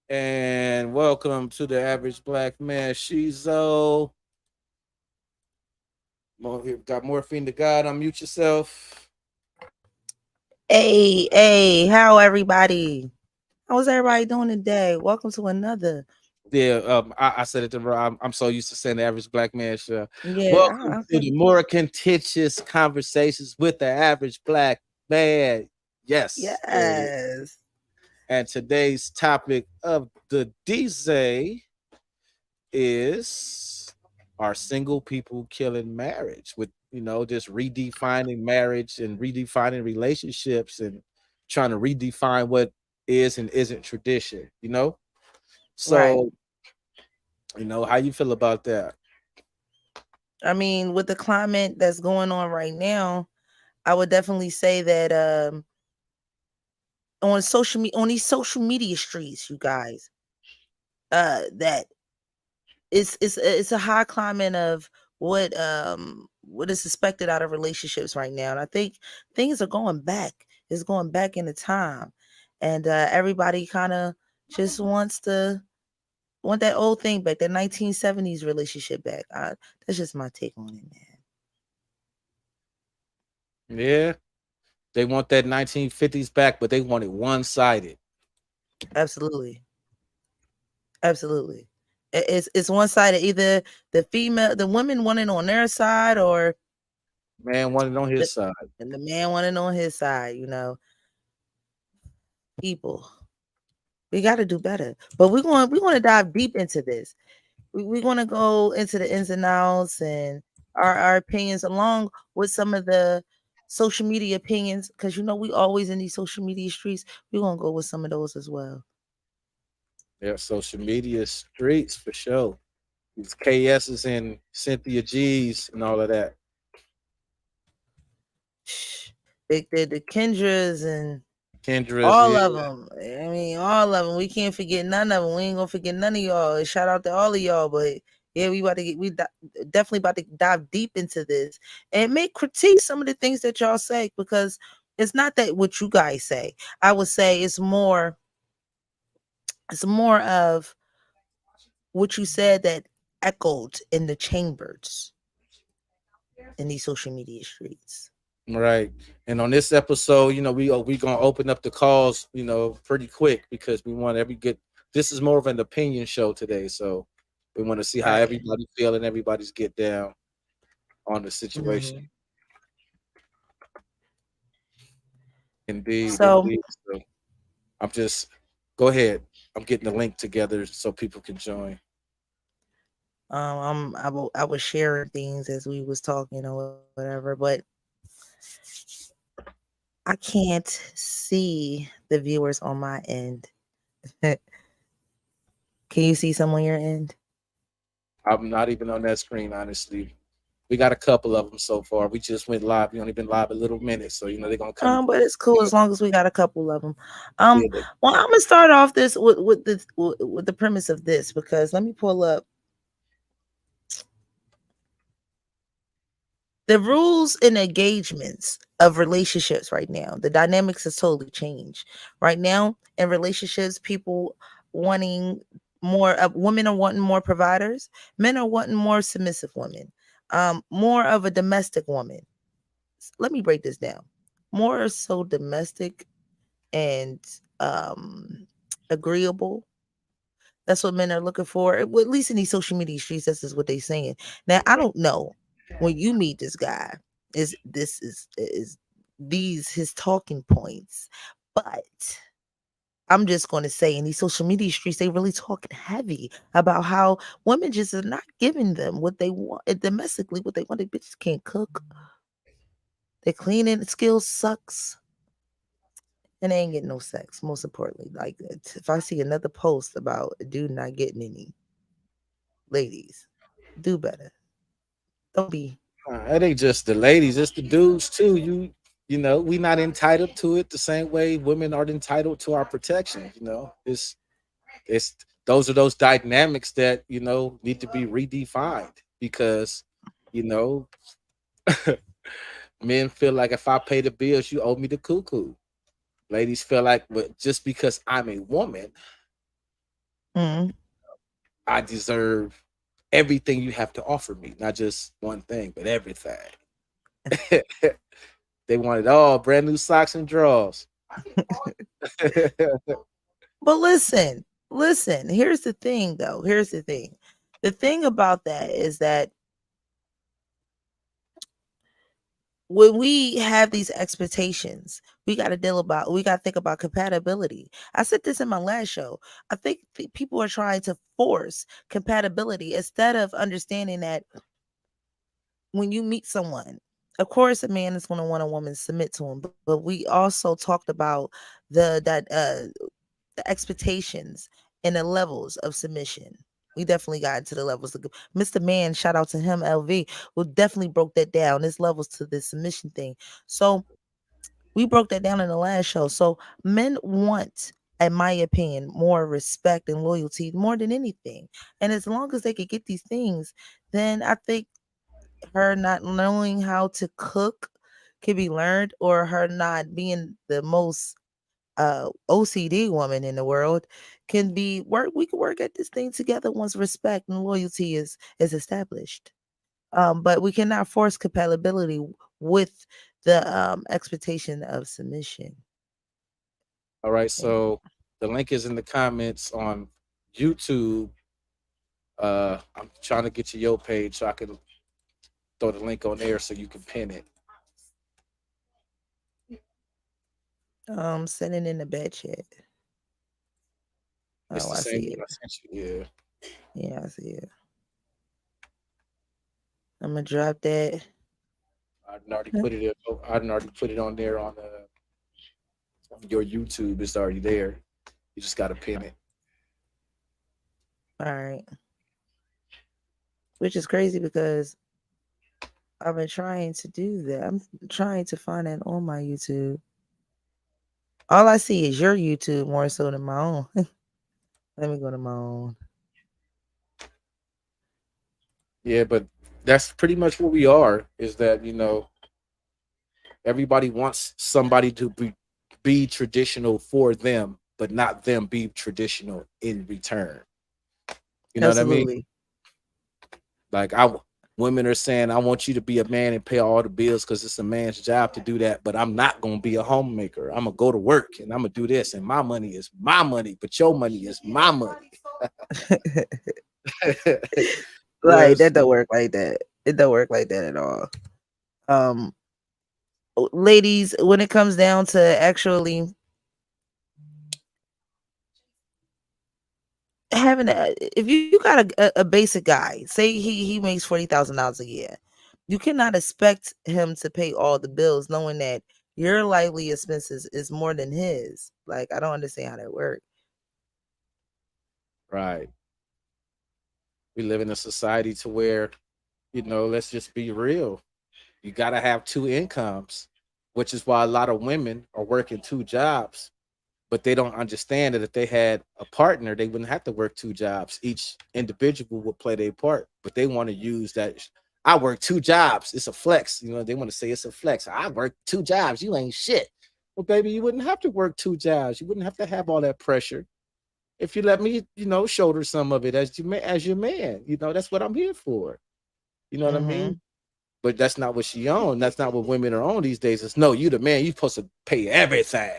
And welcome to the Average Black Man. Shizo. Got morphine to God. Unmute yourself. Hey, how everybody? How's everybody doing today? Welcome to another. Yeah, I said it to her. I'm so used to saying the Average Black Man show. Yeah, Welcome to the more contentious conversations with the Average Black Man. Yes. yes. And today's topic of the DJ is, are single people killing marriage? With just redefining marriage and redefining relationships and trying to redefine what is and isn't tradition. Right. So how you feel about that? I mean, with the climate that's going on right now, I would definitely say that on these social media streets, you guys, that it's a high climate of what is expected out of relationships right now. And I think things are going back. It's going back into time. And everybody kind of just want that old thing back, that 1970s relationship back. That's just my take on it, man. Yeah. They want that 1950s back, but they want it one-sided. Absolutely. Absolutely. It's one-sided. Either the women want it on their side, or man wanted on his side. And the man wanted on his side, People, we got to do better. But we're going to dive deep into this. We're going to go into the ins and outs and our opinions, along with some of the social media opinions, because we always in these social media streets. We're going to go with some of those as well. Yeah, social media streets for sure. These KS's and Cynthia G's and all of that. The Kendras and Kendra's, all of them. I mean, all of them. We can't forget none of them. We ain't gonna forget none of y'all. Shout out to all of y'all. But yeah, definitely about to dive deep into this and make critique some of the things that y'all say, because it's not that what you guys say. I would say it's more of what you said that echoed in the chambers in these social media streets. Right. And on this episode, we gonna open up the calls, pretty quick, because we want this is more of an opinion show today. So we want to see how everybody feel and everybody's get down on the situation. Mm-hmm. Indeed. So I'm just go ahead. I'm getting the link together so people can join. I was sharing things as we was talking or whatever, but I can't see the viewers on my end. Can you see some on your end? I'm not even on that screen, honestly. We got a couple of them so far. We just went live. We only been live a little minute, so they're gonna come. But it's cool as long as we got a couple of them. Well, I'm gonna start off this with the premise of this, because let me pull up the rules and engagements of relationships right now. The dynamics has totally changed right now in relationships. People wanting more. Women are wanting more providers. Men are wanting more submissive women. More of a domestic woman. Let me break this down. More so domestic and agreeable. That's what men are looking for. At least in these social media streets, this is what they're saying. Now, I don't know, when you meet this guy, is these his talking points, but I'm just going to say in these social media streets, they really talking heavy about how women just are not giving them what they want domestically, what they want. They bitches can't cook. Their cleaning skills sucks, and they ain't getting no sex. Most importantly, like if I see another post about a dude not getting any, ladies, do better. Don't be. It ain't just the ladies, it's the dudes too. You know, we not entitled to it the same way women aren't entitled to our protection. You know, it's those are those dynamics that need to be redefined because you know men feel like if I pay the bills, you owe me the cuckoo. Ladies feel like, but just because I'm a woman, Mm. I deserve everything you have to offer me, not just one thing, but everything. They want it all, brand new socks and drawers. But listen. Here's the thing, though. Here's the thing. The thing about that is that when we have these expectations, we got to think about compatibility. I said this in my last show. I think people are trying to force compatibility instead of understanding that when you meet someone, of course a man is going to want a woman to submit to him, but we also talked about the expectations and the levels of submission. We definitely got into the levels. Mr. Man, shout out to him, LV, who definitely broke that down. There's levels to the submission thing. So we broke that down in the last show. So men want, in my opinion, more respect and loyalty more than anything. And as long as they could get these things, then I think her not knowing how to cook can be learned, or her not being the most OCD woman in the world can be work. We can work at this thing together once respect and loyalty is established. But we cannot force compatibility with the expectation of submission. All right, And so the link is in the comments on YouTube. I'm trying to get to your page so I can throw the link on there so you can pin it. sending in the bed chat. It's Oh, the I same see one it. I sent you. Yeah, Yeah, I see it. I'm gonna drop that. I done already put it. I done already put it on there on your YouTube. It's already there. You just got to pin it. All right, which is crazy because I've been trying to do that. I'm trying to find that on my YouTube. All I see is your YouTube more so than my own. Let me go to my own. Yeah, but that's pretty much what we are. Is that everybody wants somebody to be traditional for them, but not them be traditional in return. You know what I mean? Absolutely. Like women are saying, I want you to be a man and pay all the bills because it's a man's job to do that. But I'm not gonna be a homemaker. I'm gonna go to work and I'm gonna do this, and my money is my money, but your money is my money. Right. Yes. That don't work like that. It don't work like that at all. Um, ladies, when it comes down to actually having if you got a basic guy, say he makes $40,000 a year, you cannot expect him to pay all the bills, knowing that your lively expenses is more than his. Like, I don't understand how that works. Right. We live in a society to where, let's just be real. You gotta have two incomes, which is why a lot of women are working two jobs, but they don't understand that if they had a partner, they wouldn't have to work two jobs. Each individual would play their part, but they want to use that. I work two jobs. It's a flex. They want to say it's a flex. I work two jobs. You ain't shit. Well, baby, you wouldn't have to work two jobs. You wouldn't have to have all that pressure if you let me, shoulder some of it as your man. That's what I'm here for. You know what I Hmm. mean? But that's not what she on. That's not what women are on these days. It's no, you the man. You supposed to pay everything.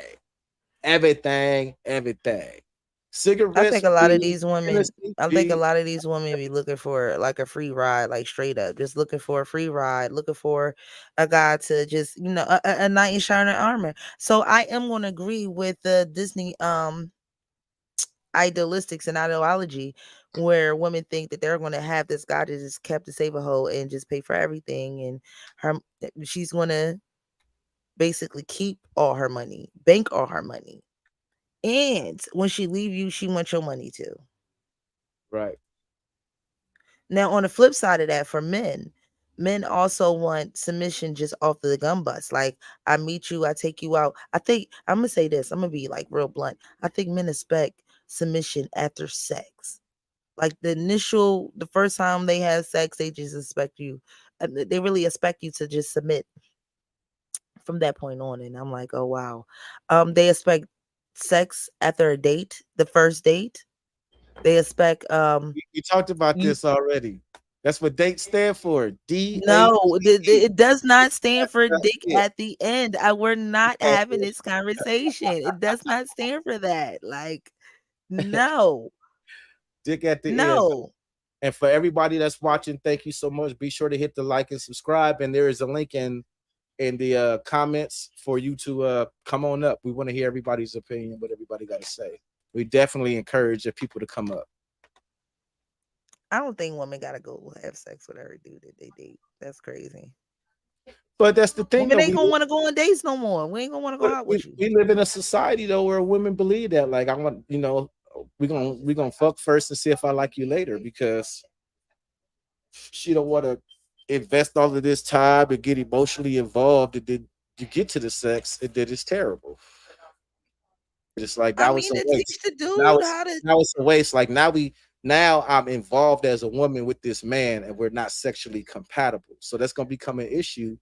Everything. I think Cigarettes, a lot of weed, these women, Tennessee I think a B. lot of these women be looking for like a free ride, like straight up, just looking for a free ride, looking for a guy to just, a knight in shining armor. So I am going to agree with the Disney idealistics and ideology where women think that they're going to have this guy that just kept to save a hoe and just pay for everything, and her she's going to basically keep all her money, bank all her money, and when she leave you, she wants your money too. Right. Now, on the flip side of that, for men, men also want submission just off the gun bus. Like, I meet you, I take you out. I think I'm gonna say this. I'm gonna be like real blunt. I think men expect submission after sex. Like the first time they have sex, they just expect you. They really expect you to just submit from that point on. And I'm like, oh wow. They expect sex after a date, the first date. They expect We talked about you. this already. That's what date stand for. No, DATE. it does not stand for That's dick it. at the end. We're not having this conversation. It does not stand for that. Like, no, Dick at the end. no. And for everybody that's watching, thank you so much. Be sure to hit the like and subscribe. And there is a link in the comments for you to come on up. We want to hear everybody's opinion, what everybody got to say. We definitely encourage the people to come up. I don't think women gotta go have sex with every dude that they date. That's crazy. But that's the thing, Women though. ain't gonna want to go on dates no more. We ain't gonna want to go out with you. We live in a society though where women believe that, like, I want, we're gonna fuck first and see if I like you later, because she don't want to invest all of this time and get emotionally involved, and then you get to the sex and then it's terrible. It's like I now it's mean, a to teach waste. the Now dude it's how to. now it's a waste. Like now I'm involved as a woman with this man, and we're not sexually compatible. So that's gonna become an issue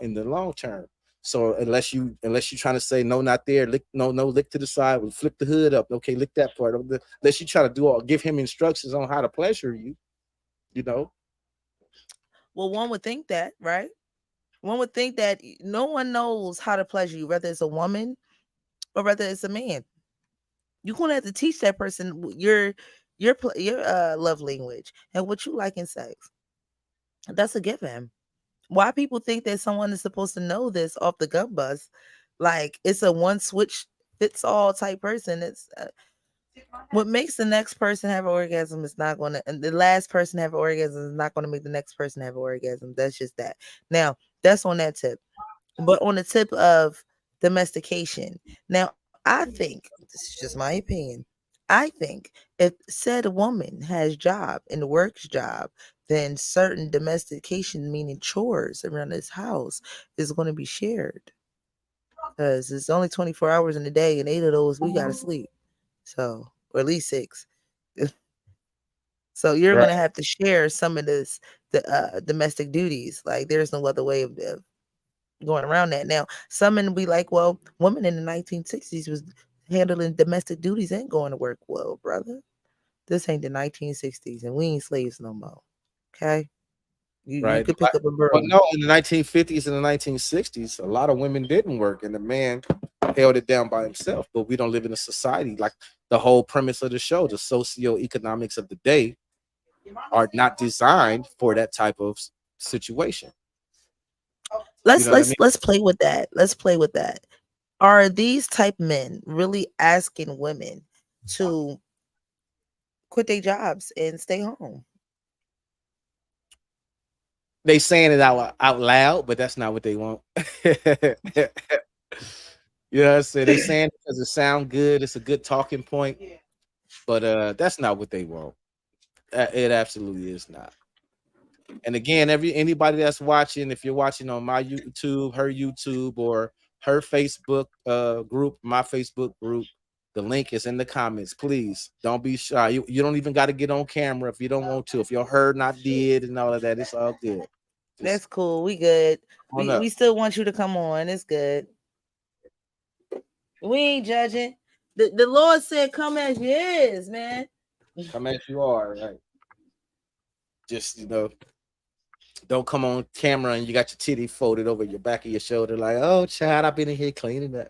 in the long term. So unless you're trying to say no, not there, lick no lick to the side, we'll flip the hood up. Okay, lick that part. Unless you try to give him instructions on how to pleasure you, you know. Well, one would think that, right? One would think that no one knows how to pleasure you, whether it's a woman or whether it's a man. You're gonna have to teach that person your love language and what you like in sex. That's a given. Why people think that someone is supposed to know this off the gun bus, like it's a one switch fits all type person. It's what makes the next person have an orgasm is not going to, and the last person have an orgasm is not going to make the next person have an orgasm. That's just that. Now, that's on that tip. But on the tip of domestication, now I think, this is just my opinion, I think if said woman has job and works job, then certain domestication, meaning chores around this house, is going to be shared because it's only 24 hours in a day, and 8 of those we got to sleep. So, or at least 6. So you're Right. gonna have to share some of this the domestic duties. Like there's no other way of going around that. Now, some men will be like, well, women in the 1960s was handling domestic duties and going to work. Well, brother, this ain't the 1960s, and we ain't slaves no more. Okay, you Right. could pick up a Well, broom. no, in the 1950s and the 1960s, a lot of women didn't work, and the man held it down by himself. But we don't live in a society like the whole premise of the show, the socioeconomics of the day, are not designed for that type of situation. You Let's know what I let's mean? let's play with that. Let's play with that. Are these type men really asking women to quit their jobs and stay home? They saying it out loud, but that's not what they want. You know what I'm saying? They saying it because it sound good. It's a good talking point, but that's not what they want. It absolutely is not. And again, anybody that's watching, if you're watching on my YouTube, her YouTube, or her Facebook group, my Facebook group, the link is in the comments. Please don't be shy. You don't even got to get on camera if you don't want to. If your her not did and all of that, it's all good. Just That's cool. We good. come on We up. we still want you to come on. It's good. We ain't judging. The Lord said, "Come as you is, man." Come as you are, right? Just don't come on camera and you got your titty folded over your back of your shoulder, like, oh child, I've been in here cleaning that.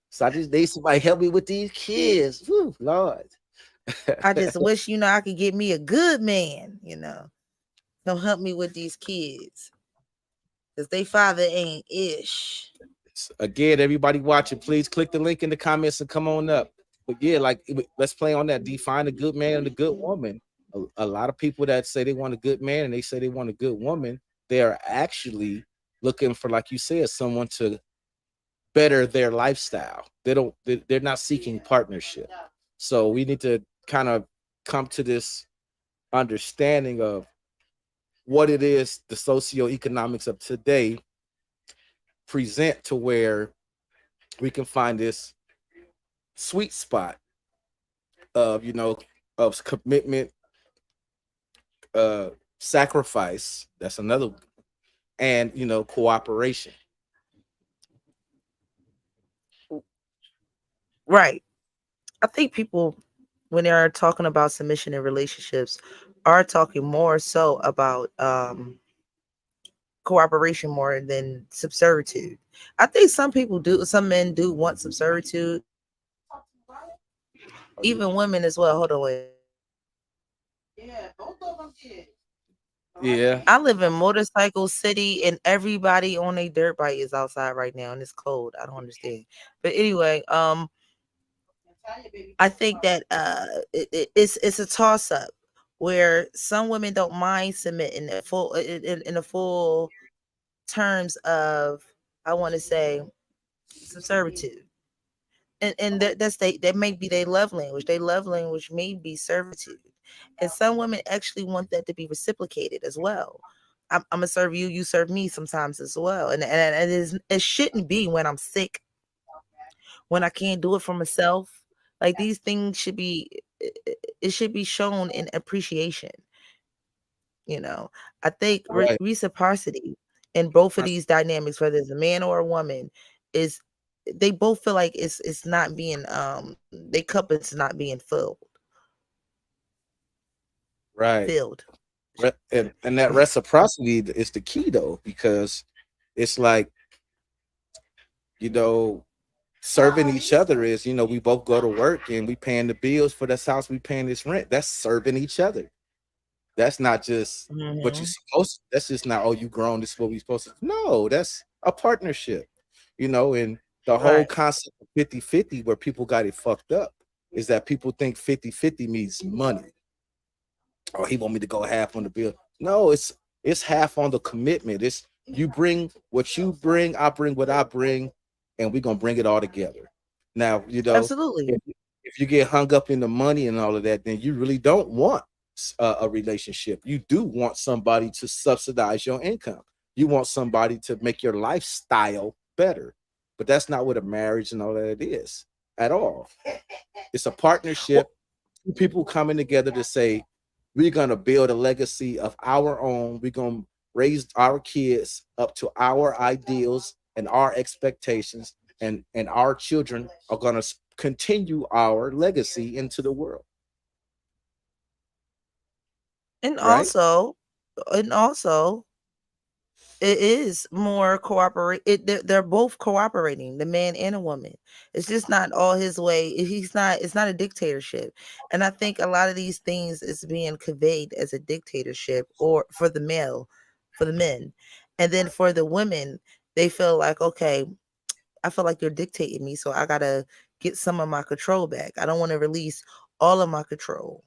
So I just need somebody help me with these kids. Whew, Lord. I just wish I could get me a good man. Don't help me with these kids because they father ain't ish. Again, everybody watching, please click the link in the comments and come on up. But yeah, like let's play on that. Define a good man and a good woman. A lot of people that say they want a good man and they say they want a good woman, they are actually looking for, like you said, someone to better their lifestyle. They're not seeking partnership. So we need to kind of come to this understanding of what it is the socioeconomics of today present to where we can find this sweet spot of of commitment, uh sacrifice, that's another, and cooperation. Right. I think people, when they are talking about submission in relationships, are talking more so about cooperation more than subservitude. I think some men do want subservitude, even women as well. Hold on, wait. Yeah. I live in Motorcycle City, and everybody on a dirt bike is outside right now, and it's cold. I don't understand. But anyway, I think that it's a toss up where some women don't mind submitting in the full terms of, I want to say, servitude. That may be their love language. Their love language may be servitude, and some women actually want that to be reciprocated as well. I'm gonna serve you, you serve me sometimes as well, and it shouldn't be when I'm sick, when I can't do it for myself. Like, these things should be, it should be shown in appreciation. You know, I think Right. reciprocity in both of That's these dynamics, whether it's a man or a woman, is, they both feel like it's not being their cup is not being right. filled. And that reciprocity is the key though, because it's like, you know serving each other is, we both go to work and we paying the bills for this house, we paying this rent. That's serving each other. That's not just what you Hmm. supposed to, that's just not, oh, you grown, this is what we supposed to. No, that's a partnership. And the whole Right. concept of 50-50, where people got it fucked up, is that people think 50-50 means money. Oh, he want me to go half on the bill. No, it's half on the commitment. It's, you bring what you bring, I bring what I bring, and we're gonna bring it all together. Now, Absolutely. if you get hung up in the money and all of that, then you really don't want a relationship. You do want somebody to subsidize your income. You want somebody to make your lifestyle better. But that's not what a marriage and all that it is at all. It's a Well, partnership, two people coming together to say, we're going to build a legacy of our own. We're going to raise our kids up to our ideals and our expectations, and our children are going to continue our legacy into the world, and right? also, and also, it is more cooperate. They're both cooperating, the man and a woman. It's just not all his way. He's not. It's not a dictatorship, and I think a lot of these things is being conveyed as a dictatorship, or for the male, for the men, and then for the women, they feel like, okay, I feel like you're dictating me, so I gotta get some of my control back. I don't want to release all of my control.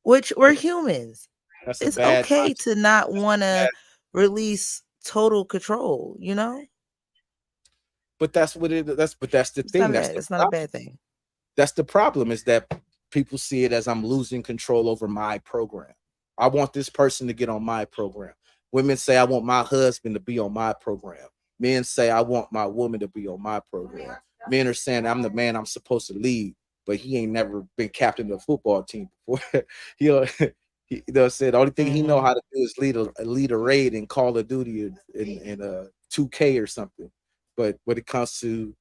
Which, we're humans. That's a It's bad okay mindset. to not want to release total control, you know? But that's what it that's but that's the It's not thing. That's bad. the It's not a problem. bad thing. That's the problem, is that people see it as, I'm losing control over my program. I want this person to get on my program. Women say, I want my husband to be on my program. Men say, I want my woman to be on my program. Men are saying, I'm the man, I'm supposed to lead, but he ain't never been captain of a football team before. Said the only thing he know Mhm. how to do is lead a raid in Call of Duty in 2K or something. But when it comes to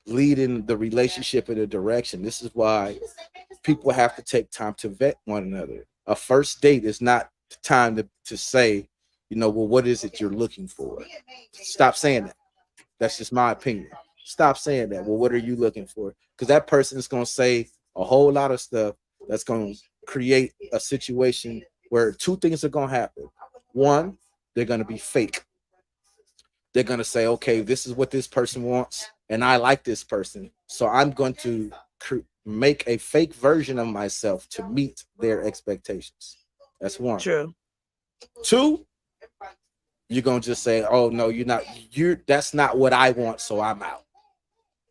leading the relationship in a direction, this is why people have to take time to vet one another. A first date is not the time to say, well, what is it you're looking for? Stop saying that. That's just my opinion. Stop saying that. Well, what are you looking for? Because that person is going to say a whole lot of stuff that's going to create a situation where two things are going to happen. One, they're going to be fake. They're going to say, okay, this is what this person wants, and I like this person. So I'm going to make a fake version of myself to meet their expectations. That's one. True. Two, you're going to just say, oh, no, that's not what I want. So I'm out.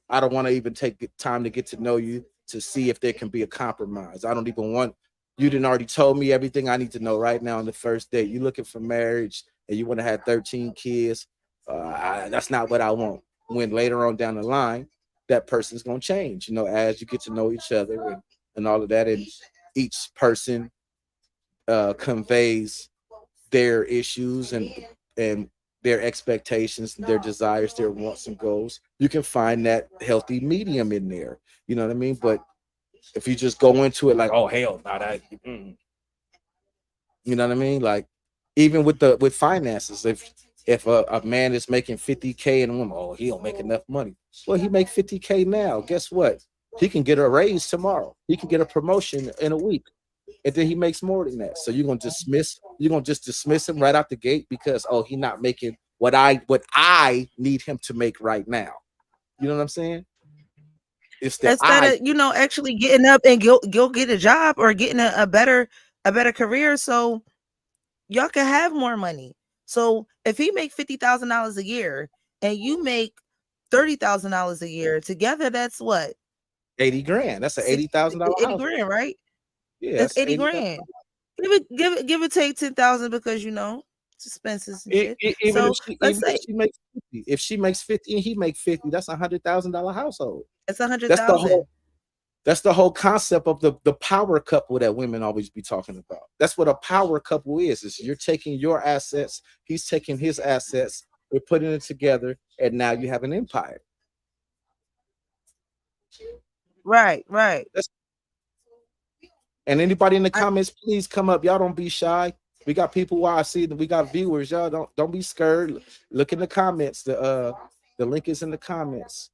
I don't want to even take the time to get to know you to see if there can be a compromise. I don't even want you didn't already told me everything I need to know right now on the first date. You looking for marriage and you want to have 13 kids. That's not what I want. When later on down the line, that person's gonna change, as you get to know each other and all of that. And each person conveys their issues and their expectations, their desires, their wants and goals. You can find that healthy medium in there. You know what I mean? But if you just go into it like, oh hell, not that, you know what I mean? Like even with finances, if a man is making 50K and a woman, oh, he don't make enough money. Well, he make 50K now. Guess what? He can get a raise tomorrow. He can get a promotion in a week, and then he makes more than that. So you're gonna just dismiss him right out the gate because oh, he not making what I need him to make right now. You know what I'm saying? It's the Instead I of, actually getting up and go get a job or getting a better career so y'all can have more money. So if he make $50,000 a year and you make $30,000 a year, together that's what? 80 grand. That's an Six, $80,000 80 house. grand, right? Yeah, That's that's 80 $80,000. grand. Give it take 10,000 because it's expenses and shit. Even So let's even if say she makes 50, if she makes 50 and he makes 50, that's $100,000 household. it's a hundred That's the whole thousand. that's the whole concept of the power couple that women always be talking about. That's what a power couple is you're taking your assets, he's taking his assets, we're putting it together, and now you have an empire. Right, right. That's, and anybody in the I, comments, please come up. Y'all don't be shy. We got people who I see that we got viewers. Y'all don't be scared. Look in the comments. The link is in the comments.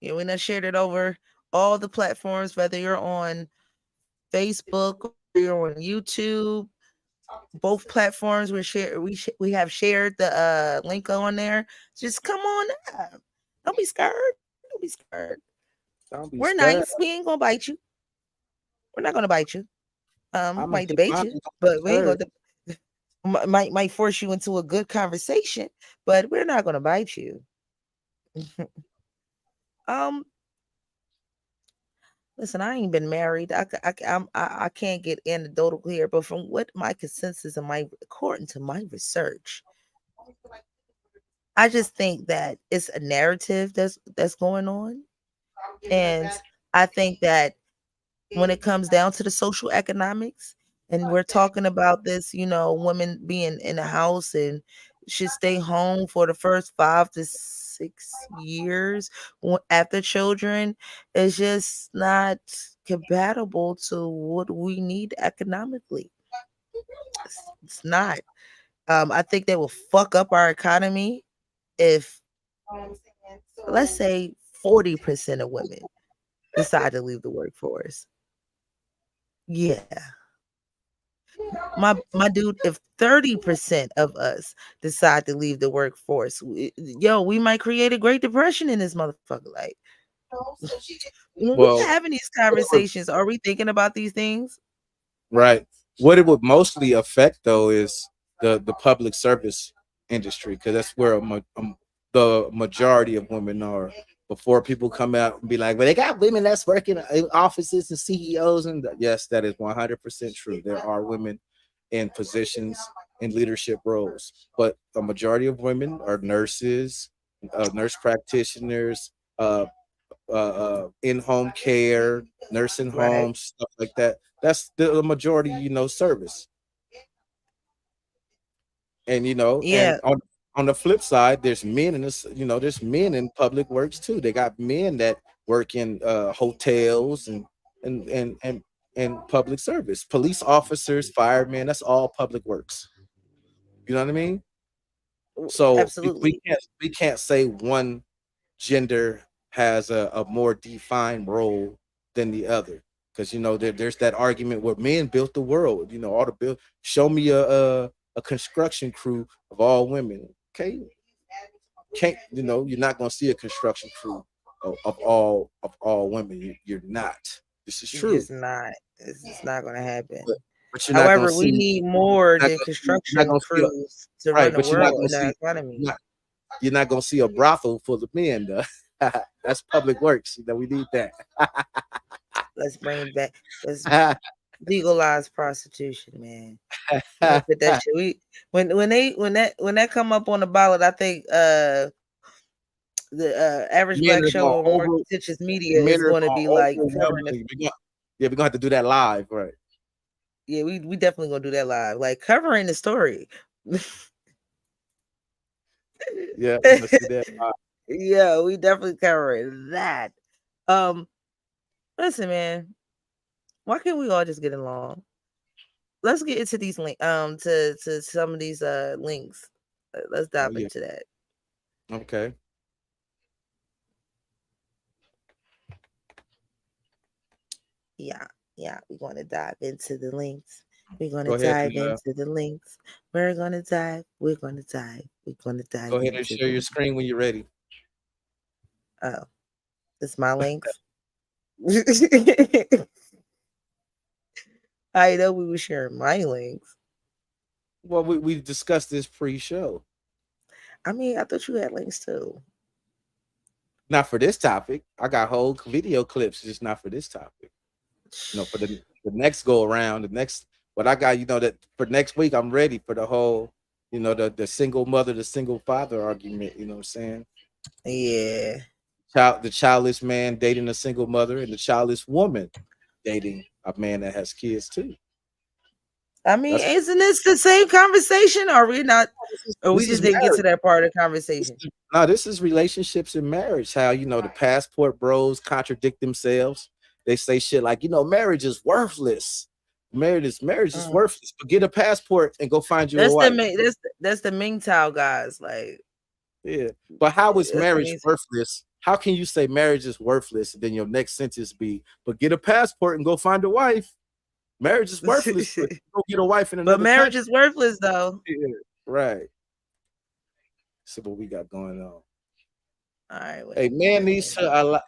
yeah, we done shared it over all the platforms, whether you're on Facebook or you're on YouTube. Both platforms we have shared the link on there. Just come on up. Don't be scared. Don't be scared. Don't be We're scared. nice. We ain't gonna bite you. We're not gonna bite you. I'm gonna Might keep debate mine. you, Don't be but we ain't scared. gonna might force you into a good conversation, but we're not gonna bite you. um Listen, I ain't been married. I can't get anecdotal here, but from what my consensus and according to my research, I just think that it's a narrative that's going on, and I think that when it comes down to the social economics, and we're talking about this, women being in the house and should stay home for the first 5 to 6 years after children, is just not compatible to what we need economically. It's not. I think that will fuck up our economy if, let's say, 40% of women decide to leave the workforce. Yeah. My dude, if 30% of us decide to leave the workforce, we might create a Great Depression in this motherfucker. Like, when we Well, having these conversations, are we thinking about these things? right. What it would mostly affect though is the public service industry because that's where the majority of women are. Before people come out and be like, "Well, they got women that's working in offices and CEOs," and yes, that is 100% true. There are women in positions in leadership roles, but a majority of women are nurses, nurse practitioners, in-home care, nursing Right. homes, stuff like that. That's the majority, service. And Yeah. on the flip side, there's men in this, there's men in public works too. They got men that work in hotels and and and and public service, police officers, firemen. That's all public works. You know what I mean? So Absolutely. we can't say one gender has a more defined role than the other because there's that argument where men built the world. All the build. Show me a construction crew of all women. okay, can't you're not gonna see a construction crew of all women. You're not. This is You're true. just not. It's not gonna happen. But you're not gonna However, we see need more not than gonna see you're not construction gonna see a crews to run right, the but you're not world gonna and the see economy. you're not gonna see a brothel full of men though. That's public works. We need that. Let's bring it back. Let's legalize prostitution, man. We gonna put that shit. We when that come up on the ballot, I think the average Men black are show gonna on more over contentious media men is are going to be gonna like covering the. overwhelmingly we're gonna have to do that live, right? Yeah, we definitely gonna do that live, like covering the story. Yeah, we're gonna see that live. Yeah, we definitely covering that. Um, listen, man, why can't we all just get along? Let's get into these to some of these links. Let's Oh dive yeah. into that. Okay. Yeah, yeah, we're gonna dive into the links. We're gonna Go ahead and dive into the links. We're gonna dive. We're gonna dive. We're gonna go dive ahead and into share your the. screen when you're ready. Oh, it's my links. I know we were sharing my links. Well, we discussed this pre-show. I mean, I thought you had links too. Not for this topic. I got whole video clips, just not for this topic. For the next go around, the next what I got, that for next week, I'm ready for the whole, the single mother, the single father argument. You know what I'm saying? Yeah. The childless man dating a single mother, and the childless woman dating a man that has kids too. I mean, That's isn't this the same conversation? Or are we not? Or we this is just didn't get to marriage. that part of the conversation? No, this is relationships and marriage. How the passport bros contradict themselves. They say shit like, marriage is worthless. Marriage is Mm. worthless. But get a passport and go find you a That's the wife. Ming. That's the Mingtao guys. Like, Yeah. But how is that's the marriage Ming. worthless? How can you say marriage is worthless and then your next sentence be, but get a passport and go find a wife? Marriage is worthless, but go get a wife in But another marriage country. is worthless, though. Yeah. Right. So what we got going on? All right, A wait, man wait a needs minute. to allow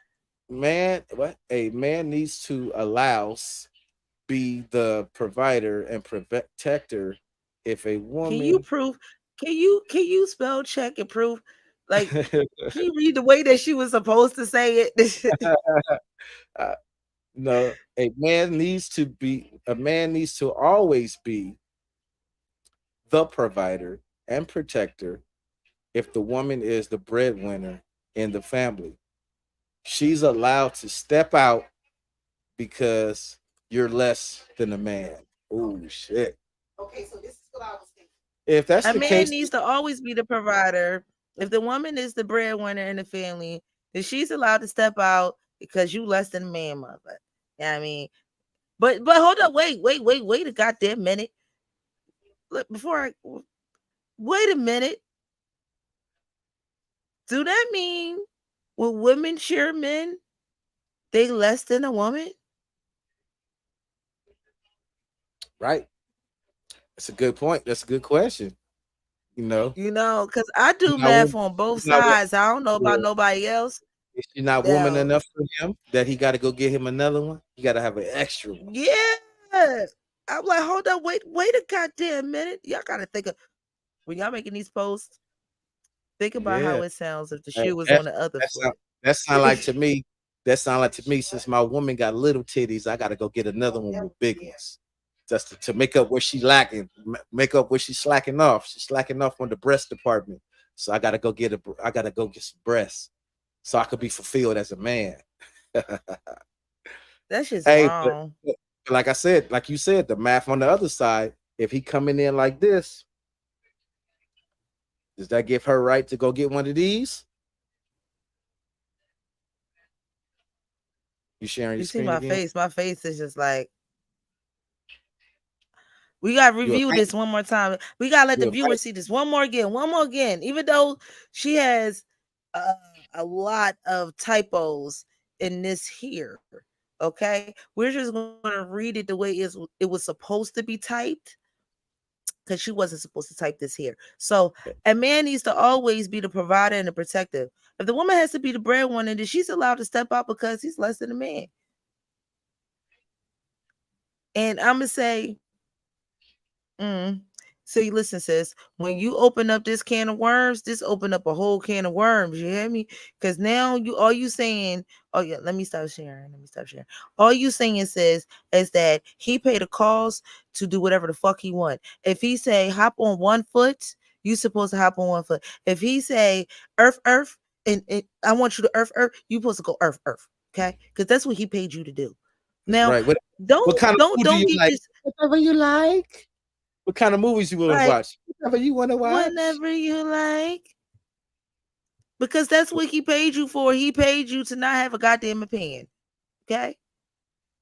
man what a man needs to allows be the provider and protector if a Can you woman prove? Can you spell check and prove? Like, can you read the way that she was supposed to say it? uh, no, a man needs to always be the provider and protector if the woman is the breadwinner in the family. She's allowed to step out because you're less than a man. Oh shit. Okay, so this is what I was thinking. If that's A the man case, needs to always be the provider. If the woman is the breadwinner in the family, then she's allowed to step out because you less than a man, mother. Yeah, I mean, but hold up, wait a goddamn minute. Look, before I wait a minute. Do that mean when women share men, they less than a woman? right? That's a good point. That's a good question. You know, Because I she's do not, math on both she's not, sides. I don't know yeah. about nobody else. Is she not woman Now, enough for him that he got to go get him another one? He got to have an extra one. yeah. I'm like, hold up, wait a goddamn minute. Y'all gotta think of when y'all making these posts, think about Yeah, how it sounds if the that shoe was that on the other that sound, foot. that sound like to me. That sound like to me. Since my woman got little titties, I got to go get another one with big ones, just to make up where she lacking, make up where she's slacking off. She's slacking off on the breast department, so I got to go get some breasts, so I could be fulfilled as a man. That's just Hey, wrong. but like I said, like you said, the math on the other side. If he coming in like this, does that give her right to go get one of these? You sharing your You see screen my again? face. My face is just like we gotta You a review fan? this one more time. We gotta let the You a fan? viewers see this one more again. Even though she has uh, a lot of typos in this here, okay, we're just gonna read it the way it was supposed to be typed because she wasn't supposed to type this here. So a man needs to always be the provider and the protective. If the woman has to be the breadwinner, then she's allowed to step out because he's less than a man. And I'm gonna say, mm, see, listen, sis, when you open up this can of worms, this open up a whole can of worms. You hear me? Because now you all you saying, oh yeah, let me stop sharing. Let me stop sharing. All you saying is that he paid a cost to do whatever the fuck he want. If he say hop on one foot, you supposed to hop on one foot. If he say earth, and I want you to earth, you supposed to go earth. Okay? Because that's what he paid you to do. Now, Right. What don't kind of don't food do don't you get like? your Whatever you like. What kind of movies you want to like watch? Whatever you want to watch. whenever you like. Because that's what he paid you for. He paid you to not have a goddamn opinion. Okay?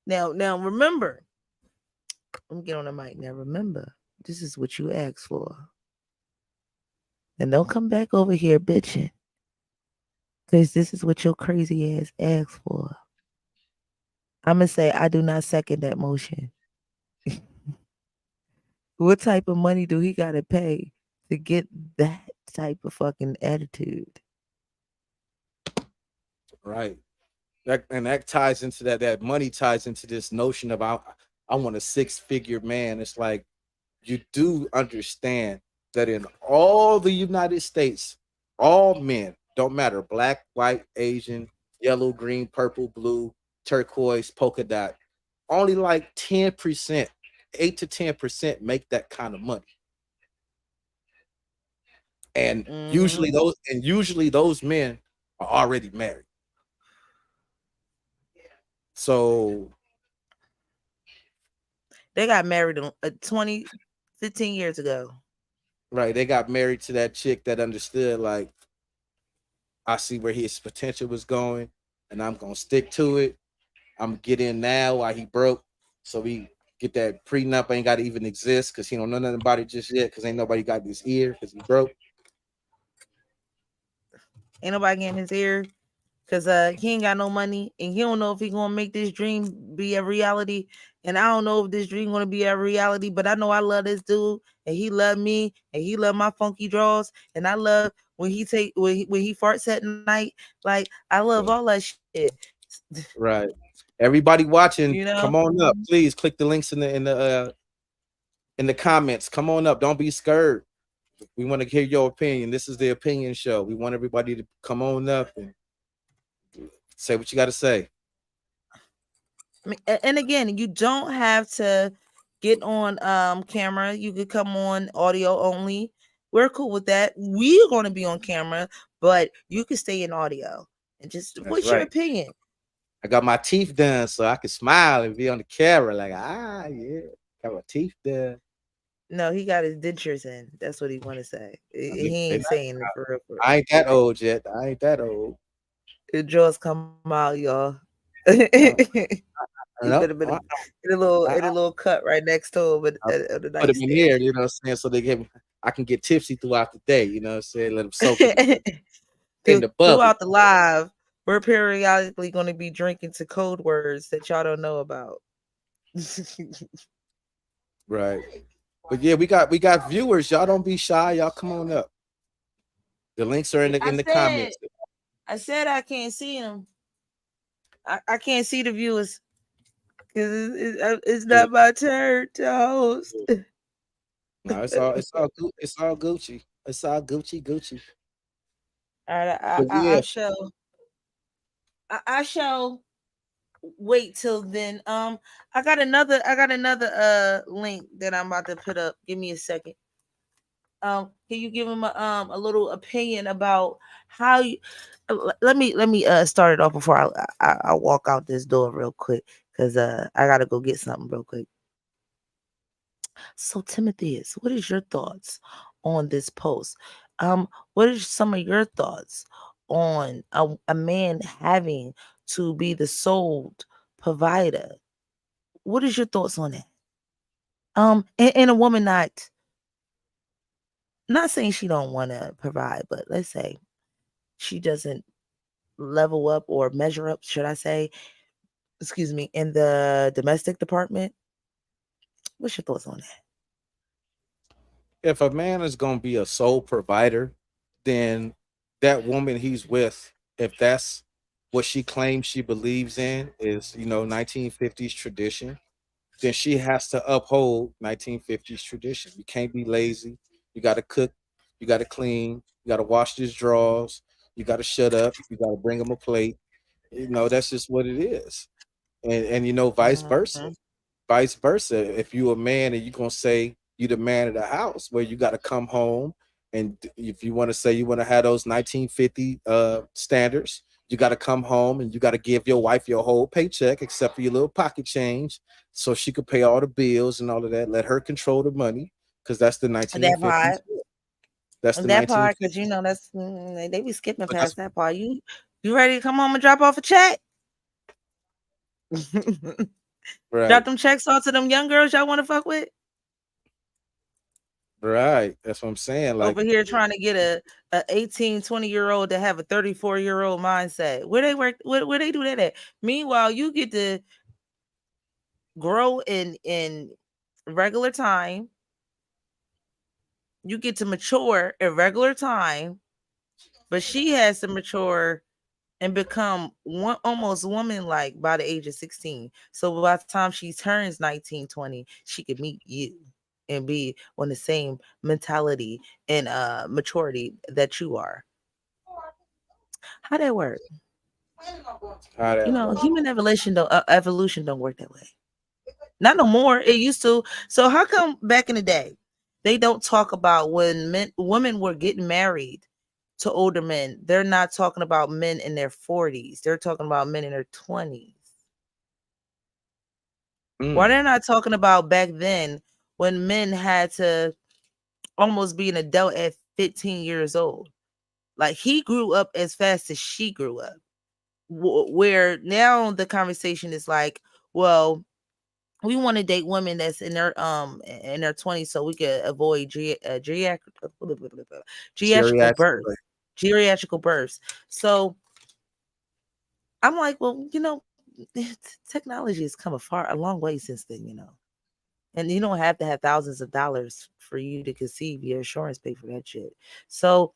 Now remember. Let me get on the mic. Now remember, this is what you asked for. And don't come back over here bitching. Because this is what your crazy ass asked for. I'm gonna say I do not second that motion. What type of money do he gotta pay to get that type of fucking attitude? Right. That ties into that money ties into this notion of I want a six-figure man. It's like you do understand that in all the United States, all men, don't matter, black, white, Asian, yellow, green, purple, blue, turquoise, polka dot, only like 10%, 8 to 10% make that kind of money. And Mm-hmm. usually those men are already married. So They got married 15 years ago. right, they got married to that chick that understood like I see where his potential was going, and I'm gonna stick to it. I'm get in now while he broke, so we get that prenup ain't got to even exist because he don't know nothing about it just yet because ain't nobody got his ear because he broke. Ain't nobody getting his ear because he ain't got no money and he don't know if he gonna make this dream be a reality. And I don't know if this dream gonna be a reality, but I know I love this dude and he love me and he love my funky draws and I love when he farts at night. Like I love all that shit. Right. Everybody You watching, know? come on up. Please click the links in the comments. Come on up. Don't be scared. We want to hear your opinion. This is the opinion show. We want everybody to come on up and say what you got to say. I mean, and again, you don't have to get on camera. You could come on audio only. We're cool with that. We're going to be on camera, but you can stay in audio and just That's what's your right. opinion? I got my teeth done so I can smile and be on the camera like, yeah, got my teeth done. No, he got his dentures in. That's what he want to say. I He mean, ain't saying it for real. For real. I ain't that old yet. I ain't that old. His jaws come out, y'all. Uh, He I put know. him in a little cut right next to him I on the put them in nightstand. here, you know what I'm saying, so I can get tipsy throughout the day, you know what I'm saying, let them soak in the bubble. Throughout the live, we're periodically going to be drinking to code words that y'all don't know about. Right. But yeah, we got viewers. Y'all don't be shy. Y'all come on up. The links are in the I in the said, comments. I can't see them. I can't see the viewers because it's Yeah, not my turn to host. yeah. No, it's all Gucci. It's all Gucci. All right, But yeah, I shall wait till then. I got another link that I'm about to put up. Give me a second. Can you give him a little opinion about how you let me start it off before I walk out this door real quick because I gotta go get something real quick. So Timotheus, what is your thoughts on this post? What are some of your thoughts on a man having to be the sole provider? What is your thoughts on that? And a woman not saying she don't want to provide, but let's say she doesn't level up or measure up, should I say, excuse me, in the domestic department. What's your thoughts on that? if a man is gonna be a sole provider, then that woman he's with, if that's what she claims she believes in, is 1950s tradition, then she has to uphold 1950s tradition. You can't be lazy. You got to cook. You got to clean. You got to wash his drawers. You got to shut up. You got to bring him a plate. That's just what it is. And vice versa. Mhm. Vice versa. If you a man and you gonna say you the man of the house, where you got to come home, and if you want to say you want to have those 1950 standards, you got to come home and you got to give your wife your whole paycheck except for your little pocket change, so she could pay all the bills and all of that. Let her control the money, because that's the That 1950s. part, That's the that part, because 1950s. that's they be skipping But that's past that part. You ready to come home and drop off a check? right, Drop them checks off to them young girls y'all want to fuck with right. That's what I'm saying. Like, over here trying to get a 18, 20-year-old to have a 34-year-old mindset. Where they work, where they do that at? Meanwhile, you get to grow in regular time. You get to mature in regular time, but she has to mature and become one almost woman like by the age of 16. So by the time she turns 19, 20, she could meet you and be on the same mentality and maturity that you are. How that work? how that works. Human evolution don't work that way. Not no more. It used to. So how come back in the day they don't talk about when women were getting married to older men? They're not talking about men in their 40s. They're talking about men in their 20s. Why Mm. they're not talking about back then when men had to almost be an adult at 15 years old? Like he grew up as fast as she grew up. Where now the conversation is like, well, we want to date women that's in their 20s so we could avoid geriatrical Geriatric. birth, geriatrical births. So I'm like, well, technology has come a long way since then. And you don't have to have thousands of dollars for you to conceive. Your insurance pay for that shit. So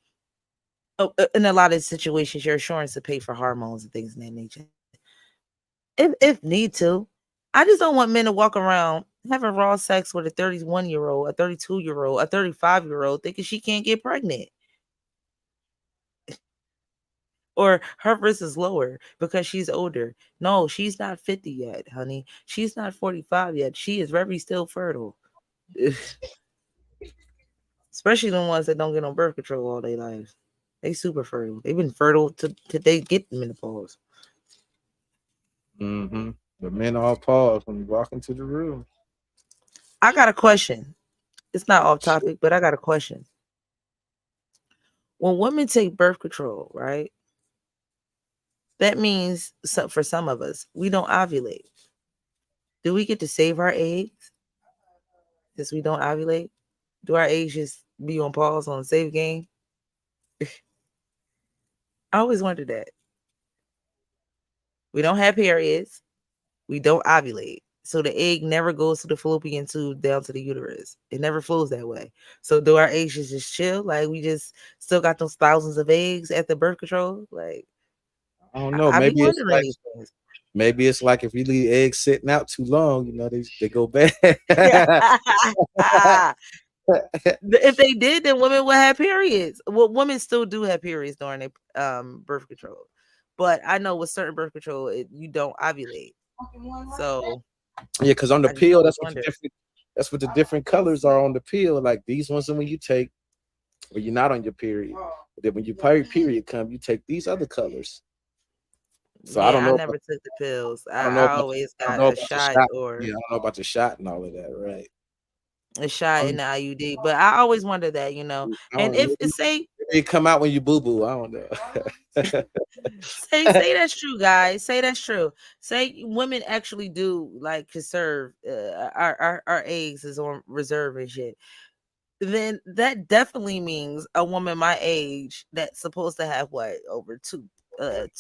in a lot of situations, your insurance will pay for hormones and things of that nature. If need to. I just don't want men to walk around having raw sex with a 31-year-old, a 32-year-old, a 35-year-old thinking she can't get pregnant. Or her risk is lower because she's older. No, she's not 50 yet, honey. She's not 45 yet. She is very still fertile. Especially the ones that don't get on birth control all their lives. They super fertile. They've been fertile to they get menopause. Mm-hmm. The men all pause when you walk into the room. I got a question. It's not off topic, but I got a question. When women take birth control, right? That means for some of us, we don't ovulate. Do we get to save our eggs since we don't ovulate? Do our eggs just be on pause on save game? I always wondered that. We don't have periods. We don't ovulate. So the egg never goes to the fallopian tube down to the uterus. It never flows that way. So do our eggs just chill? Like we just still got those thousands of eggs at the birth control? Like I don't know. I be wondering these things. Maybe it's like if you leave eggs sitting out too long, they go bad. If they did, then women would have periods. Well, women still do have periods during their birth control, but I know with certain birth control, you don't ovulate. So Yeah, because on the I just pill, always wonder. that's what the different colors are on the pill. Like these ones are when you take when you're not on your period. But then when your period come, you take these other colors. So Yeah, I never took the pills. I don't know I about always I don't got know a about the shot shot. or Yeah, I don't know about the shot and all of that, right? a shot in Um, the IUD. But I always wonder that. I And don't if maybe say it come out when you boo boo. I don't know. say that's true, guys. Say that's true. Say women actually do like conserve our eggs is on reserve and shit. Then that definitely means a woman my age that's supposed to have what over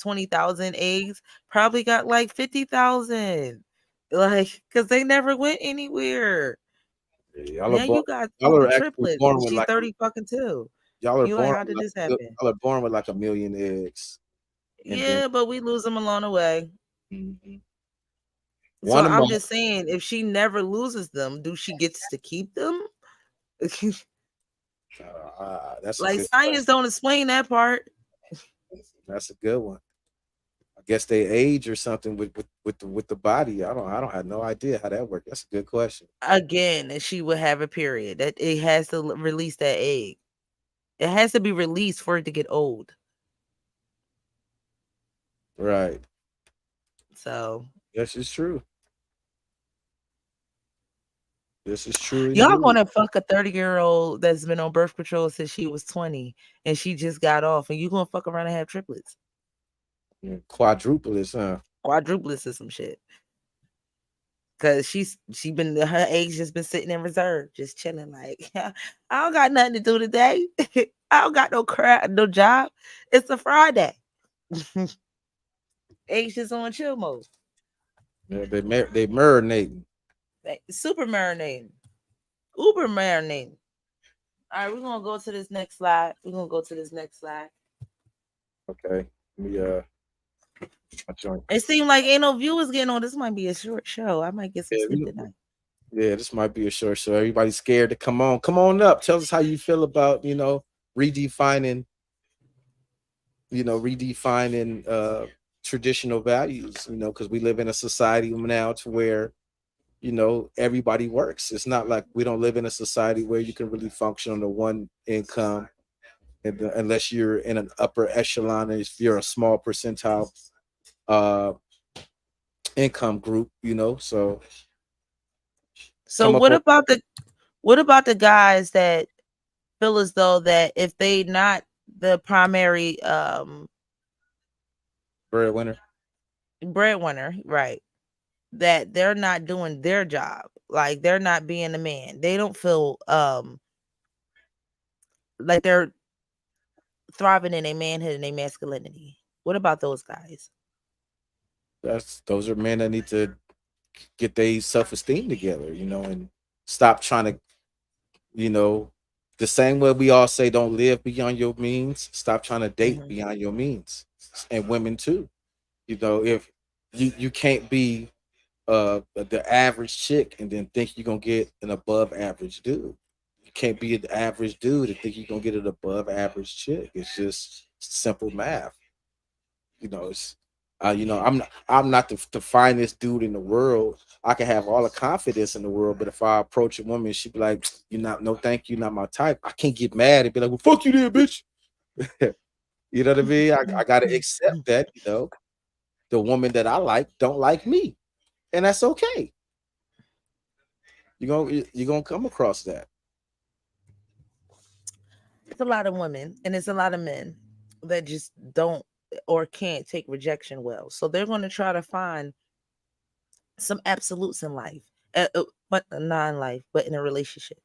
20,000 eggs probably got like 50,000, like because they never went anywhere. Yeah, Now you got y'all are actually triplets born and with she's like 30 fucking too. y'all are You like, born how with did like this happen? y'all are born with like a million eggs, and then Yeah, but we lose them along the way. mhm. So One of my I'm just saying, if she never loses them, do she gets to keep them? that's a Like good science question. don't explain that part. That's a good one. I guess they age or something with the body. I don't have no idea how that works. That's a good question. Again, and she would have a period. That it has to release that egg. It has to be released for it to get old. Right. So Yes, it's true. This is true y'all indeed. gonna fuck a 30-year-old that's been on birth control since she was 20 and she just got off, and you gonna fuck around and have triplets, Yeah, quadruplets, huh? quadruplets or some shit. Cause she been her eggs just been sitting in reserve, just chilling. Like I don't got nothing to do today. I don't got no crap, no job. It's a Friday. Eggs just on chill mode. Yeah, they marinating. Super marinating. Uber marinating. All right, we're gonna go to this next slide. We're gonna go to this next slide. Okay. Let me my joint. It seemed like ain't no viewers getting on. This might be a short show. I might get some Yeah, sleep tonight. yeah, this might be a short show. Everybody's scared to come on. Come on up. Tell us how you feel about, redefining, redefining traditional values, because we live in a society now to where, everybody works. It's not like we don't live in a society where you can really function on a one income, unless you're in an upper echelon, and if you're a small percentile uh income group, so So come up on what about the guys that feel as though that if they not the primary breadwinner. breadwinner, right? That they're not doing their job. Like they're not being a man. They don't feel like they're thriving in a manhood and a masculinity. What about those guys? Those are men that need to get their self-esteem together, and stop trying to, you know, the same way we all say don't live beyond your means, stop trying to date Hmm. beyond your means. And women too. If you can't be the average chick and then think you're gonna get an above average dude. You can't be an average dude and think you're gonna get an above average chick. It's just simple math. It's I'm not the finest dude in the world. I can have all the confidence in the world, but if I approach a woman, she'd be like, "You're not, no, thank you, not my type." I can't get mad and be like, "Well, fuck you, there, bitch." You know what I mean? I gotta accept that. The woman that I like don't like me, and that's okay. You're gonna come across that, It's a lot of women and it's a lot of men that just don't or can't take rejection well. So they're going to try to find some absolutes in life, but non-life, but in a relationship.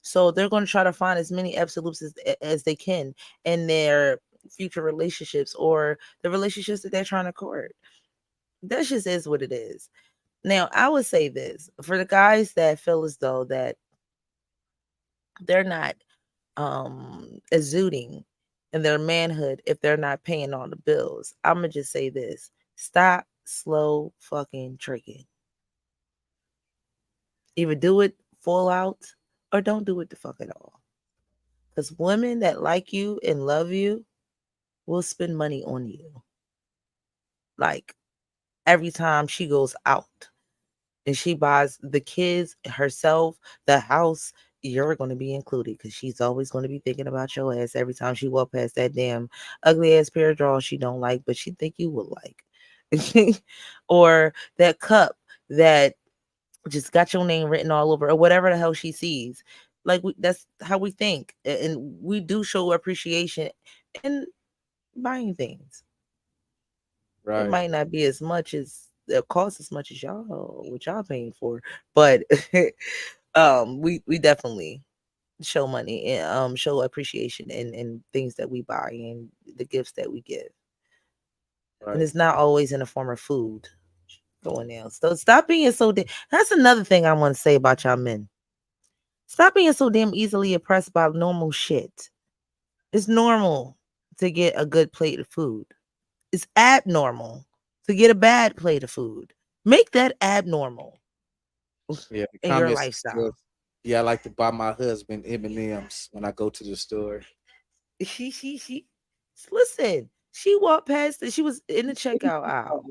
So they're going to try to find as many absolutes as they can in their future relationships or the relationships that they're trying to court. That just is what it is. Now, I would say this for the guys that feel as though that they're not exuding in their manhood if they're not paying all the bills. I'm gonna just say this: stop slow fucking tricking. Either do it full out or don't do it the fuck at all. Because women that like you and love you will spend money on you. Like every time she goes out and she buys the kids, herself, the house, you're going to be included because she's always going to be thinking about your ass every time she walk past that damn ugly ass pair of drawers she don't like, but she think you will like. Or that cup that just got your name written all over, or whatever the hell she sees. Like that's how we think, and we do show appreciation in buying things. It right? might not be as much as it costs as much as y'all what y'all paying for, but we definitely show money and show appreciation in things that we buy and the gifts that we give. And Right. it's not always in the form of food going down. So stop being so that's another thing I want to say about y'all men. Stop being so damn easily impressed by normal shit. It's normal to get a good plate of food. It's abnormal to get a bad plate of food. Make that abnormal Yeah, the in your comments says, lifestyle. yeah, I like to buy my husband M&Ms when I go to the store. She listen, she walked past it. She was in the checkout aisle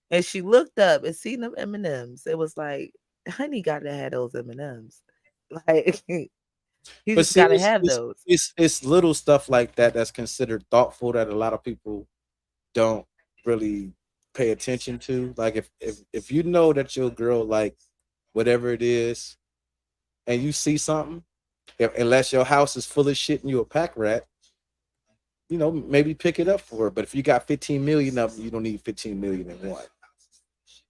and she looked up and seen them M&Ms. It was like, honey gotta have those M&Ms. Like you But just see, gotta have those. it's little stuff like that that's considered thoughtful that a lot of people don't really pay attention to. Like if you know that your girl like whatever it is, and you see something, unless your house is full of shit and you a pack rat, maybe pick it up for her. But if you got 15 million of them, you don't need 15 million in one.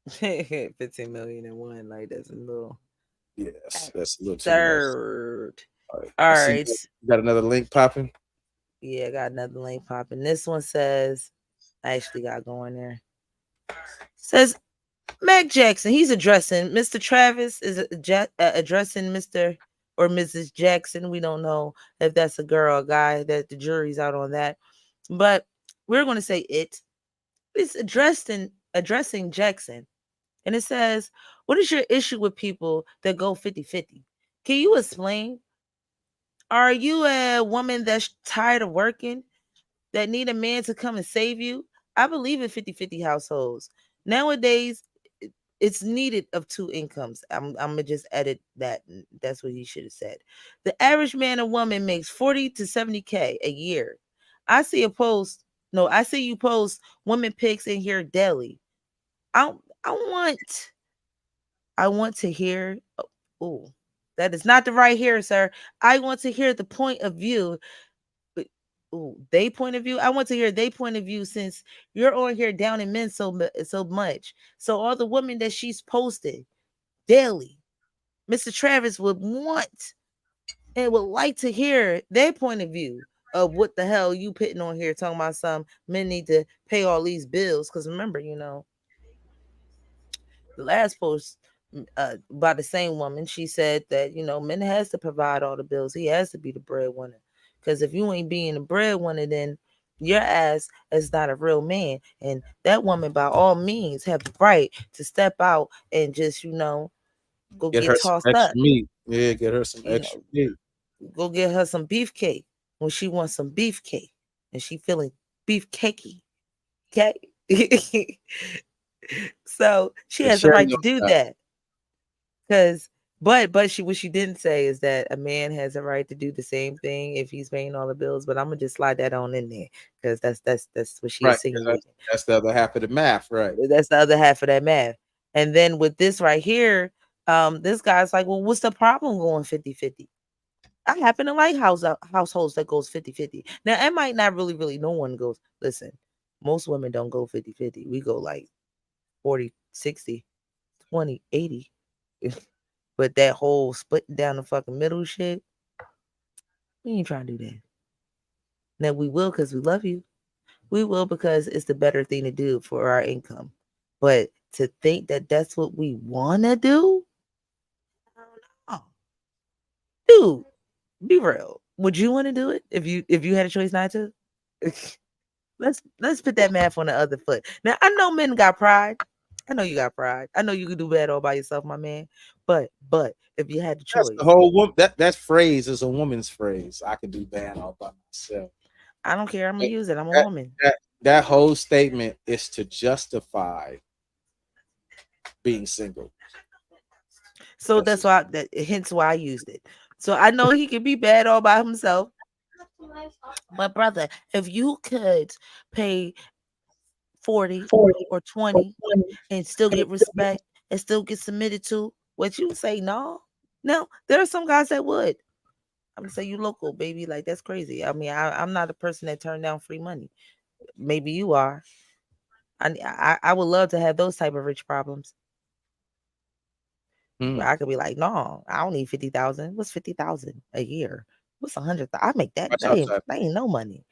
15 million in one, like that's a little Yes, that's a little too much. third. All right, All I see right. you got another link popping. Yeah, I got another link popping. This one says, I actually got going there. Says Mac Jackson. He's addressing Mr. Travis is addressing Mr. or Mrs. Jackson. We don't know if that's a girl or guy. That the jury's out on that, but we're going to say it. It's addressing Jackson, and it says, "What is your issue with people that go 50-50? Can you explain? Are you a woman that's tired of working, that need a man to come and save you? I believe in 50-50 households. Nowadays, it's needed of two incomes. I'm gonna just edit that. That's what he should have said. The average man or woman makes 40 to 70K a year. I see a post. No, I see you post women pics in here daily. I I want I want to hear. Oh, that is not the right here, sir. I want to hear the point of view. Ooh, they point of view. I want to hear they point of view since you're on here down in men so much. So all the women that she's posted daily, Mr. Travis would want and would like to hear their point of view of what the hell you putting on here talking about some men need to pay all these bills. Because remember, the last post by the same woman, she said that men has to provide all the bills. He has to be the breadwinner. Because if you ain't being the breadwinner, then your ass is not a real man. And that woman, by all means, have the right to step out and just go Get get her some tossed up. extra meat. Yeah, get her some You extra know, meat. go get her some beefcake when she wants some beefcake and she feeling beefcakey. Okay. So she The has the cherry right to on do top. that. Cause but she what she didn't say is that a man has a right to do the same thing if he's paying all the bills. But I'm gonna just slide that on in there because that's what she Right. 'Cause That's, insinuated. that's the other half of the math. Right. That's the other half of that math. And then with this right here, this guy's like, well, what's the problem going 50-50? I happen to like households that goes 50-50. Now, it might not really, no one goes, listen, most women don't go 50-50. We go like 40-60, 20-80. But that whole splitting down the fucking middle shit, we ain't trying to do that. Now, we will because we love you. We will because it's the better thing to do for our income. But to think that that's what we want to do, I don't know. Dude, be real. Would you want to do it if you had a choice not to? Let's put that math on the other foot. Now I know men got pride. I know you got pride. I know you can do bad all by yourself, my man. But if you had the That's the choice, whole woman. That phrase is a woman's phrase. I can do bad all by myself. I don't care. I'm gonna But use it. I'm a That woman. that whole statement is to justify being single. So That's that's just, why hence why I used it. So I know he can be bad all by himself. But brother, if you could pay 40 or 20 and still get respect and still get submitted to, what you say, no? No, there are some guys that would. I'm gonna say you local, baby. Like that's crazy. I mean, I'm not a person that turned down free money. Maybe you are. I would love to have those type of rich problems. Where mm, I could be like, no, I don't need 50,000. What's 50,000 a year? What's 100? I make that. watch outside. That ain't no money.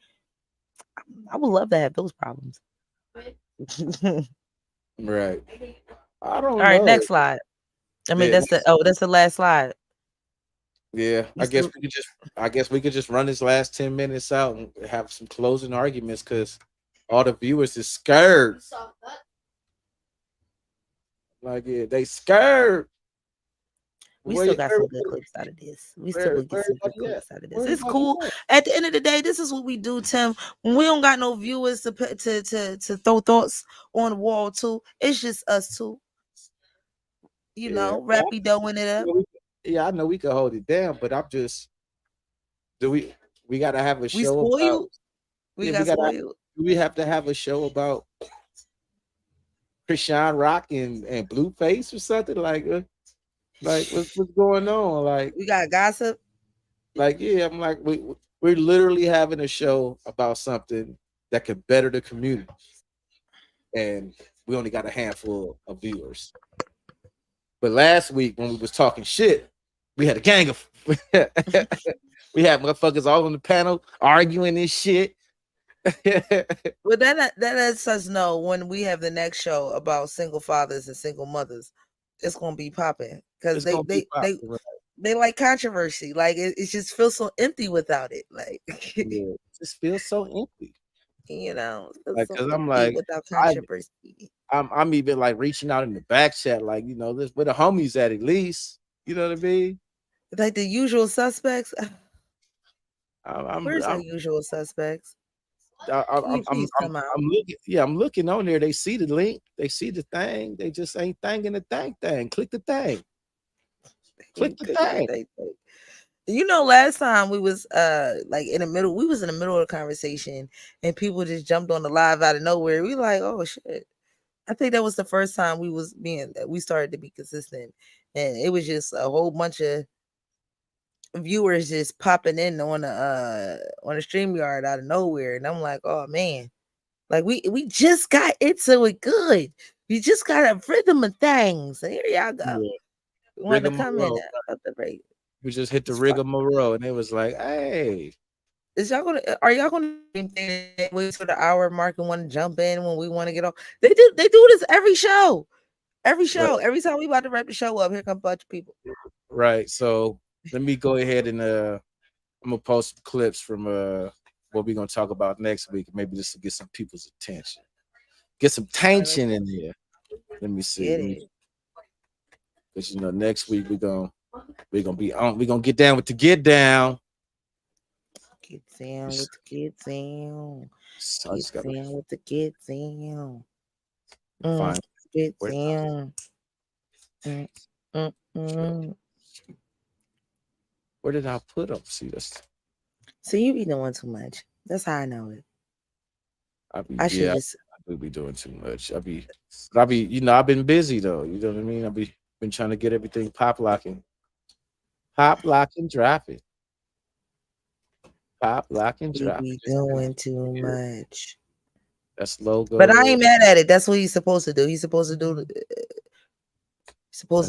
I would love to have those problems. All Right. I don't right, know. next slide. I mean, Yeah, that's the last slide. Yeah, We still I guess we could just run this last 10 minutes out and have some closing arguments because all the viewers is scared. Like, yeah, they scared. we still Where got some good clips out of this. We still gonna get where some good everybody at? clips out of this. Where It's everybody cool. at? At the end of the day, this is what we do, Tim. When we don't got no viewers to throw thoughts on the wall to, it's just us two. Yeah, Rapidoing it up. yeah, I know we could hold it down, but I'm just do we gotta have a We show about spoiled. We yeah, we got gotta spoiled. do we have to have a show about Krishan Rock and Blueface or something like what's going on We got gossip. yeah, I'm like we're literally having a show about something that could better the community, and we only got a handful of viewers. But last week when we was talking shit, we had a gang of we had motherfuckers all on the panel arguing this shit. Well, that lets us know when we have the next show about single fathers and single mothers, it's gonna be popping because It's gonna be popular. they like controversy. Like it just feels so empty without it. Like Yeah, it just feels so empty. it feels Like, so cause I'm empty like, without I controversy. I'm even like reaching out in the back chat, like this where the homies at least. You know what I mean? Like the usual suspects. I'm Where's our I'm usual suspects? Can I'm you please come out? I'm looking. Yeah, I'm looking on there. They see the link. They see the thing. They just ain't thanging the thing. Click the thing. Click the thing. Last time we was like in the middle, we was in the middle of the conversation and people just jumped on the live out of nowhere. We like, oh shit. I think that was the first time we started to be consistent. And it was just a whole bunch of viewers just popping in on the StreamYard out of nowhere. And I'm like, oh man. Like we just got into it good. We just got a rhythm of things. And here y'all go. Yeah. We want to come in up the break. We just hit the rigmarole, and it was like, hey, are y'all gonna wait for the hour mark and want to jump in when we want to get off? They do this every show. Every show. Right. Every time we about to wrap the show up, here come a bunch of people. Right. So let me go ahead and I'm gonna post some clips from what we're gonna talk about next week, maybe just to get some people's attention. Get some tension in there. Let me see. Because next week we're gonna be on. We're gonna get down with the get down. Get down with the get down. Get down with the get down. Get down. Where did I put them? See this? So you be doing too much. That's how I know it. I do be doing too much. I've been busy though. You know what I mean? I've been trying to get everything pop locking, drop it. Pop locking, drop. You be doing too much. That's logo. But I ain't mad at it. That's what he's supposed to do. He's supposed to do.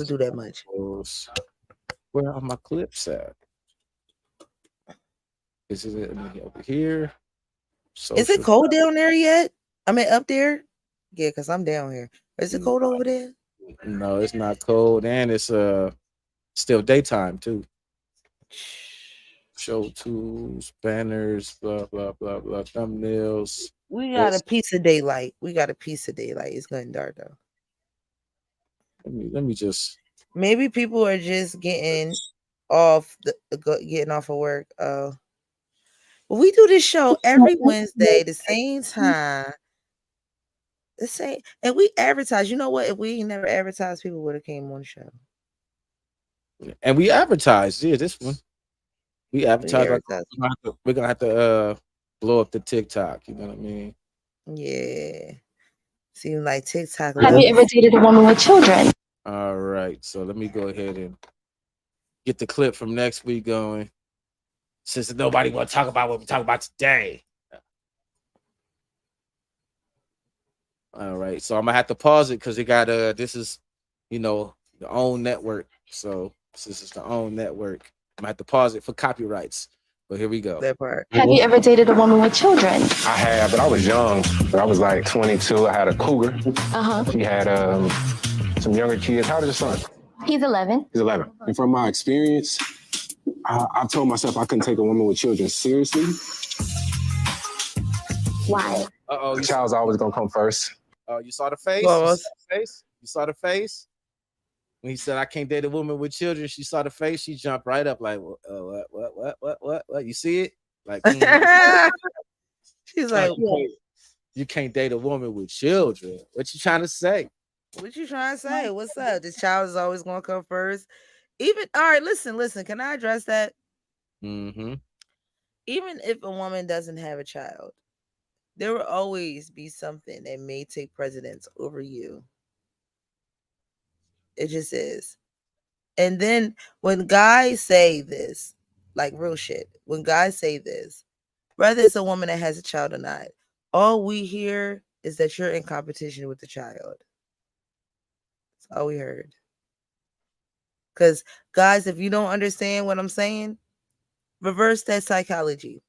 Do that much. Where are my clips at? Is it over here? Is it cold down there yet? I mean, up there? Yeah, because I'm down here. Is it cold over there? No, it's not cold, and it's still daytime too. Show tools, banners, blah blah blah blah, thumbnails. We got a piece of daylight. It's getting dark though. Let me just. Maybe people are just getting off of work. We do this show every Wednesday, the same time. The same, and we advertise. You know what? If we never advertised, people would have came on the show. And we advertised, this one. We advertise. We're gonna have to blow up the TikTok. You know what I mean? Yeah. Seems like TikTok. Have you ever dated a woman with children? All right. So let me go ahead and get the clip from next week going. Since nobody want to talk about what we talk about today. All right. So I'm gonna have to pause it because it got this is the own network. So this is the own network. I'm gonna have to pause it for copyrights. But here we go. That part. Have you ever dated a woman with children? I have, but I was young. I was like 22. I had a cougar. He had some younger kids. How old is your son? He's 11. He's 11. And from my experience, I told myself I couldn't take a woman with children seriously. Why? The child's always gonna come first. Oh, you saw the face? You saw the face? When he said, I can't date a woman with children, she saw the face, she jumped right up like, what? You see it? Like, she's like, you can't date a woman with children. What you trying to say? What you trying to say? What's up? This child is always going to come first. Even, all right, listen. Can I address that? Mm-hmm. Even if a woman doesn't have a child, there will always be something that may take precedence over you. It just is. And then when guys say this, like real shit, when guys say this, whether it's a woman that has a child or not, all we hear is that you're in competition with the child. That's all we heard. Because, guys, if you don't understand what I'm saying, reverse that psychology.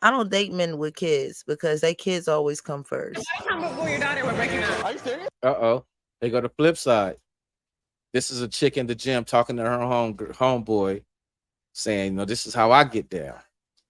I don't date men with kids because they kids always come first. Before your daughter would recognize. Are you serious? Uh-oh. They go to the flip side. This is a chick in the gym talking to her homeboy, saying, this is how I get down.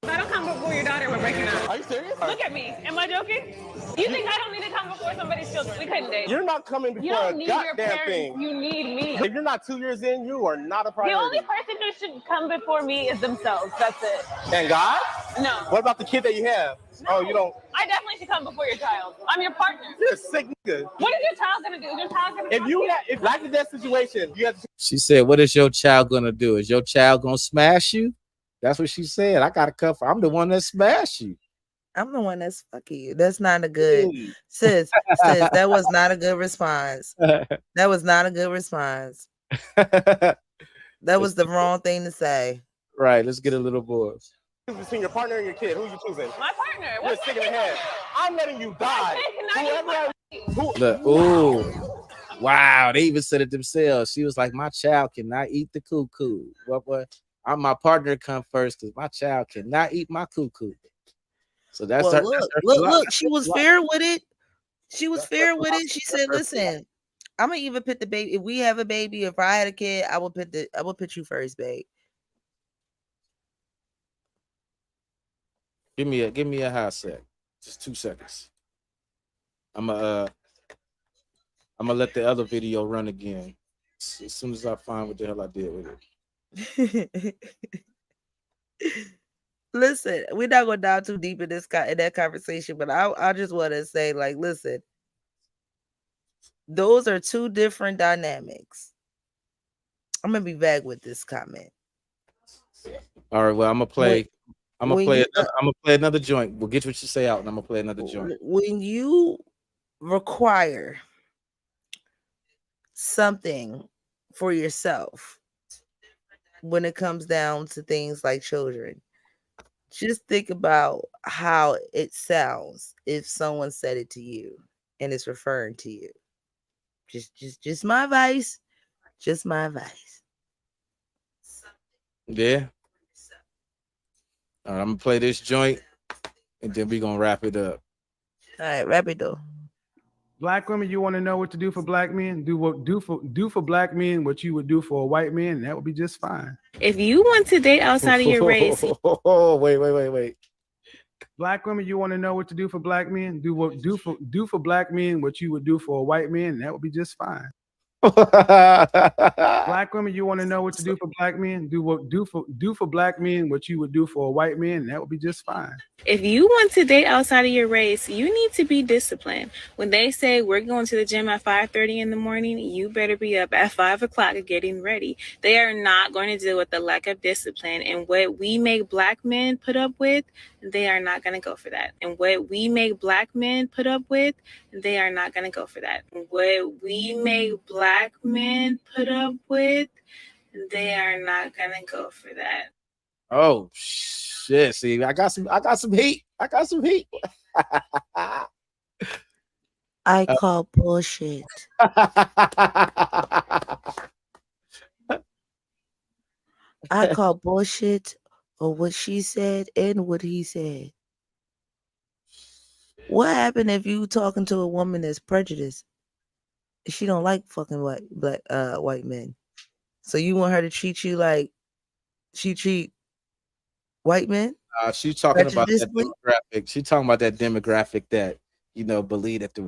If I don't come before your daughter would recognize. Are you serious? Look at me. Am I joking? You think I don't need to come before somebody's children? We couldn't date. You're not coming before You don't a need your goddamn parents. thing. You need me. If you're not 2 years in, you are not a priority. The only person who should come before me is themselves. That's it. And God? No. What about the kid that you have? No. Oh, you don't. I definitely should come before your child. I'm your partner. You're a sick nigga. What is your child gonna do? Is your child gonna? If like in that situation, you have to. She said, what is your child gonna do? Is your child gonna smash you? That's what she said. I got to cover. I'm the one that smashed you. I'm the one that's fucking you. That's not a good sis. That was not a good response. That was not a good response. That was the wrong thing to say. Right. Let's get a little more. Between your partner and your kid, who are you choosing? My partner. You're sick in the head. I'm letting you die. Look, ooh. Wow, they even said it themselves. She was like, my child cannot eat the cuckoo. What? I'm my partner come first because my child cannot eat my cuckoo. So that's her. Look, she was fair with it. She was fair with it. She said, listen, I'm gonna even put the baby. If we have a baby, if I had a kid, I would put you first, babe. Give me a high sec. Just 2 seconds. I'm gonna let the other video run again as soon as I find what the hell I did with it. Listen, we're not going to dive too deep in that conversation, but I just want to say, like, listen, those are two different dynamics. I'm gonna be vague with this comment. All right, well, I'm gonna play another joint. We'll get what you say out, and I'm gonna play another joint. When you require something for yourself, when it comes down to things like children, just think about how it sounds if someone said it to you and it's referring to you. Just my advice. Just my advice. Yeah. All right, I'm gonna play this joint, and then we're gonna wrap it up. All right, wrap it up. Black women, you want to know what to do for black men? Do for black men what you would do for a white man, and that would be just fine. If you want to date outside of your race, wait. Black women, you want to know what to do for black men? Do for black men what you would do for a white man, and that would be just fine. Black women, you want to know what to do for black men? Do for black men what you would do for a white man, and that would be just fine. if you want to date outside of your race, you need to be disciplined. When they say we're going to the gym at 5:30 in the morning, you better be up at 5 o'clock getting ready. They are not going to deal with the lack of discipline. And what we make black men put up with, they are not going to go for that. And what we make black men put up with, they are not going to go for that. What we make black men put up with, they are not going to go for that. Oh shit! See, I got some heat. I call bullshit. I call bullshit on what she said and what he said. What happened if you talking to a woman that's prejudiced? She don't like fucking white men. So you want her to treat you like she treat white men She's talking about that prejudiciously? demographic. She's talking about that demographic that believe that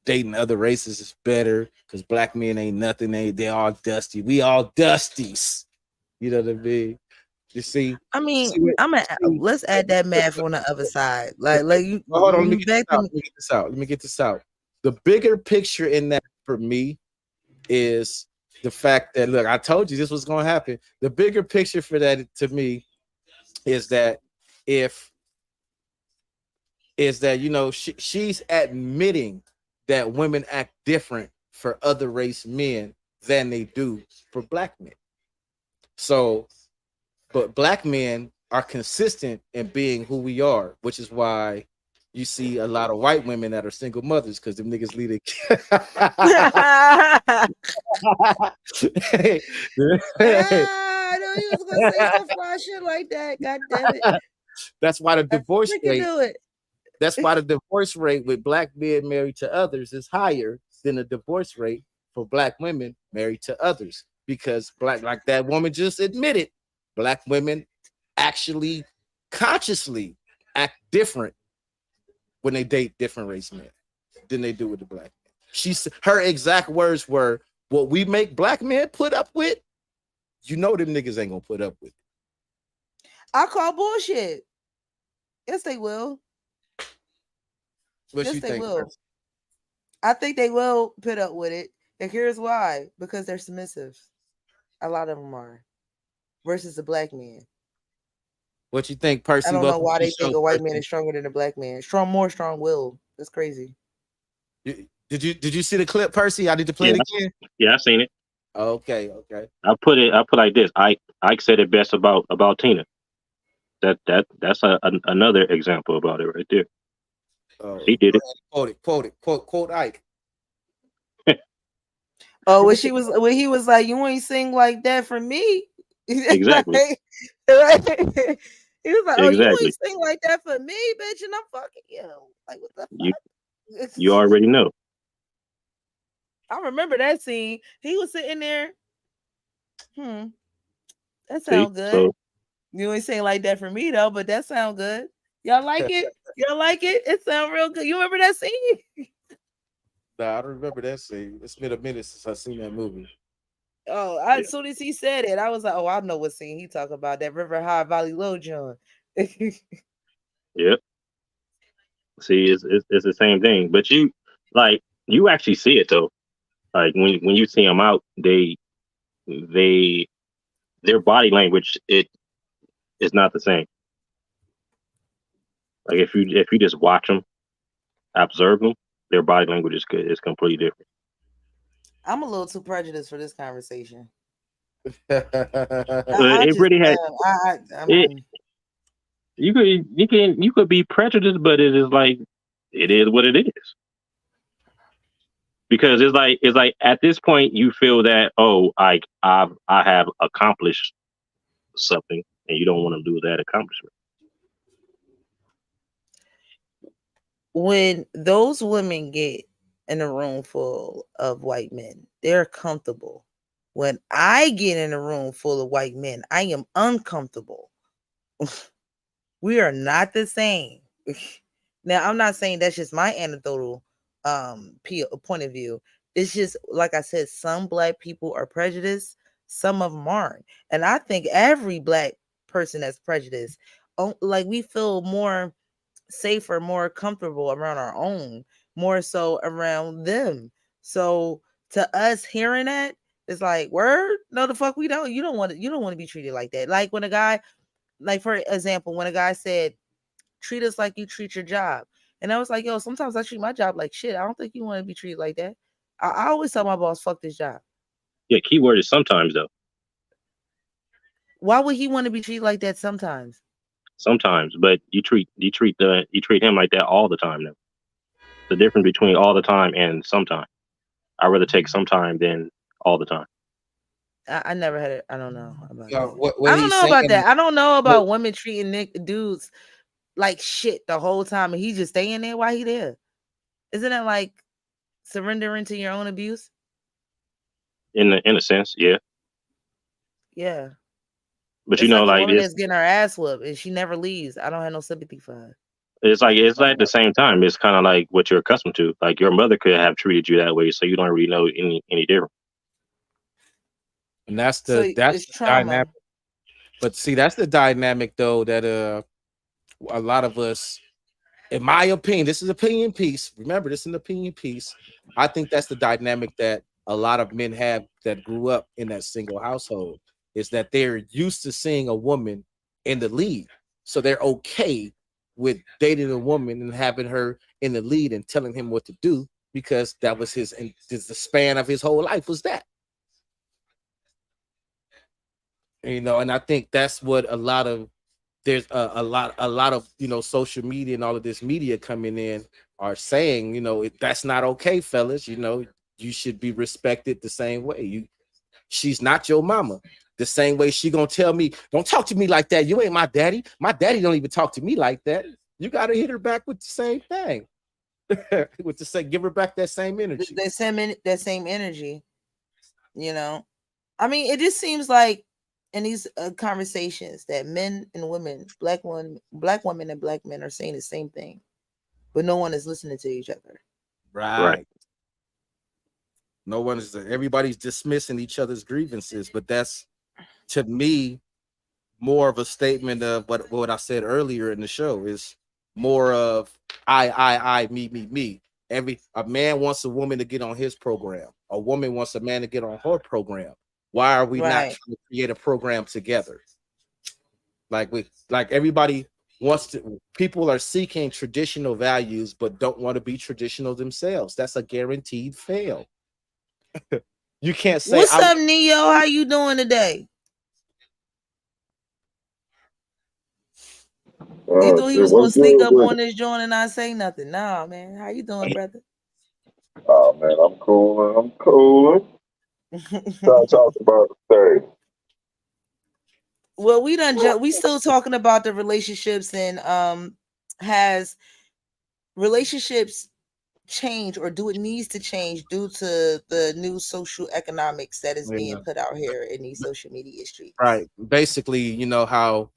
dating other races is better because black men ain't nothing. They all dusty. We all dusties. You know what I mean? You see? I mean, See what? let's add that math on the other side. Like you, Hold on. Let me you get back this to out. me. Let me get this out. Let me get this out. The bigger picture in that for me is the fact that look, I told you this was going to happen. The bigger picture for that to me is that she's admitting that women act different for other race men than they do for black men. So, but black men are consistent in being who we are, which is why you see a lot of white women that are single mothers because them niggas lead it. I know you was gonna say some fly shit like that. God damn it! That's why the divorce We can rate. do it. That's why the divorce rate with black men married to others is higher than the divorce rate for black women married to others. Because like that woman just admitted, black women actually consciously act different when they date different race men than they do with the black men. Her exact words were, "What we make black men put up with, them niggas ain't gonna put up with it." I call bullshit. Yes, they will. What Yes, you they think? will. I think they will put up with it. And here's why. Because they're submissive. A lot of them are. Versus the black man. What you think, Percy? I don't know Welcome why to the they think show, a white Percy. man is stronger than a black man. More strong will. That's crazy. Did you see the clip, Percy? I need to play it again. Yeah, I seen it. Okay. I put like this. Ike said it best about Tina. That's another example about it right there. He did it. Quote Ike. Oh, when he was like, "You ain't sing like that for me." Exactly. Right? He was like, "Oh, you Exactly. ain't sing like that for me, bitch," and I'm fucking you. Like, what the fuck? You already know. I remember that scene. He was sitting there. That See, sounds good. so You ain't saying like that for me though, but that sounds good. Y'all like it? Y'all like it? It sounds real good. You remember that scene? Nah, I don't remember that scene. It's been a minute since I've seen that movie. Oh, as soon as he said it, I was like, "Oh, I know what scene he talking about. That River High Valley Low John." yep. See, it's the same thing, but you actually see it though. Like when you see them out, their body language it is not the same. Like if you just watch them, observe them, their body language is completely different. I'm a little too prejudiced for this conversation. It really had. You could be prejudiced, but it is like it is what it is. Because it's like at this point you feel that I have accomplished something, and you don't want to lose that accomplishment. When those women get in a room full of white men, they're comfortable. When I get in a room full of white men, I am uncomfortable. We are not the same. Now, I'm not saying that's just my anecdotal point of view. It's just like I said, some black people are prejudiced, some of them aren't. And I think every black person that's prejudiced, like we feel more safer, more comfortable around our own, more so around them. So to us hearing that, it's like, word, no, the fuck we don't. You don't want to be treated like that. Like when a guy, like for example, when a guy said, treat us like you treat your job. And I was like, yo, sometimes I treat my job like shit. I don't think you want to be treated like that. I always tell my boss, fuck this job. Yeah, keyword is sometimes though. Why would he want to be treated like that sometimes? Sometimes, but you treat him like that all the time now. The difference between all the time and sometime. I'd rather take some time than all the time. I never had it. I don't know about that. What I don't he's know about saying- that. I don't know about women treating dudes like shit the whole time and he just staying there while he there. Isn't it like surrendering to your own abuse? In a sense, yeah. Yeah. But It's like a like woman this, that's getting her ass whooped and she never leaves. I don't have no sympathy for her. it's like at the same time, it's kind of like what you're accustomed to. Like your mother could have treated you that way, so you don't really know any different. And that's So the it's trauma. dynamic. But see, that's the dynamic though that a lot of us, in my opinion, this is opinion piece. Remember, this is an opinion piece. I think that's the dynamic that a lot of men have that grew up in that single household, is that they're used to seeing a woman in the lead. So they're okay with dating a woman and having her in the lead and telling him what to do, because that was his, and the span of his whole life was that. And I think that's what there's a lot of social media and all of this media coming in are saying, that's not okay, fellas. You should be respected the same way. She's not your mama. The same way she gonna tell me, don't talk to me like that. You ain't my daddy. My daddy don't even talk to me like that. You gotta hit her back with the same thing. Give her back that same energy. That same energy. I mean, it just seems like in these conversations that men and women, black women and black men are saying the same thing, but no one is listening to each other. Right. No one is. Everybody's dismissing each other's grievances, but that's, to me, more of a statement of what I said earlier in the show. Is more of I, me. A man wants a woman to get on his program. A woman wants a man to get on her program. Why are we not trying to create a program together? Like everybody wants to. People are seeking traditional values, but don't want to be traditional themselves. That's a guaranteed fail. You can't say, "What's up, Neo? How you doing today?" He thought he was gonna sneak up on this joint and not say nothing. Nah, man. How you doing, brother? Oh man, I'm cooling. Try to talk about the thing. Well, we still talking about the relationships, and has relationships change, or do it needs to change due to the new social economics that is being put out here in these social media streets? Right. Basically, how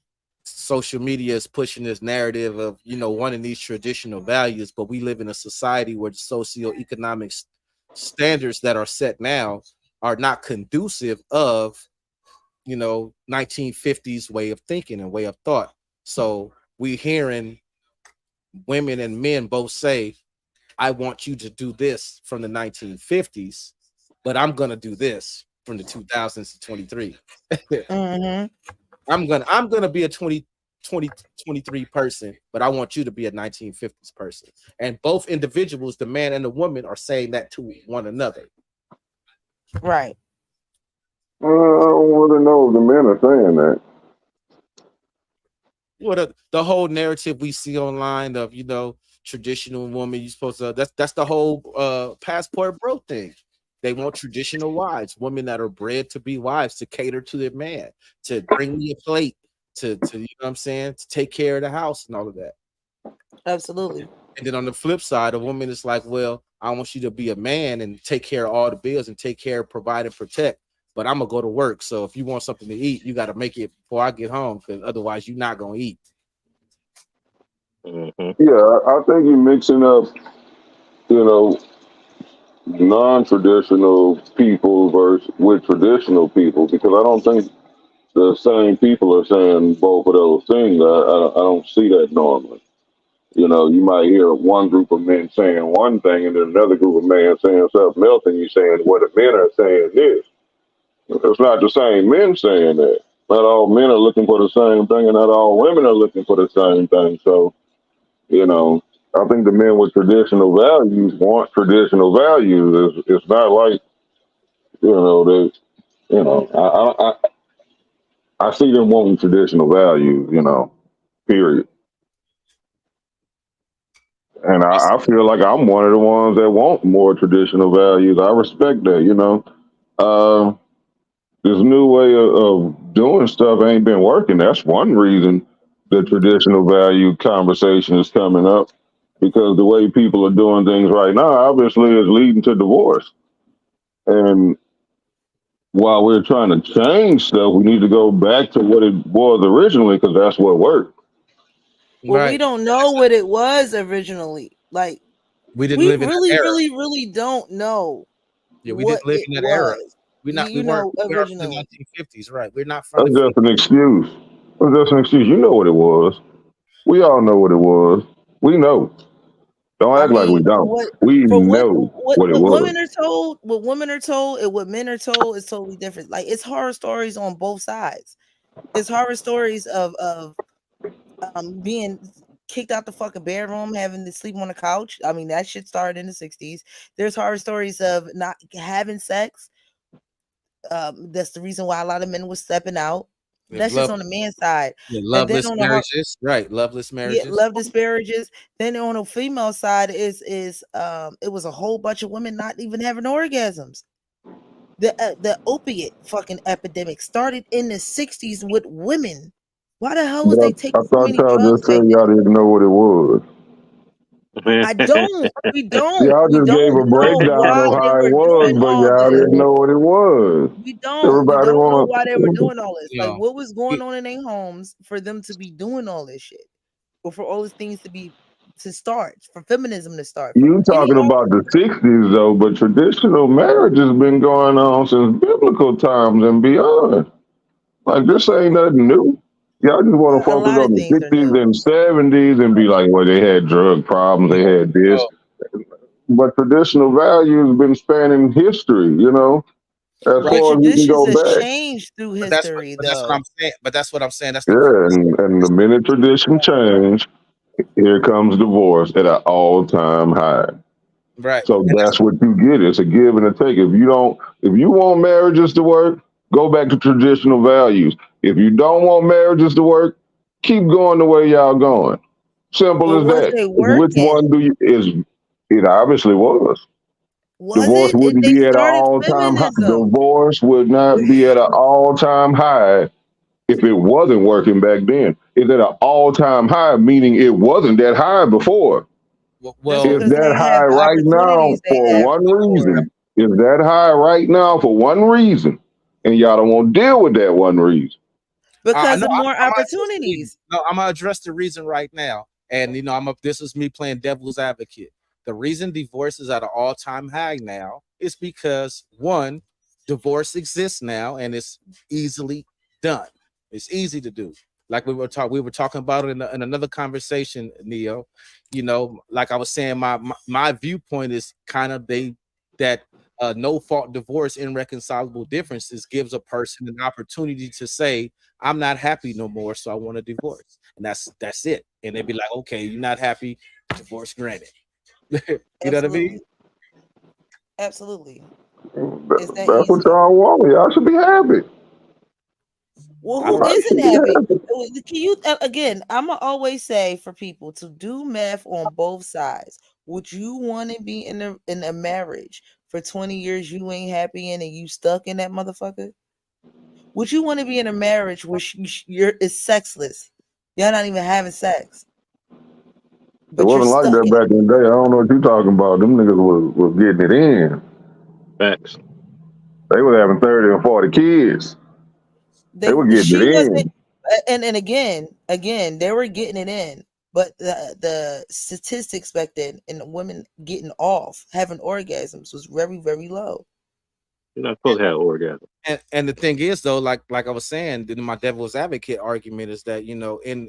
social media is pushing this narrative of, wanting these traditional values, but we live in a society where socioeconomic standards that are set now are not conducive of 1950s way of thinking and way of thought. So we hearing women and men both say, I want you to do this from the 1950s, but I'm gonna do this from the 2000s to 23. I'm gonna be a 2023 person, but I want you to be a 1950s person. And both individuals, the man and the woman, are saying that to one another. Right. I don't want to know if the men are saying that. Well, the whole narrative we see online of traditional woman, you supposed to, that's the whole passport bro thing. They want traditional wives, women that are bred to be wives, to cater to their man, to bring me a plate, to you know what I'm saying, to take care of the house and all of that. Absolutely. And then on the flip side, a woman is like, well, I want you to be a man and take care of all the bills and take care, provide and protect, but I'm gonna go to work. So if you want something to eat, you got to make it before I get home, because otherwise you're not gonna eat. Yeah, I think you're mixing up, non-traditional people with traditional people, because I don't think the same people are saying both of those things. I don't see that normally. You might hear one group of men saying one thing and then another group of men saying something else, and you're saying what the men are saying is. It's not the same men saying that. Not all men are looking for the same thing, and not all women are looking for the same thing. So, I think the men with traditional values want traditional values. It's not like, they, I see them wanting traditional values, period. And I feel like I'm one of the ones that want more traditional values. I respect that, this new way of doing stuff ain't been working. That's one reason the traditional value conversation is coming up, because the way people are doing things right now obviously is leading to divorce. And while we're trying to change stuff, we need to go back to what it was originally because that's what worked. Well, we don't know what it was originally. Like we didn't we live in that era. really don't know. Yeah, we what didn't live it in that was. era. We weren't from Originally. the 1950s, right? We're not from That's the just an excuse. That's just an excuse. You know what it was. We all know what it was. We know. Don't act like we don't. We know what it was. Women are told, what women are told, and what men are told is totally different. Like it's horror stories on both sides. It's horror stories of being kicked out the fucking bedroom, having to sleep on the couch. I mean, that shit started in the 60s. There's horror stories of not having sex. That's the reason why a lot of men were stepping out. That's just on the man's side. Yeah, And then loveless on marriages, right? Loveless marriages. Yeah, love disparages. Then on the female side is it was a whole bunch of women not even having orgasms. The opiate fucking epidemic started in the 60s with women. Why the hell was But they I taking so thought many y'all drugs just back said y'all didn't know what it was. I don't. We don't. Y'all We just gave a don't know breakdown why of they how it were was, doing but all y'all this. didn't know what it was. We don't. We Everybody don't know want. why they were doing all this. Like, Yeah. what was going on in their homes for them to be doing all this shit, or for all these things to start, for feminism to start. You talking about the 60s though, but traditional marriage has been going on since biblical times and beyond. Like this ain't nothing new. Y'all just want to A focus lot of on the things are 60s new. and 70s and be like, well, they had drug problems, they had this. But traditional values have been spanning history, you know, as But far as we can traditions go has back. changed through But history, that's what though. I'm saying. But that's what I'm saying. That's the Yeah, and the minute tradition change, here comes divorce at an all-time high. right. So that's what you get. It's a give and a take. If you want marriages to work, go back to traditional values. If you don't want marriages to work, keep going the way y'all going. Simple But as was that. they Which working? one do you is it obviously was. Was Divorce it? wouldn't They be at an started all-time high. feminism. Divorce would not be at an all-time high if it wasn't working back then. It's at an all-time high, meaning it wasn't that high before. Just It's because that they high have the right now opportunities they for have one before. reason. It's that high right now for one reason. And y'all don't want to deal with that one reason. Because No, of more I'm gonna address the reason. opportunities. No, I'm gonna address the reason right now. And this is me playing devil's advocate. The reason divorce is at an all-time high now is because one, divorce exists now and it's easily done. It's easy to do. Like we were talking about it in another conversation, Neo. Like I was saying, my viewpoint is kind of that no fault divorce, irreconcilable differences gives a person an opportunity to say, I'm not happy no more, so I want a divorce. And that's it. And they'd be like, okay, you're not happy, divorce granted. You know what I mean? Absolutely. That's what y'all want. Y'all should be happy. Well, who isn't happy? Can you again? I'm gonna always say for people to do math on both sides. Would you want to be in a marriage for 20 years you ain't happy in and you stuck in that motherfucker? Would you want to be in a marriage where it's sexless? Y'all not even having sex, It but you're wasn't like stuck that in back in the day. I don't know what you're talking about. Them niggas was getting it in. Facts. They was having 30 and 40 kids. They were getting She it wasn't, in. and again, they were getting it in, but the statistics back then and women getting off having orgasms was very, very low. You're not supposed to have orgasm. And the thing is though, like I was saying, my devil's advocate argument is that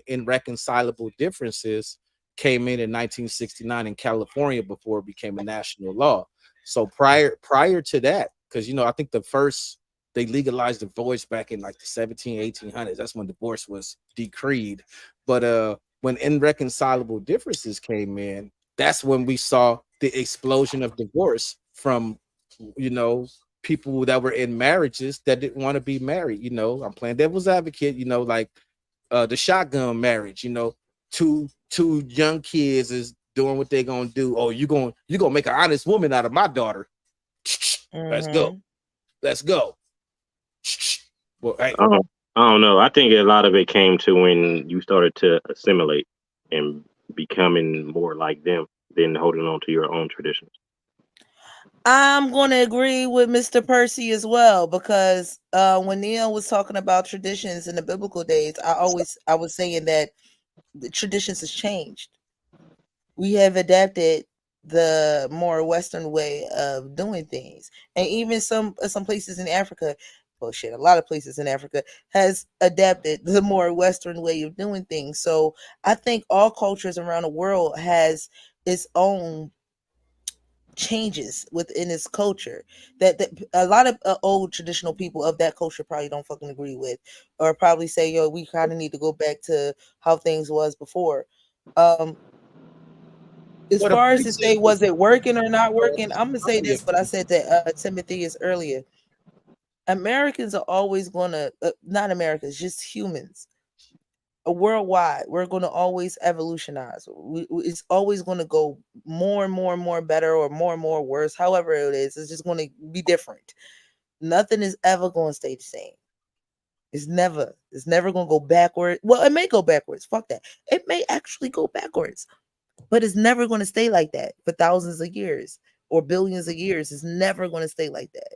irreconcilable differences came in 1969 in California before it became a national law. So prior to that, because I think they legalized divorce back in like the 1800s. That's when divorce was decreed. But when irreconcilable differences came in, that's when we saw the explosion of divorce from people that were in marriages that didn't want to be married. I'm playing devil's advocate, like the shotgun marriage, two young kids is doing what they're gonna do. Oh, you're gonna make an honest woman out of my daughter. Let's go. Well, hey. I don't know. I think a lot of it came to when you started to assimilate and becoming more like them than holding on to your own traditions. I'm going to agree with Mr. Percy as well, because when Neil was talking about traditions in the biblical days, I was saying that the traditions has changed. We have adapted the more Western way of doing things, and even some places in Africa, a lot of places in Africa has adapted the more Western way of doing things. So I think all cultures around the world has its own changes within its culture that a lot of old traditional people of that culture probably don't fucking agree with, or probably say, yo, we kind of need to go back to how things was before. As What a far as big to say, example. was it working or not working, I'm gonna say this, what I said to Timothy is earlier. Americans are always gonna not Americans, just humans, worldwide, we're going to always evolutionize. It's always going to go more and more and more better, or more and more worse. However it is, it's just going to be different. Nothing is ever going to stay the same. It's never going to go backward. Well, it may go backwards. Fuck that. It may actually go backwards, but it's never going to stay like that for thousands of years or billions of years. It's never going to stay like that.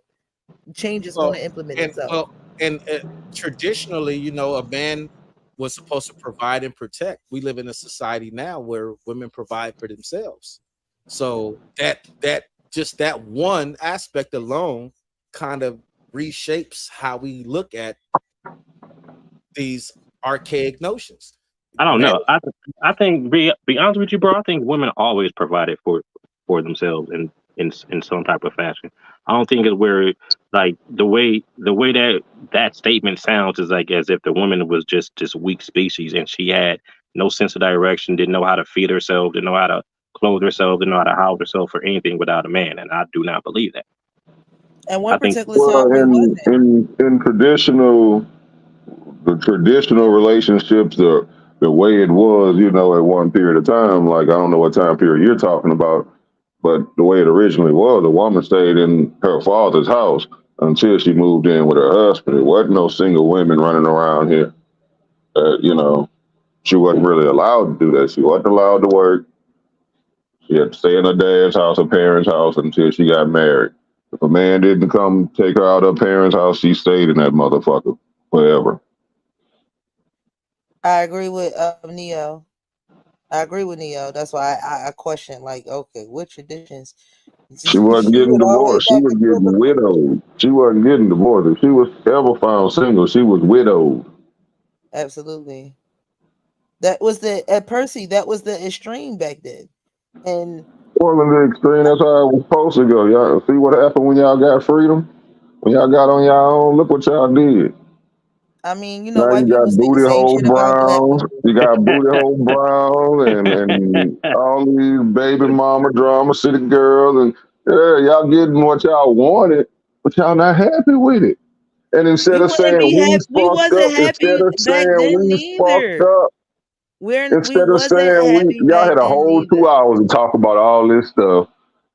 Change is going Well, to implement and itself. well, and traditionally, you know, a man was supposed to provide and protect. We live in a society now where women provide for themselves. So that just that one aspect alone kind of reshapes how we look at these archaic notions. I don't Man, know. I think be honest with you, bro. I think women always provided for themselves in some type of fashion. I don't think it's where like the way that statement sounds is like as if the woman was just this weak species and she had no sense of direction, didn't know how to feed herself, didn't know how to clothe herself, didn't know how to house herself for anything without a man. And I do not believe that. And one I think particular Well, time we wasn't. in the traditional relationships, the way it was, you know, at one period of time, like I don't know what time period you're talking about, but the way it originally was, a woman stayed in her father's house until she moved in with her husband. It wasn't no single women running around here. You know, she wasn't really allowed to do that. She wasn't allowed to work. She had to stay in her dad's house, her parents' house, until she got married. If a man didn't come take her out of her parents' house, she stayed in that motherfucker forever. I agree with Neo. I agree with Neo. That's why I question, like, okay, what traditions? She You wasn't getting went all the way divorced. She back was to getting biblical. widowed. She wasn't getting divorced. If she was ever found single, she was widowed. Absolutely. That was the at Percy. That was the extreme back then. And Well, in the extreme, that's how it was supposed to go. Y'all see what happened when y'all got freedom? When y'all got on y'all own, look what y'all did. I mean, Now white you people got say the booty same hole shit about black Browns. people. You got booty hole Browns and all these baby mama drama city girls and yeah, y'all getting what y'all wanted, but y'all not happy with it. And We instead of wouldn't saying be we happy. We fucked wasn't up, instead happy of back saying then we fucked neither. up, We instead of wasn't saying happy y'all back had a then whole neither. 2 hours to talk about all this stuff.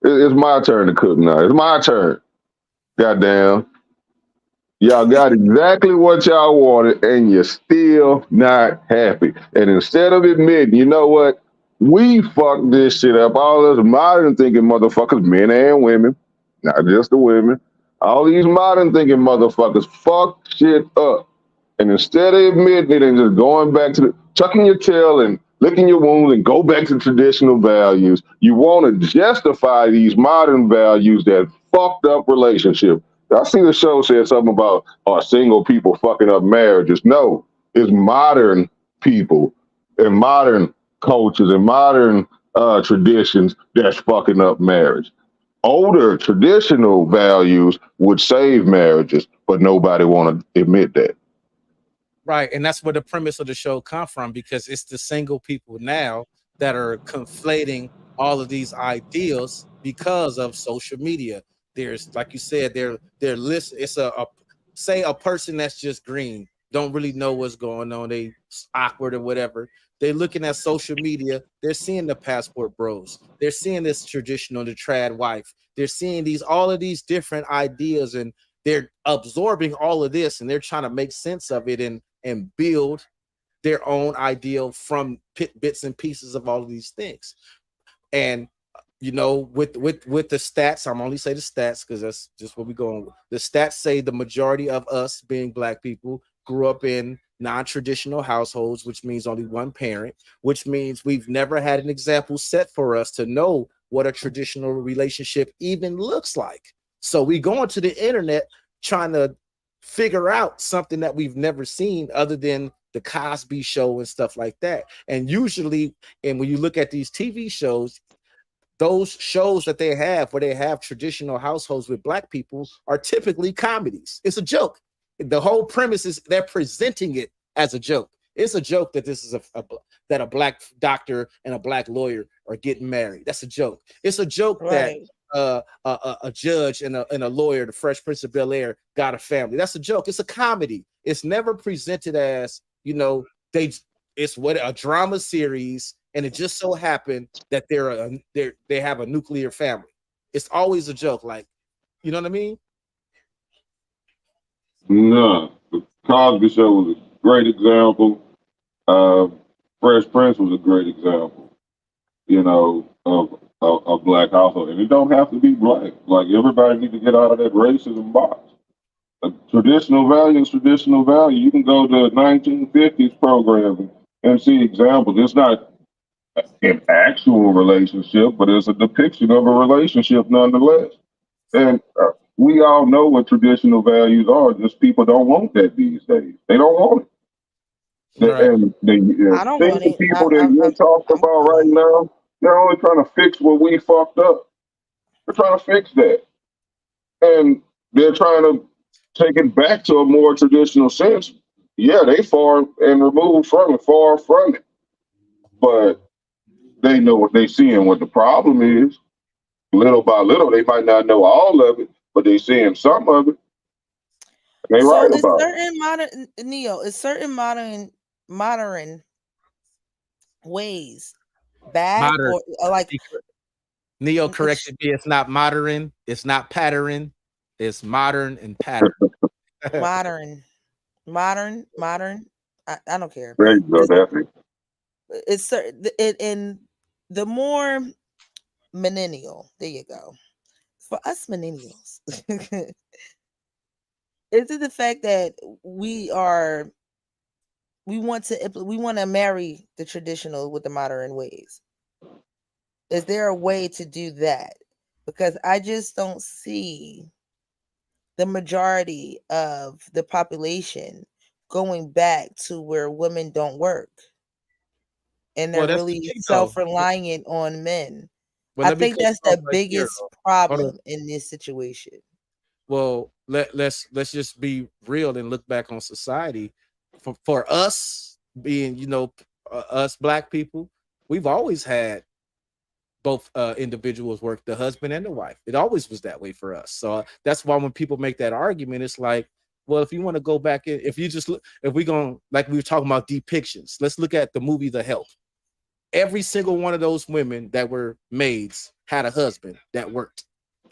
It's my turn to cook now. It's my turn. Goddamn. Y'all got exactly what y'all wanted, and you're still not happy. And instead of admitting, you know what? We fucked this shit up. All this modern thinking motherfuckers, men and women, not just the women. All these modern thinking motherfuckers fuck shit up. And instead of admitting it and just going back to tucking your tail and licking your wounds and go back to traditional values, you want to justify these modern values that fucked up relationship. I see the show said something about single people fucking up marriages. No, it's modern people and modern cultures and modern traditions that's fucking up marriage. Older traditional values would save marriages, but nobody want to admit that. right, and that's where the premise of the show come from, because it's the single people now that are conflating all of these ideals because of social media. There's, like you said, they're list. It's a say a person that's just green, don't really know what's going on, they awkward or whatever. They're looking at social media, they're seeing the passport bros, they're seeing this traditional, the trad wife, they're seeing these all of these different ideas, and they're absorbing all of this and they're trying to make sense of it and build their own ideal from bits and pieces of all of these things. And you know, with the stats, I'm only say the stats because that's just what we're going with. The stats say the majority of us being black people grew up in non-traditional households, which means only one parent, which means we've never had an example set for us to know what a traditional relationship even looks like. So we go into the internet trying to figure out something that we've never seen other than the Cosby Show and stuff like that. And usually, and when you look at these TV shows, those shows that they have where they have traditional households with black people are typically comedies. It's a joke. The whole premise is they're presenting it as a joke. It's a joke that this is that a black doctor and a black lawyer are getting married. That's a joke. It's a joke that a judge and a lawyer, the Fresh Prince of Bel-Air, got a family. That's a joke. It's a comedy. It's never presented as, you know, it's what a drama series, and it just so happened that they have a nuclear family. It's always a joke, like, you know what I mean? No, the Cosby Show was a great example. Fresh Prince was a great example, you know, of a black household. And it don't have to be black. Like, everybody need to get out of that racism box. Traditional value is traditional value. You can go to 1950s program and see examples. It's not an actual relationship, but it's a depiction of a relationship nonetheless. And we all know what traditional values are. Just people don't want that these days. They don't want it. Right. And I don't want the it. people that you're talking about right now, they're only trying to fix what we fucked up. They're trying to fix that. And they're trying to take it back to a more traditional sense. Yeah, they far and removed from it, far from it. But they know what they see and what the problem is. Little by little, they might not know all of it, but they seeing some of it. They So right it's about it. certain modern it's certain modern ways bad Modern. or like Neo corrected me. It's not modern. It's not pattern. It's modern and pattern. modern. I don't care. There you go, definitely. It's certain in the more millennial. There you go. For us millennials, is it the fact that we want to marry the traditional with the modern ways? Is there a way to do that? Because I just don't see the majority of the population going back to where women don't work and they're really self-reliant on men. I think that's the biggest problem in this situation. Well, let's just be real and look back on society. For us being, you know, us black people, we've always had both individuals work, the husband and the wife. It always was that way for us. So that's why when people make that argument, it's like, well, if you want to go back in, if you just look, if we going, like we were talking about depictions, let's look at the movie The Help. Every single one of those women that were maids had a husband that worked,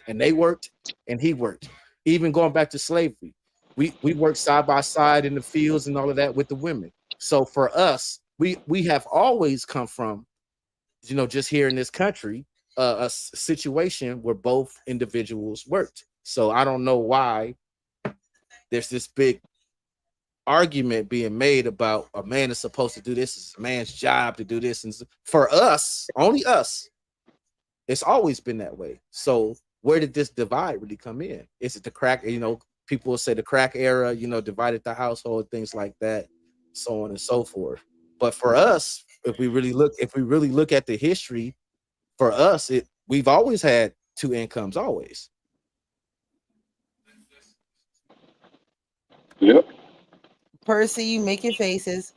and they worked and he worked. Even going back to slavery, we worked side by side in the fields and all of that with the women. So for us, we have always come from, you know, just here in this country, a situation where both individuals worked. So I don't know why there's this big argument being made about a man is supposed to do this. It's a man's job to do this. And for us, only us, it's always been that way. So where did this divide really come in? Is it the crack? You know, people will say the crack era, you know, divided the household, things like that, so on and so forth. But for us, if we really look at the history, for us, we've always had two incomes, always. Yep. Percy, you making faces.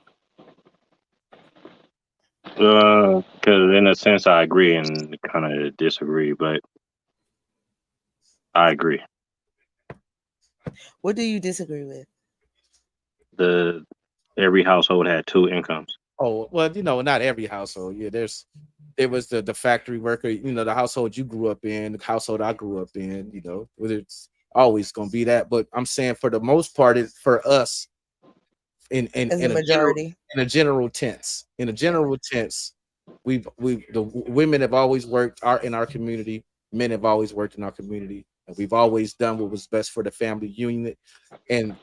Because in a sense, I agree and kind of disagree, but I agree. What do you disagree with? Every household had two incomes. Oh, well, you know, not every household. Yeah, there was the factory worker, you know, the household you grew up in, the household I grew up in, you know, whether it's always going to be that. But I'm saying for the most part, for us, in a general tense, the women have always worked in our community. Men have always worked in our community, and we've always done what was best for the family unit. And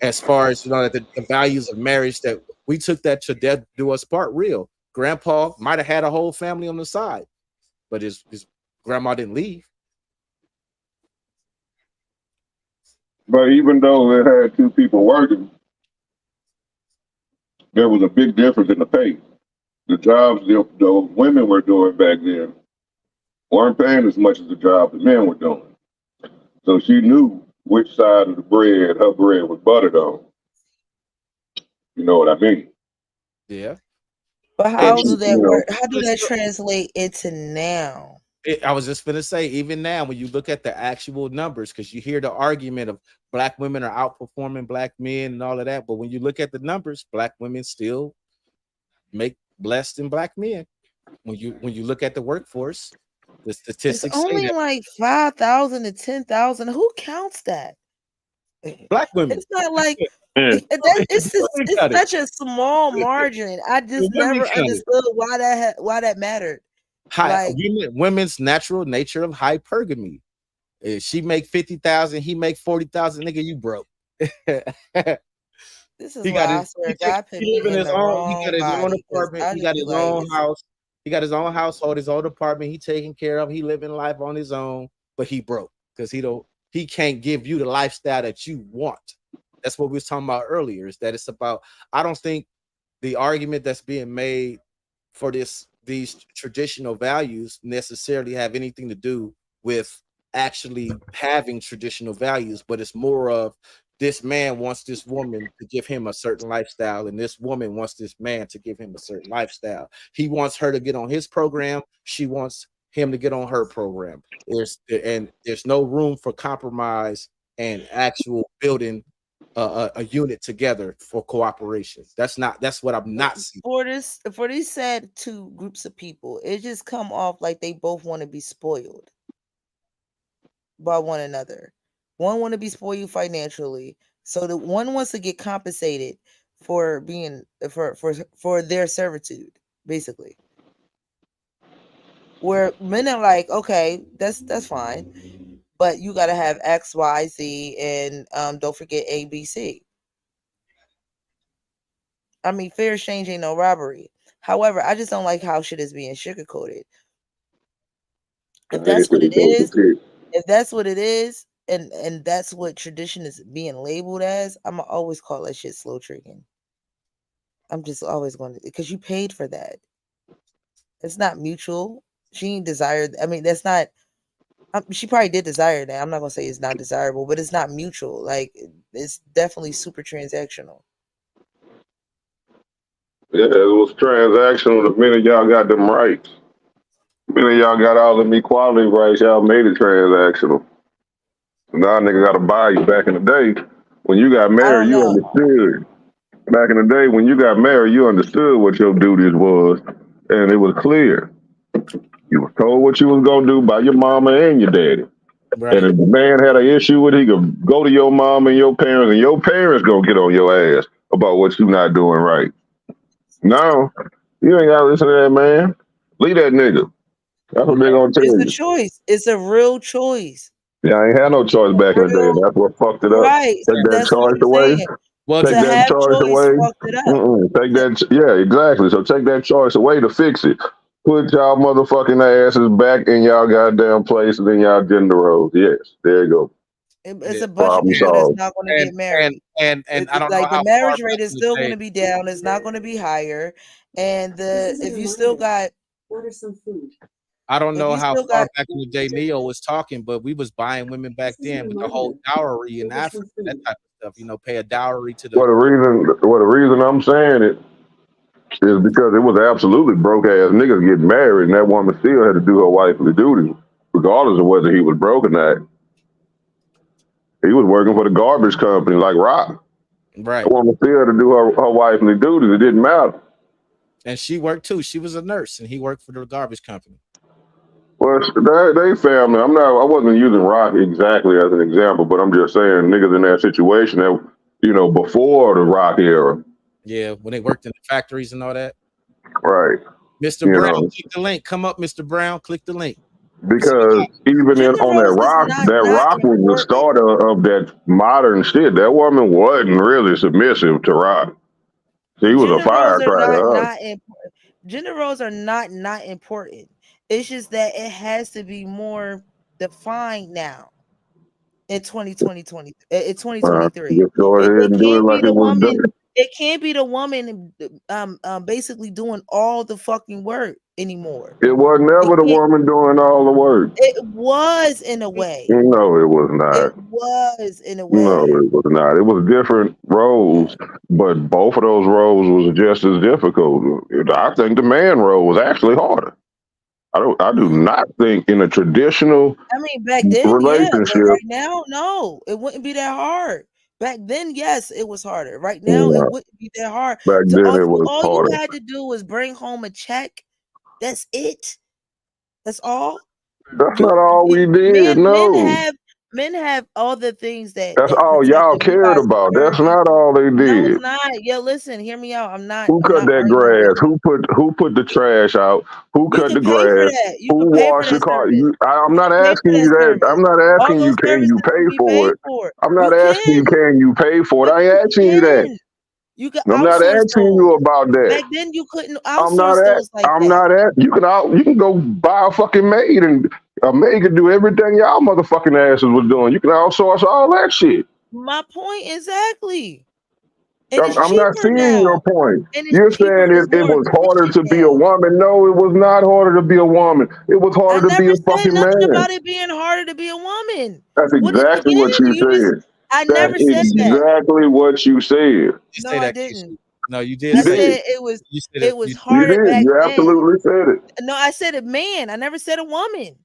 as far as the values of marriage, that we took that to death do us part real. Grandpa might have had a whole family on the side, but his grandma didn't leave. But even though it had two people working, there was a big difference in the pay. The jobs the women were doing back then weren't paying as much as the job the men were doing. So she knew which side of the bread her bread was buttered on. You know what I mean? Yeah. But how do that work? How do that translate into now? I was just going to say, even now, when you look at the actual numbers, because you hear the argument of black women are outperforming black men and all of that, but when you look at the numbers, black women still make less than black men. When you look at the workforce, the statistics it's only say that like 5,000 to 10,000. Who counts that? black women. It's not like it's such a small margin. I just never understood why that mattered. Women's natural nature of hypergamy. If she make 50,000, he make 40,000. Nigga, you broke. This is why I swear God put me in his own. He got his own apartment. He got his own house. He got his own household, his own apartment. He taking care of. He living life on his own, but he broke because he can't give you the lifestyle that you want. That's what we was talking about earlier. Is that it's about? I don't think the argument that's being made for these traditional values necessarily have anything to do with actually having traditional values, but it's more of this man wants this woman to give him a certain lifestyle, and this woman wants this man to give him a certain lifestyle. He wants her to get on his program. She wants him to get on her program. There's no room for compromise and actual building a unit together for cooperation. That's what I'm not seeing. For these said two groups of people, it just come off like they both want to be spoiled by one another. One want to be spoiled financially, so the one wants to get compensated for being for their servitude, basically. Where men are like, okay, that's fine, but you got to have X, Y, Z, and don't forget ABC. I mean, fair exchange ain't no robbery. However, I just don't like how shit is being sugarcoated. If that's what it is, and that's what tradition is being labeled as, I'm gonna always call that shit slow tricking. I'm just always going to, because you paid for that. It's not mutual. She ain't desired. I mean, that's not. She probably did desire that. I'm not gonna say it's not desirable, but it's not mutual. Like, it's definitely super transactional. Yeah, it was transactional. The minute y'all got them rights, the minute y'all got all them equality rights, y'all made it transactional. Now nigga gotta buy you. Back in the day, when you got married, you understood. Back in the day, when you got married, you understood what your duties was, and it was clear. You was told what you was gonna do by your mama and your daddy. Right. And if the man had an issue with it, he could go to your mom and your parents gonna get on your ass about what you not doing right. No, you ain't gotta listen to that man. Leave that nigga. That's what they're gonna tell you. It's a choice. It's a real choice. Yeah, I ain't had no choice back in the day. That's what fucked it up. Right. Take that choice away. Take that choice away. Take that. Yeah, exactly. So take that choice away to fix it. Put y'all motherfucking asses back in y'all goddamn place and then y'all gender roles. Yes, there you go. It's a bunch of people that's not going to get married. And I don't know like how the marriage rate is still going to be down. It's not going to be higher. And if you still got order some food. I don't know how far back in the day Neo was talking, but we was buying women back then with the whole dowry in Africa, that type of stuff. Pay a dowry to the. Well, the reason I'm saying it is because it was absolutely broke ass niggas getting married, and that woman still had to do her wifely duty, regardless of whether he was broke or not. He was working for the garbage company like Rock. Right. That woman still had to do her wifely duties. It didn't matter. And she worked too. She was a nurse, and he worked for the garbage company. Well, they family. I wasn't using Rock exactly as an example, but I'm just saying niggas in that situation that, before the Rock era. Yeah, when they worked in the factories and all that. Right. Mr. Brown, click the link. Come up, Mr. Brown. Click the link. Because even on that rock was the start of that modern shit. That woman wasn't really submissive to rock. She was a firecracker. Gender roles are not important. It's just that it has to be more defined now in 2023. Just go ahead and do it like it was done. It can't be the woman basically doing all the fucking work anymore. It was never the woman doing all the work. It was in a way. No, it was not. It was in a way. No, it was not. It was different roles, but both of those roles was just as difficult. I think the man role was actually harder. I do not think in a traditional back then, relationship. Yeah, but right now, no, it wouldn't be that hard. Back then, yes, it was harder. Right now, it wouldn't be that hard. Back then, it was all harder. you had to do was bring home a check. That's it. That's all. That's not all we did. Men have all the things that. That's all y'all cared about. That's not all they did. No, it's not. Yo, listen, hear me out. Who cut that grass? Who put the trash out? Who cut the grass? Who washed the car? I'm not asking you that. I'm not asking you, can you pay for it? I'm not asking you, can you pay for it? I ain't asking you that. I'm not asking you about that. Back then, you couldn't outsource those like that. I'm not at. You can go buy a fucking maid, and a maid can do everything y'all motherfucking asses was doing. You can outsource all that shit. My point exactly. I'm not seeing your point. You're saying it was harder to be a woman. No, it was not harder to be a woman. It was harder to be a fucking man. About it being harder to be a woman. That's exactly what you said. I never said that. Exactly what you said. No, I didn't. No, you did. I said it was harder back then. You absolutely said it. No, I said a man. I never said a woman.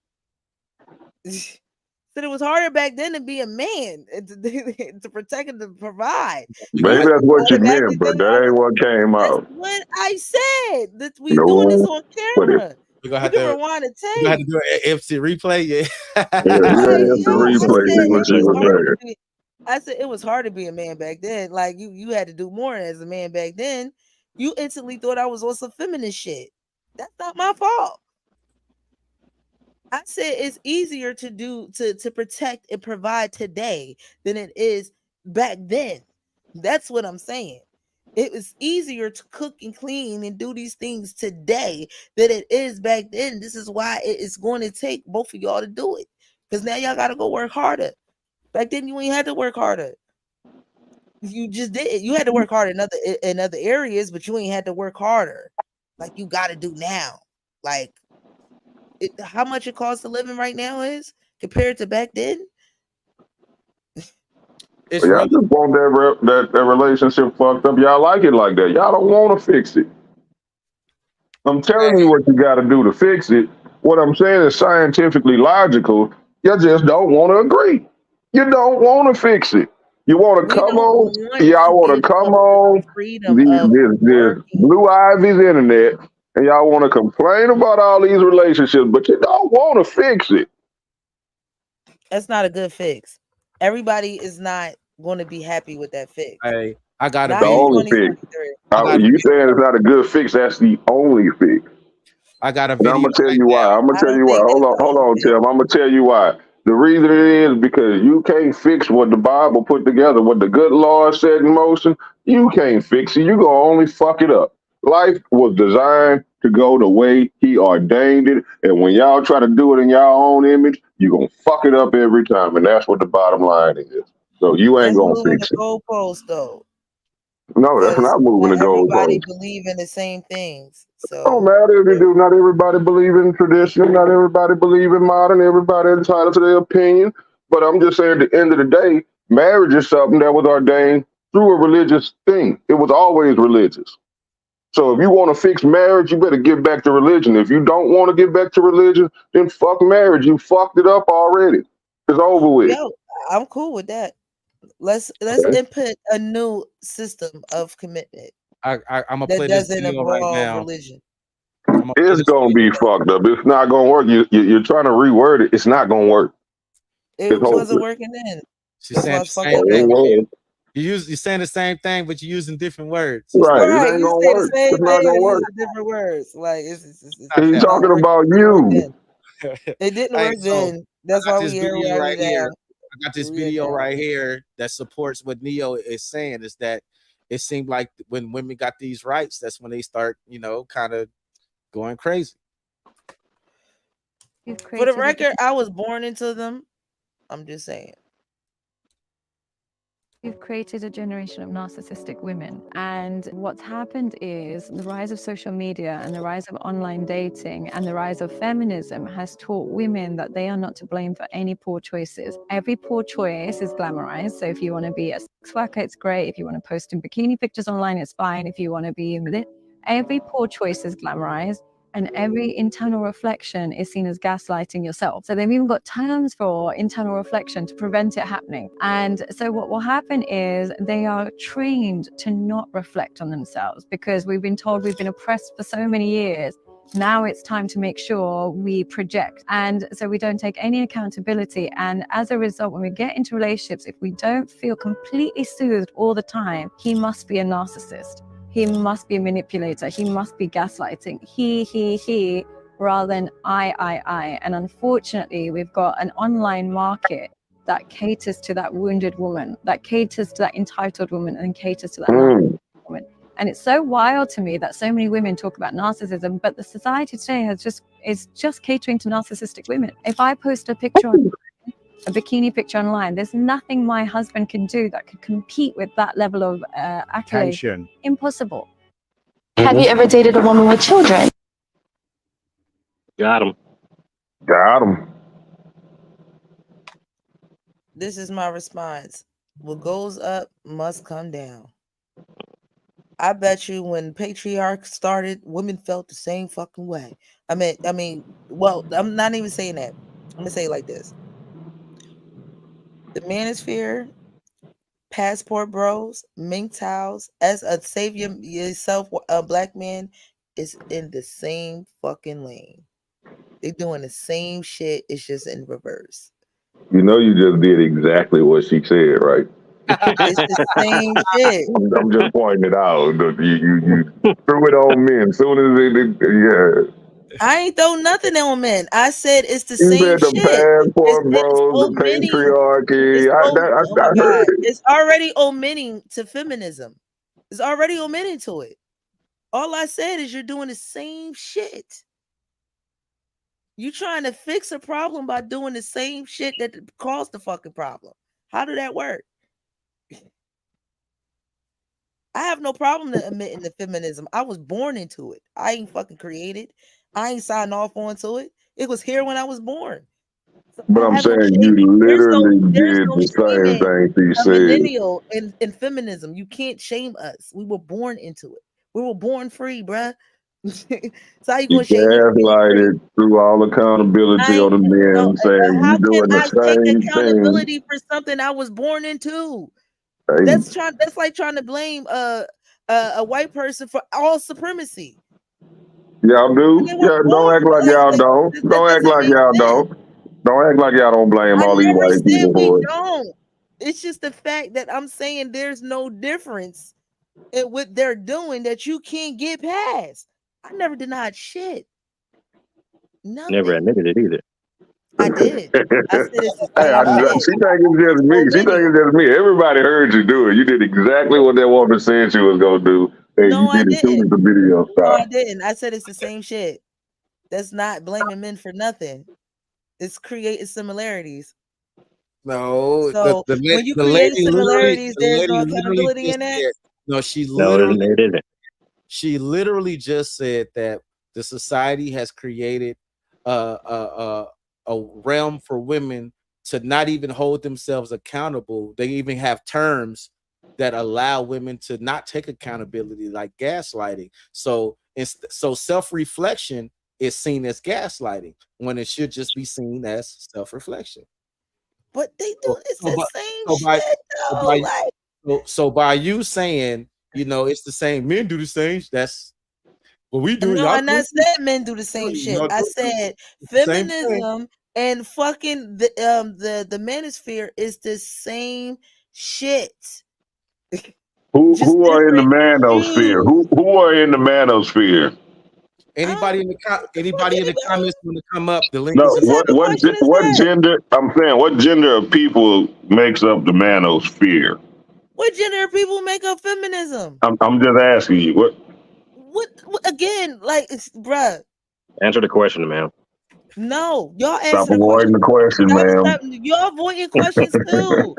Said it was harder back then to be a man to protect and to provide. Maybe that's what you meant, but that ain't what came out. That's what I said. That we doing this on camera. We're gonna have to rewind the tape. We're gonna have to do an MC replay. Yeah. I said it was hard to be a man back then. Like you had to do more as a man back then. You instantly thought I was on some feminist shit. That's not my fault. I said it's easier to protect and provide today than it is back then. That's what I'm saying. It was easier to cook and clean and do these things today than it is back then. This is why it is going to take both of y'all to do it. Because now y'all got to go work harder. Back then you ain't had to work harder. You just did. You had to work harder in other areas, but you ain't had to work harder like you got to do now. Like how much it costs to live in right now is compared to back then. Y'all just want that relationship fucked up. Y'all like it like that. Y'all don't want to fix it. I'm telling you what you got to do to fix it. What I'm saying is scientifically logical. You just don't want to agree. You don't want to fix it. You want to come on. Y'all want to come on this Blue Ivy's internet, and y'all want to complain about all these relationships, but you don't want to fix it. That's not a good fix. Everybody is not going to be happy with that fix. Hey, I got the only fix. You saying it's not a good fix? That's the only fix. I got a video. I'm gonna tell you why. Hold on, Tim. I'm gonna tell you why. The reason it is because you can't fix what the Bible put together, what the good Lord set in motion. You can't fix it. You're gonna only fuck it up. Life was designed to go the way He ordained it, and when y'all try to do it in your own image, you're gonna fuck it up every time, and that's what the bottom line is. So you ain't gonna fix it. Goalpost, though. No, that's not moving the goalpost. Everybody believe in the same things. So don't matter if they do. Not everybody believe in tradition. Not everybody believe in modern. Everybody entitled to their opinion. But I'm just saying, at the end of the day, marriage is something that was ordained through a religious thing. It was always religious. So if you want to fix marriage, you better get back to religion. If you don't want to get back to religion, then fuck marriage. You fucked it up already. It's over with. Yo, I'm cool with that. Let's input a new system of commitment. I'm gonna play this video right now. Religion. It's gonna be fucked up. It's not gonna work. You're trying to reword it. It's not gonna work. It wasn't working then. She's saying the same thing. You're saying the same thing, but you're using different words. Right. It Right, ain't you gonna say the work. same It's not thing gonna and work. using different words. Like it's He's not talking working. about It didn't work you. then. It didn't Hey, work so then. That's I got why this we here video where right we here. now. I got this We in video now. right here that supports what Neo is saying. Is that it seemed like when women got these rights, that's when they start, kind of going crazy. For the record, I was born into them. I'm just saying. We've created a generation of narcissistic women. And what's happened is the rise of social media and the rise of online dating and the rise of feminism has taught women that they are not to blame for any poor choices. Every poor choice is glamorized. So if you want to be a sex worker, it's great. If you want to post in bikini pictures online, it's fine. If you want to be with it, every poor choice is glamorized. And every internal reflection is seen as gaslighting yourself. So they've even got terms for internal reflection to prevent it happening. And so what will happen is they are trained to not reflect on themselves because we've been told we've been oppressed for so many years. Now it's time to make sure we project. And so we don't take any accountability. And as a result, when we get into relationships, if we don't feel completely soothed all the time, he must be a narcissist. He must be a manipulator. He must be gaslighting. He, rather than I. And unfortunately, we've got an online market that caters to that wounded woman, that caters to that entitled woman, and caters to that narcissistic woman. And it's so wild to me that so many women talk about narcissism, but the society today is just catering to narcissistic women. If I post a picture on a bikini picture online, there's nothing my husband can do that could compete with that level of accolade. Tension. Impossible. Have you ever dated a woman with children? Got him. Got him. This is my response. What goes up must come down. I bet you when patriarch started, women felt the same fucking way. I mean, well, I'm not even saying that. I'm gonna say it like this. The manosphere, passport bros, MGTOWs, as a savior yourself, a black man is in the same fucking lane. They're doing the same shit. It's just in reverse. You know, you just did exactly what she said, right? It's the same shit. I'm just pointing it out. You threw it on men. As soon as yeah. I ain't throw nothing on men. I said it's the You same said the shit. passport It's bros, the omitting. patriarchy. Oh my I God. heard it. It's already omitting to feminism. It's already omitting to it. All I said is you're doing the same shit. You trying to fix a problem by doing the same shit that caused the fucking problem. How did that work? I have no problem admitting the feminism. I was born into it. I ain't fucking created. I ain't signed off onto it. It was here when I was born. So But I I'm have no saying shame. you There's literally did no the same shaming thing she a said. millennial in feminism. You can't shame us. We were born into it. We were born free, bruh. So how you You gonna shame me for being free? gaslighted through all accountability on the No, men, saying how you can doing the I take same thing. accountability for something I was born into? Hey, That's like trying to blame a white person for all supremacy. y'all do? And they were Yeah, don't born act like y'all don't. that Don't act doesn't like make y'all sense. don't. Don't act like y'all don't blame I all these never white said people we for it. don't. It's just the fact that I'm saying there's no difference in what they're doing that you can't get past. I never denied shit. Never Nothing. admitted it either. I did. I said it's the Hey, same shit. she think it's just me. She think it's just me. Everybody heard you do it. You did exactly what that woman said she was gonna do, and No, you I did it soon didn't. as the video No, I stopped. didn't. I said it's the same shit. That's not blaming men for nothing. It's creating similarities. No, So when you create similarities, the there's no lady literally accountability just in that. said, no, No, it isn't. she literally just said that the society has created a realm for women to not even hold themselves accountable. They even have terms that allow women to not take accountability, like gaslighting. So self-reflection is seen as gaslighting when it should just be seen as self-reflection. But they do it's the same so by, shit so though. by Like so by you saying, it's the same, men do the same, that's what we do. no, Y'all I not said men do the same shit. I said same thing. feminism and fucking the manosphere is the same shit. Who are in the manosphere? you. Who are in the manosphere? Anybody in the comments want to come up? The link No, is in the what gender? I'm saying, what gender of people makes up the manosphere? What gender of people make up feminism? I'm just asking you. What again? Like, it's, bruh. Answer the question, man. No, y'all Stop answer the avoiding question. the question, man. Y'all avoiding questions too.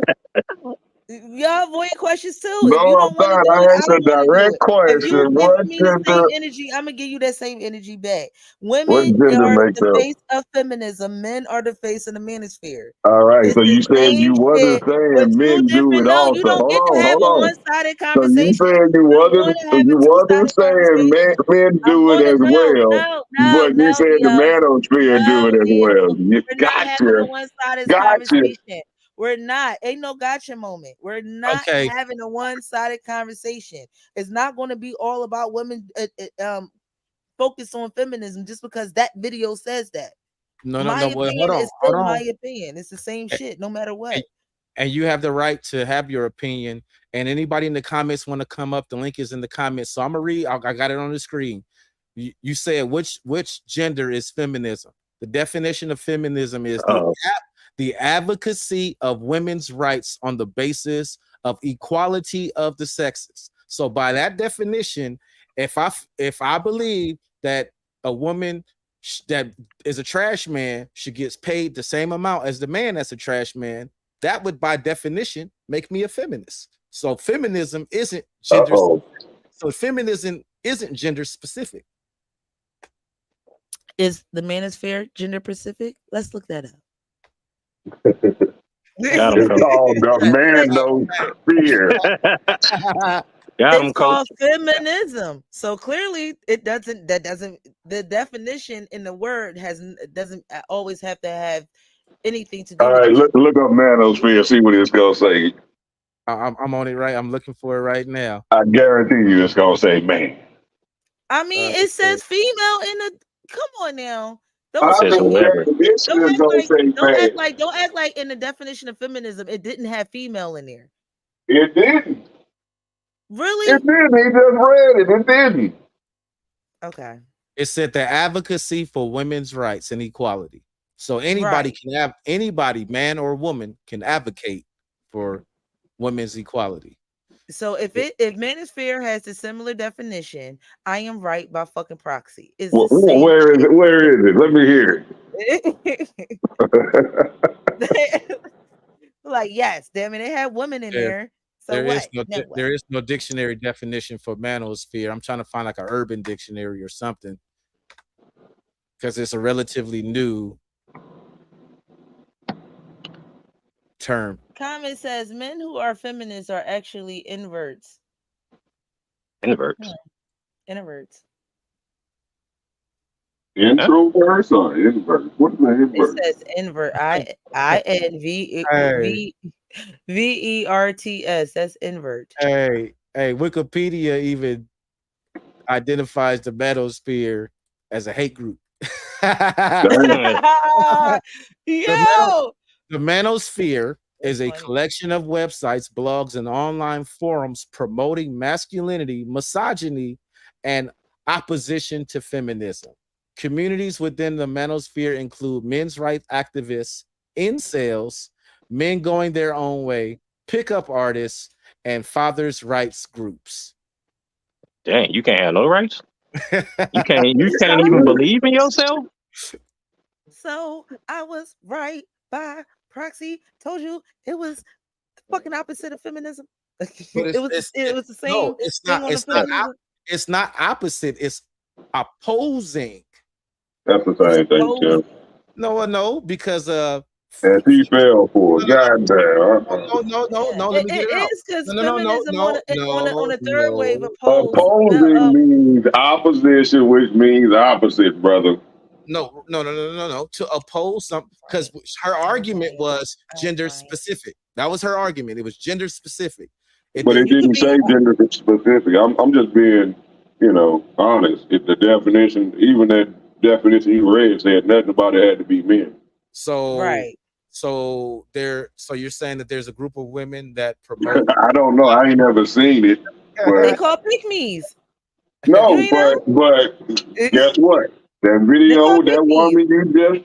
Y'all avoiding questions too. No, If you I'm don't want to not. do I it, I asked a don't want to do direct it. If you question. giving me the same energy, I'm gonna give you that same energy back. What Women gender are makes the up? face of feminism. Men are the face of the manosphere. All right. It's So the you said same you wasn't shit with saying two men do different. it No, you also. don't get to have Hold a on. one-sided So you conversation. said you I'm going to have a wasn't two-sided saying conversation. men I'm do it going to as well, but you said the Leo. manosphere do it as Leo. well. You We're not having a gotcha. one-sided Gotcha. conversation. We're not. Ain't no gotcha moment. We're not Okay. having a one-sided conversation. It's not going to be all about women focus on feminism just because that video says that. No. My Well, opinion hold is still on. my opinion. It's the same shit, no matter what. And you have the right to have your opinion. And anybody in the comments want to come up, the link is in the comments. So I'm gonna read. I got it on the screen. You said which gender is feminism? The definition of feminism is the advocacy of women's rights on the basis of equality of the sexes. So by that definition, if I believe that a woman that is a trash man should get paid the same amount as the man that's a trash man, that would by definition make me a feminist. So feminism isn't gender. So feminism isn't gender specific. Is the manosphere gender specific? Let's look that up. It's called the manosphere. It's called feminism. So clearly it doesn't, the definition in the word doesn't always have to have anything to do All with right, it. look up manosphere, see what it's gonna say. I'm on it right. I'm looking for it right now. I guarantee you it's gonna say man. I mean, it says female in the, come on now. Don't act like in the definition of feminism it didn't have female in there. It didn't. Really? It didn't. He just read it. It didn't. Okay. It said the advocacy for women's rights and equality. So anybody can have, anybody, man or woman, can advocate for women's equality. So if manosphere has a similar definition, I am right by fucking proxy. Is where is it? Where is it? Let me hear it. Like, yes, damn it, it had women in there. So there is no dictionary definition for manosphere. I'm trying to find like an urban dictionary or something, because it's a relatively new term. Comment says men who are feminists are actually inverts. Inverts. Introverts. Introverts or inverts? What is the invert? It says invert. INVERTS. That's invert. Hey, Wikipedia even identifies the manosphere as a hate group. The manosphere is a collection of websites, blogs, and online forums promoting masculinity, misogyny, and opposition to feminism. Communities within the manosphere include men's rights activists, incels, men going their own way, pickup artists, and fathers' rights groups. Dang, you can't have no rights? You can't even believe in yourself? So I was right by proxy. Told you it was the fucking opposite of feminism. It was the same. No, it's not. It's not opposite. It's opposing. That's the same thing, Tim. No, because and she fell for it. Goddamn. No. Let me get it out. It is because feminism on a third wave opposed. Opposing means opposition, which means opposite, brother. No. To oppose something, because her argument was gender specific. That was her argument. It was gender specific. But it didn't say gender specific. I'm just being, honest. If the definition, even that definition you read, said nothing about it had to be men. So So you're saying that there's a group of women that promote. I don't know. I ain't never seen it, They but call pick-me's. You no, ain't know? but guess what? That They call video, that pick-me's. woman you just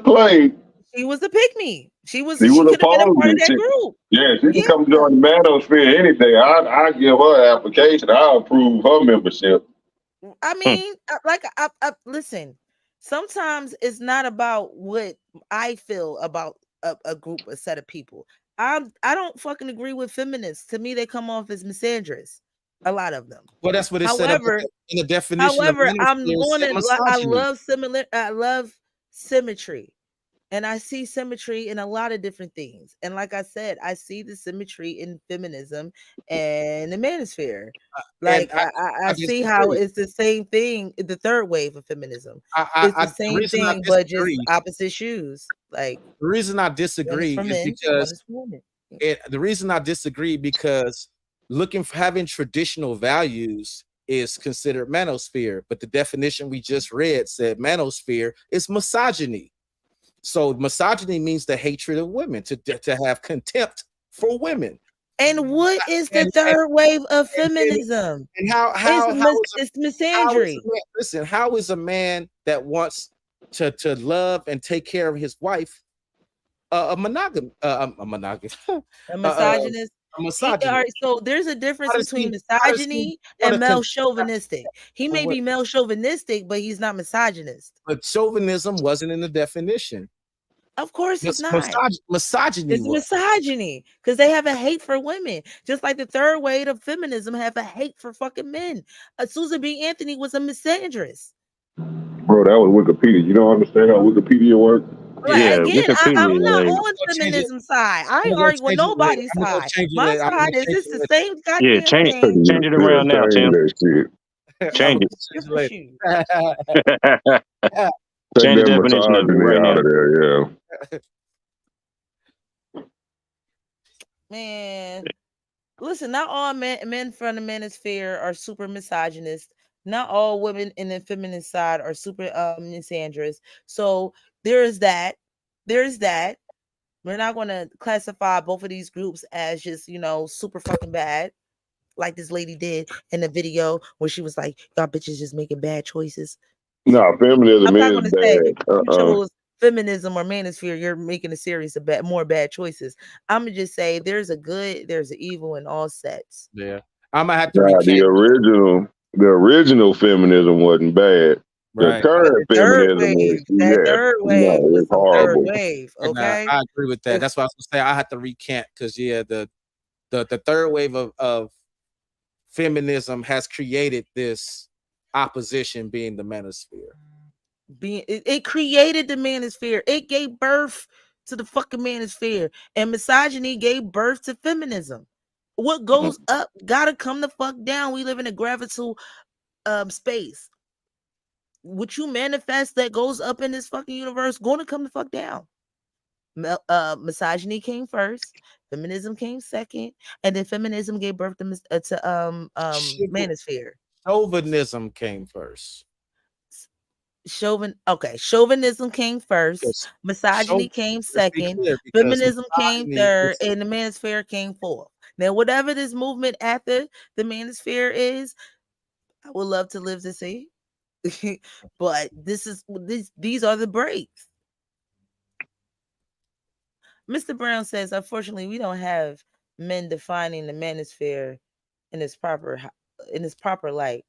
played, She was the pick-me. She she was could have been a opposed part of it. that group. Yeah, she can Yeah. come join the manosphere any day. I give her an application. I'll approve her membership. I mean, listen. Sometimes it's not about what I feel about a group, a set of people. I don't fucking agree with feminists. To me, they come off as misandrous. A lot of them. Well, that's what it said However, in the definition of I'm manosphere. It going said to. I misogyny. love symmetry. And I see symmetry in a lot of different things. And like I said, I see the symmetry in feminism and the manosphere. Like I see how disagree. it's the same thing, the third wave of feminism. It's the The same reason I thing, but just disagree. opposite shoes. Like The reason I one is disagree for is men, one because is for women. the reason I disagree because looking for having traditional values is considered manosphere, but the definition we just read said manosphere is misogyny. So misogyny means the hatred of women, to have contempt for women. And what is the third wave of feminism? And how It's misandry. listen, how is a man that wants to love and take care of his wife a misogynist? A misogynist. A misogynist. All right, so there's a difference between misogyny and male chauvinistic. He may be male chauvinistic, but he's not misogynist. But chauvinism wasn't in the definition. Of course it's not. Misogyny It's misogyny because they have a hate for women, just like the third wave of feminism have a hate for fucking men. Susan B. Anthony was a misandrist. Bro, that was Wikipedia. You don't understand how Wikipedia works? Like, again, I'm not on feminism side. I ain't arguing with nobody's side. My side is it's the same goddamn thing. Change it around now, Tim. Change it. Take Change the that definition of it misogyny right out now. of there, yeah. Man, listen, not all men from the manosphere are super misogynist. Not all women in the feminine side are super misandrous. So there's that. We're not going to classify both of these groups as just, super fucking bad, like this lady did in the video where she was like, y'all bitches just making bad choices. No, feminism I'm not is going to say bad. you chose feminism or manosphere, you're making a series of more bad choices. I'm going to just say there's a good, there's an evil in all sets. Yeah. I'm going to have to The original feminism wasn't bad. Right. The current feminism is third wave was it's horrible. Third wave, okay? I agree with that. That's what I was gonna say. I had to recant because the third wave of feminism has created this opposition being the manosphere. It created the manosphere. It gave birth to the fucking manosphere, and misogyny gave birth to feminism. What goes up gotta come the fuck down. We live in a gravitational space. What you manifest that goes up in this fucking universe gonna come the fuck down. Misogyny came first, feminism came second, and then feminism gave birth to manosphere. Chauvinism came first. Chauvinism came first, misogyny came second, feminism came third, and the manosphere came fourth. Now, whatever this movement after the manosphere is, I would love to live to see. But these are the breaks. Mr. Brown says, unfortunately, we don't have men defining the manosphere in its proper light.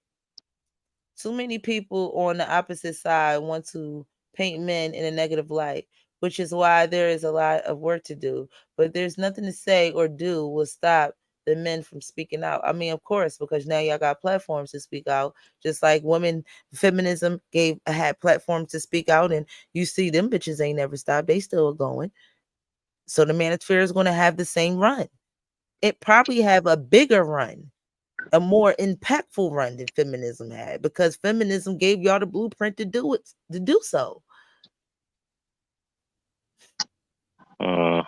Too many people on the opposite side want to paint men in a negative light, which is why there is a lot of work to do. But there's nothing to say or do will stop the men from speaking out. I mean, of course, because now y'all got platforms to speak out, just like women feminism had platforms to speak out, and you see them bitches ain't never stopped. They still going. So the manosphere is going to have the same run. It probably have a bigger run, a more impactful run than feminism had, because feminism gave y'all the blueprint to do so. I'm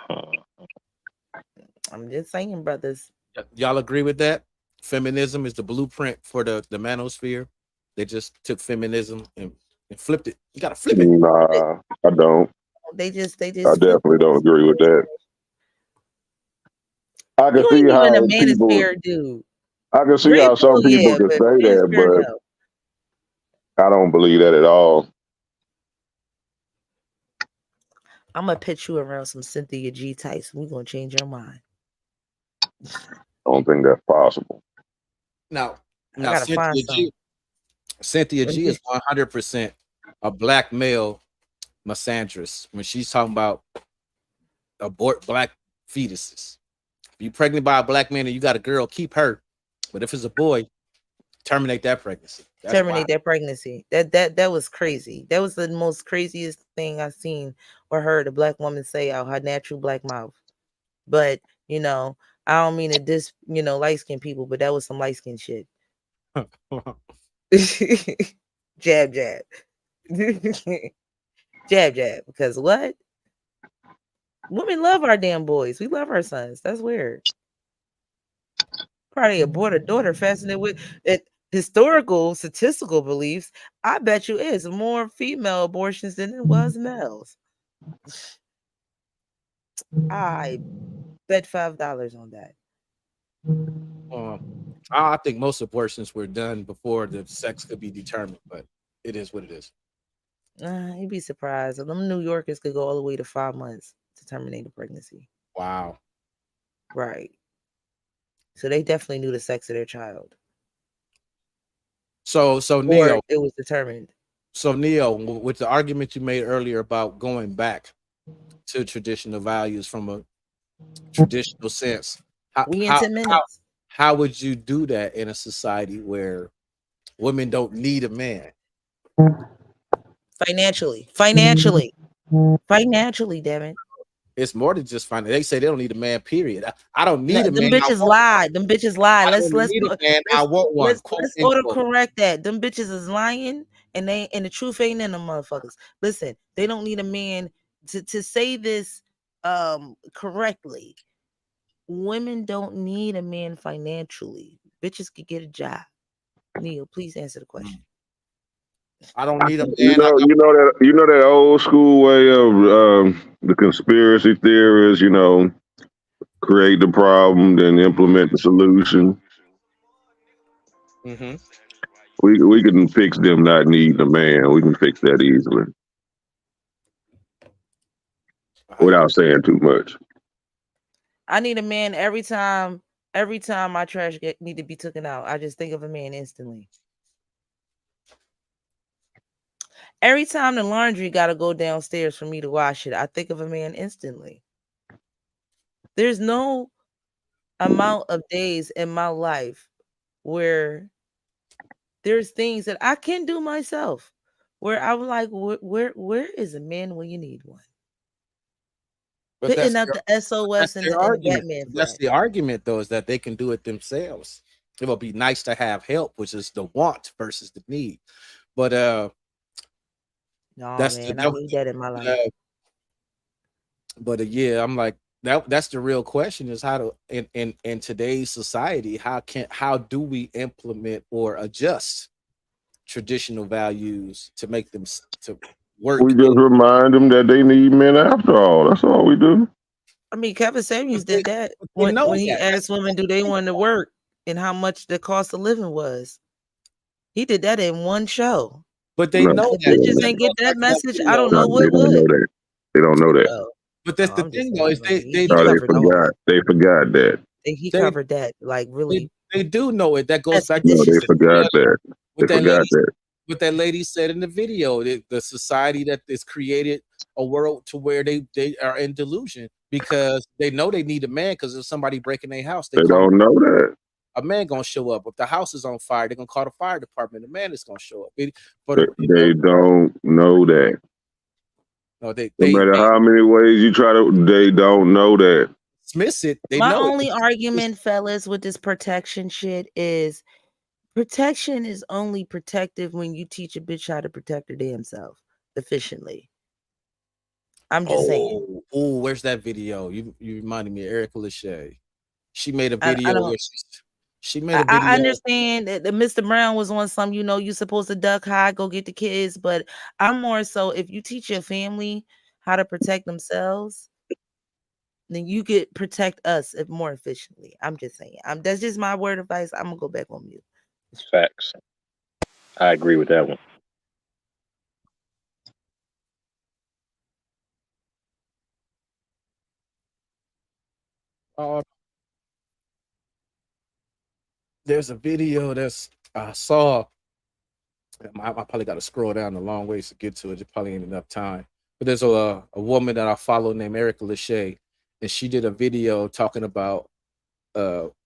just saying, brothers. Y'all agree with that? Feminism is the blueprint for the manosphere. They just took feminism and and flipped it. You gotta flip it. Nah, I don't. They just I flip definitely don't agree with that. I can You see ain't even a how people. manosphere dude. I can see how Grateful, some people yeah, can but say that, manosphere, but no. I don't believe that at all. I'm gonna pitch you around some Cynthia G types. We're gonna change your mind. I don't think that's possible. Now, I gotta find Cynthia some. G is 100% a black male misandrist when she's talking about abort black fetuses. If you're pregnant by a black man and you got a girl, keep her. But if it's a boy, terminate that pregnancy. That's Terminate wild. that pregnancy. That was crazy. That was the most craziest thing I've seen or heard a black woman say out her natural black mouth. But I don't mean to diss, light skinned people, but that was some light skinned shit. Jab, jab. Jab, jab. Because what? Women love our damn boys. We love our sons. That's weird. Probably abort a daughter faster than with it. Historical statistical beliefs, I bet you is more female abortions than it was males. I bet $5 on that. I think most abortions were done before the sex could be determined, but it is what it is. You'd be surprised. Them New Yorkers could go all the way to 5 months to terminate a pregnancy. Wow. Right. So they definitely knew the sex of their child. So Neo, it was determined. So Neo, with the argument you made earlier about going back to traditional values from a traditional sense, how would you do that in a society where women don't need a man? Financially, damn it. It's more than just financial. They say they don't need a man, period. I don't need a man. Them bitches lie. Them bitches lie. Let's need a man. I want one. Let's autocorrect that. Them bitches is lying, and the truth ain't in them motherfuckers. Listen, they don't need a man to say this correctly. Women don't need a man financially. Bitches could get a job. Neil, please answer the question. I don't need a man. You know that old school way of the conspiracy theorists. Create the problem, then implement the solution. Mm-hmm. We can fix them not needing a man. We can fix that easily without saying too much. I need a man every time my trash need to be taken out. I just think of a man instantly. Every time the laundry got to go downstairs for me to wash it, I think of a man instantly. There's no amount of days in my life where there's things that I can do myself, where I'm like, where is a man when you need one? But Putting out the SOS and the Batman flag. That's the argument, though, is that they can do it themselves. It will be nice to have help, which is the want versus the need. But no, man, I need that in my life. But yeah, I'm like that's the real question: is how to in today's society, how do we implement or adjust traditional values to make them to work? We just remind them that they need men after all. That's all we do. I mean, Kevin Samuels did that when he asked women, do they want to work and how much the cost of living was. He did that in one show. But they know that. Bitches ain't get that message. I don't know what would. They don't know that. But that's the thing, though, is they forgot. They forgot that. He covered that like really. They do know it. That goes back. No, they forgot that. They forgot that. What that lady said in the video, the society that is created a world to where they are in delusion because they know they need a man because if somebody breaking their house, they don't know that. A man gonna show up. If the house is on fire, they're gonna call the fire department. The man is gonna show up. They don't know that. No, no matter how many ways you try to, they don't know that. Dismiss it. My only argument, fellas, with this protection shit is protection is only protective when you teach a bitch how to protect her damn self efficiently. I'm just saying. Oh, where's that video? You reminded me of Erica Lachey. She made a video where She made a I video. understand that Mr. Brown was on some, you're supposed to duck high, go get the kids, but I'm more so if you teach your family how to protect themselves, then you could protect us more efficiently. I'm just saying. That's just my word of advice. I'm gonna go back on mute. Facts. I agree with that one. There's a video I saw. I probably got to scroll down a long ways to get to it. It probably ain't enough time. But there's a woman that I follow named Erica Lachey, and she did a video talking about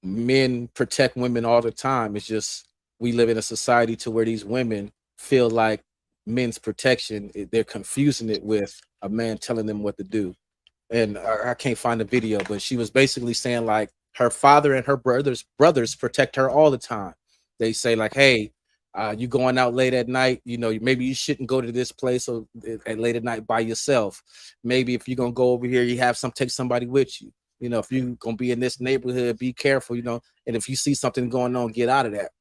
men protect women all the time. It's just we live in a society to where these women feel like men's protection. They're confusing it with a man telling them what to do. And I can't find the video, but she was basically saying like her father and her brothers protect her all the time. They say like, hey, you going out late at night, maybe you shouldn't go to this place or at late at night by yourself. Maybe if you're gonna go over here, you have take somebody with you. If you're gonna be in this neighborhood, be careful, and if you see something going on, get out of that.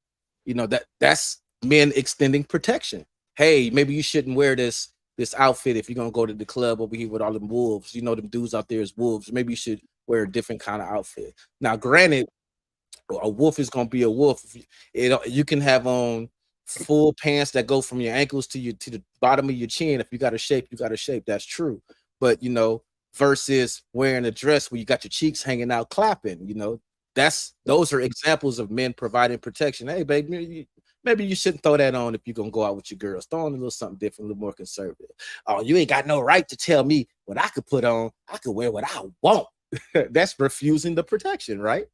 That's men extending protection. Hey, maybe you shouldn't wear this outfit if you're gonna go to the club over here with all them wolves. Them dudes out there is wolves. Maybe you should wear a different kind of outfit. Now, granted, a wolf is gonna be a wolf. You can have on full pants that go from your ankles to the bottom of your chin. If you got a shape, you got a shape. That's true. But versus wearing a dress where you got your cheeks hanging out, clapping. Those are examples of men providing protection. Hey, baby, maybe you shouldn't throw that on if you're gonna go out with your girls. Throw on a little something different, a little more conservative. Oh, you ain't got no right to tell me what I could put on. I could wear what I want. That's refusing the protection, right?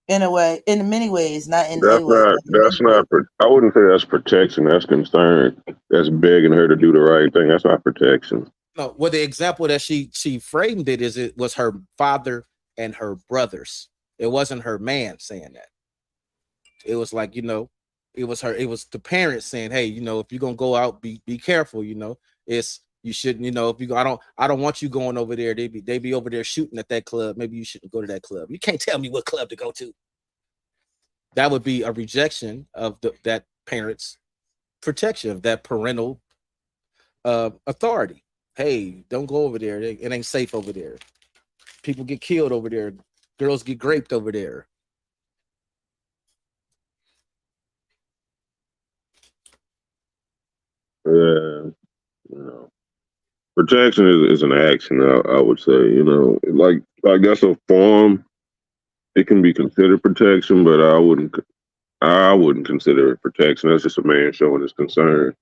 In a way, in many ways, not in That's a way. not. That's not. I wouldn't say that's protection. That's concern. That's begging her to do the right thing. That's not protection. No, well, the example that she framed it was her father and her brothers. It wasn't her man saying that. It was like, it was the parents saying, hey, if you're gonna go out, be careful, you shouldn't, if you go, I don't want you going over there. They be over there shooting at that club. Maybe you shouldn't go to that club. You can't tell me what club to go to. That would be a rejection of that parent's protection, of that parental authority. Hey, don't go over there. It ain't safe over there. People get killed over there. Girls get raped over there. Yeah, protection is an action. I would say, like that's a form. It can be considered protection, but I wouldn't consider it protection. That's just a man showing his concern,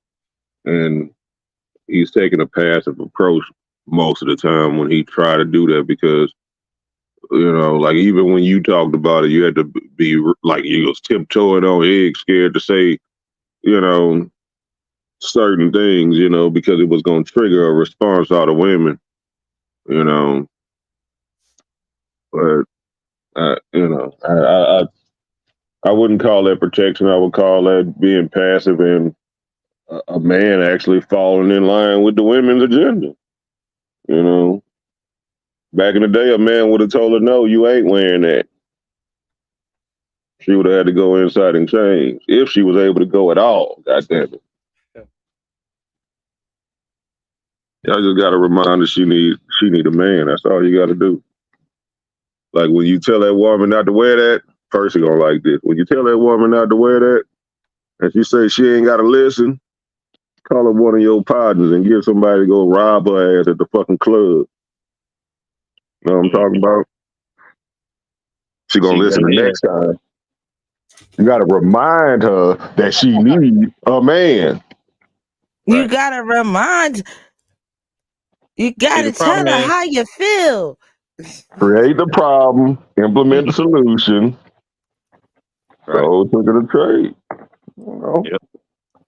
and he's taking a passive approach most of the time when he try to do that because like even when you talked about it, you had to be like you was tiptoeing on eggs, scared to say certain things, because it was going to trigger a response out of women, but I wouldn't call that protection. I would call that being passive and a man actually falling in line with the women's agenda. Back in the day, a man would have told her, no, you ain't wearing that. She would have had to go inside and change if she was able to go at all. God damn it. Y'all just got to remind her she need a man. That's all you got to do. Like when you tell that woman not to wear that, person gonna like this. When you tell that woman not to wear that, and she say she ain't got to listen, call up one of your partners and get somebody to go rob her ass at the fucking club. Know what I'm talking about? She gonna listen the next time. You gotta remind her that she needs a man. You gotta remind. You gotta tell her how you feel. Create the problem, implement the solution. So took it a trade. Yep.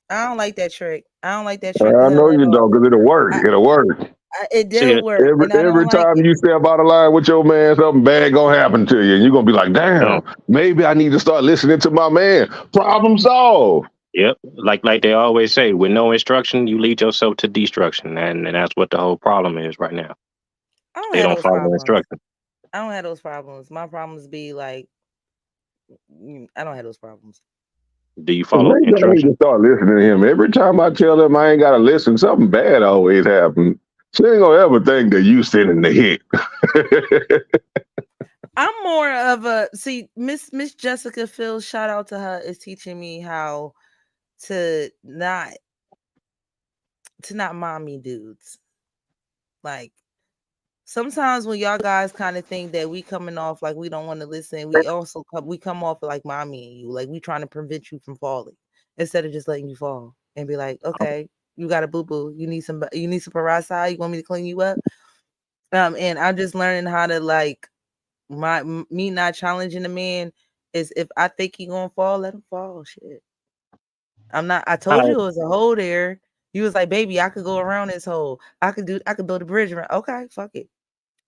I don't like that trick. I don't like that I trick. know you don't, because it'll work. It'll work. It did work. Every time you step out of line with your man, something bad gonna happen to you, and you're gonna be like, "Damn, maybe I need to start listening to my man." Problem solved. Yep, like they always say, with no instruction, you lead yourself to destruction, and that's what the whole problem is right now. They don't follow the instruction. I don't have those problems. My problems be like I don't have those problems. Do you follow Maybe I need instructions? to start listening to him. Every time I tell him I ain't got to listen, something bad always happens. She ain't gonna ever think that you sending the hit. I'm more of a Miss Jessica Phil, shout out to her, is teaching me how to not mommy dudes. Like sometimes when y'all guys kind of think that we coming off like we don't want to listen, we also come off like mommy and you, like we trying to prevent you from falling instead of just letting you fall and be like, okay, you got a boo boo, you need some peroxide, you want me to clean you up? And I'm just learning how to like me not challenging the man is if I think he gonna fall, let him fall. Shit. I told you it was a hole there. You was like, baby, I could go around this hole. I could build a bridge around. Okay, fuck it.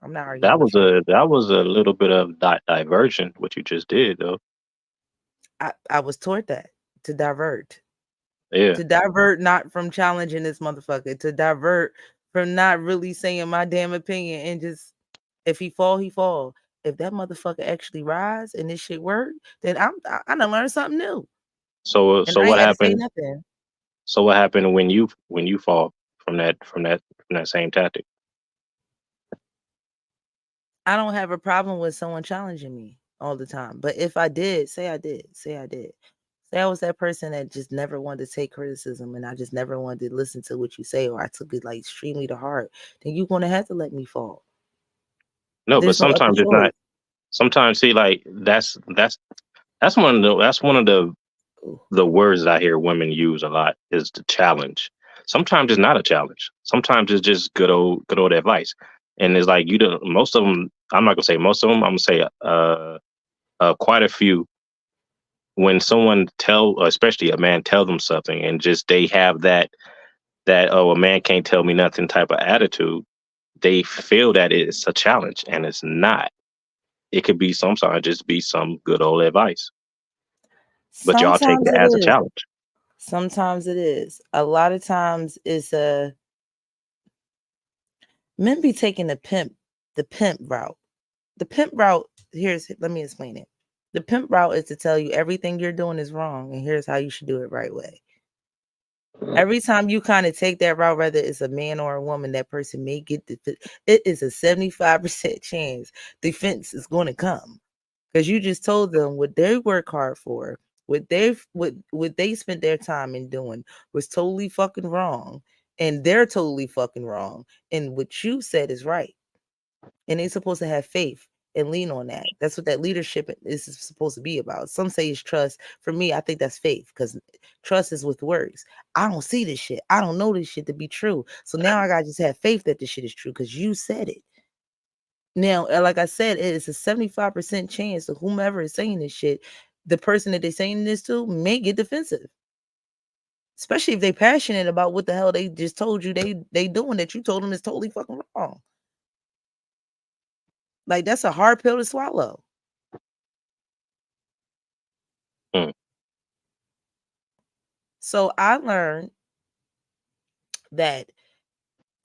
I'm not arguing with you. That was a little bit of diversion, what you just did, though. I was toward that to divert. Yeah. To divert, not from challenging this motherfucker. To divert from not really saying my damn opinion and just if he fall, he fall. If that motherfucker actually rise and this shit work, then I done learned something new. So And I what ain't had to say happened? nothing. So what happened when you fall from that same tactic? I don't have a problem with someone challenging me all the time. But if I did, say I did. Say I was that person that just never wanted to take criticism and I just never wanted to listen to what you say, or I took it like extremely to heart, then you're gonna have to let me fall. No, but There's no other sometimes it's choice. not. Sometimes, see, like that's one of the words I hear women use a lot is the challenge. Sometimes it's not a challenge. Sometimes it's just good old advice. And it's like most of them. I'm not gonna say most of them. I'm gonna say quite a few. When someone especially a man, tell them something, and just they have that oh, a man can't tell me nothing type of attitude. They feel that it's a challenge, and it's not. It could be sometimes just be some good old advice, but y'all take Sometimes it it as a is. challenge. Sometimes it is. A lot of times it's men be taking the pimp route. The pimp route, let me explain it. The pimp route is to tell you everything you're doing is wrong and here's how you should do it right way. Every time you kind of take that route, whether it's a man or a woman, that person may get it is a 75% chance defense is going to come because you just told them what they work hard for, what they spent their time in doing was totally fucking wrong, and they're totally fucking wrong, and what you said is right, and they're supposed to have faith and lean on that. That's what that leadership is supposed to be about. Some say it's trust. For me, I think that's faith because trust is with words. I don't see this shit. I don't know this shit to be true. So now I gotta just have faith that this shit is true because you said it. Now, like I said, it is a 75% chance that whomever is saying this shit, the person that they're saying this to may get defensive. Especially if they're passionate about what the hell they just told you they doing that you told them is totally fucking wrong. Like that's a hard pill to swallow. So I learned that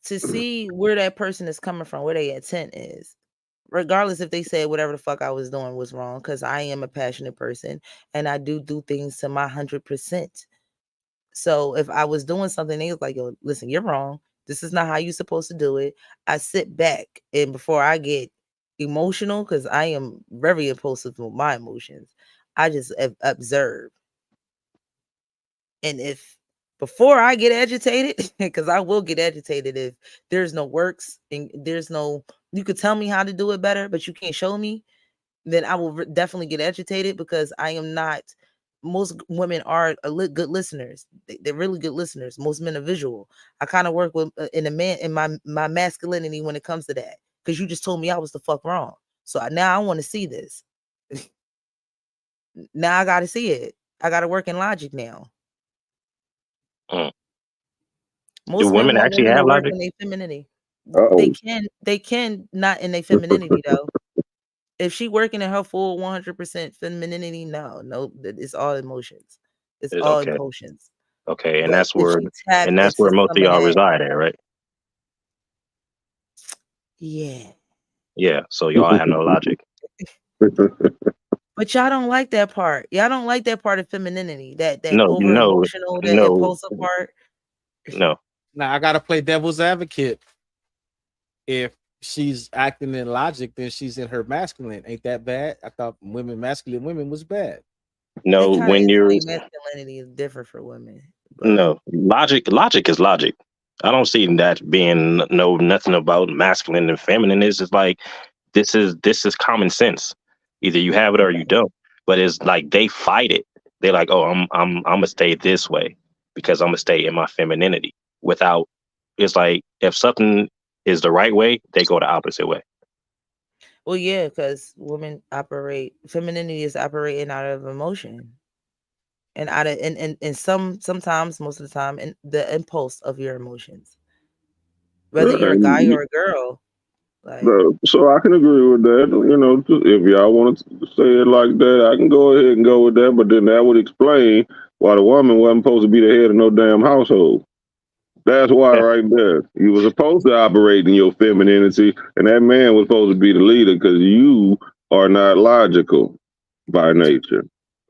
to see where that person is coming from, where their intent is, regardless if they said whatever the fuck I was doing was wrong, because I am a passionate person and I do things to my 100%. So if I was doing something, they was like, yo, listen, you're wrong. This is not how you're supposed to do it. I sit back and before I get emotional, because I am very impulsive with my emotions, I just observe. And if before I get agitated, because I will get agitated if there's no works and you could tell me how to do it better, but you can't show me, then I will definitely get agitated because I am not. Most women are good listeners. They're really good listeners. Most men are visual. I kind of work with in my masculinity when it comes to that because you just told me I was the fuck wrong. So now I want to see this. Now I got to see it. I got to work in logic now. Most men women want actually women to have work logic? in their femininity. Uh-oh. They can not in their femininity though. If she working in her full 100% femininity, no, it's all emotions. It's It's all okay. emotions. Okay, and But if she tap that's where into most some of of y'all that, reside at, right? yeah. Yeah. So y'all have no logic. But y'all don't like that part. Y'all don't like that part of femininity, that No, over emotional, that no, impulsive part. no. Now I gotta play devil's advocate. If she's acting in logic, then she's in her masculine. Ain't that bad? I thought masculine women was bad. No, It kind of when is. you're Masculinity is different for women. But no logic is logic. I don't see that being nothing about masculine and feminine. It's just like this is common sense. Either you have it or you don't. But it's like they fight it. They're like, oh, I'm gonna stay this way because I'm gonna stay in my femininity. Without, it's like if something is the right way, they go the opposite way. well, yeah, because women femininity is operating out of emotion. And out of and sometimes most of the time in the impulse of your emotions. Whether you're a guy or a girl. Like So I can agree with that. You know, if y'all want to say it like that, I can go ahead and go with that. But then that would explain why the woman wasn't supposed to be the head of no damn household. That's why, right there, you were supposed to operate in your femininity, and that man was supposed to be the leader because you are not logical by nature.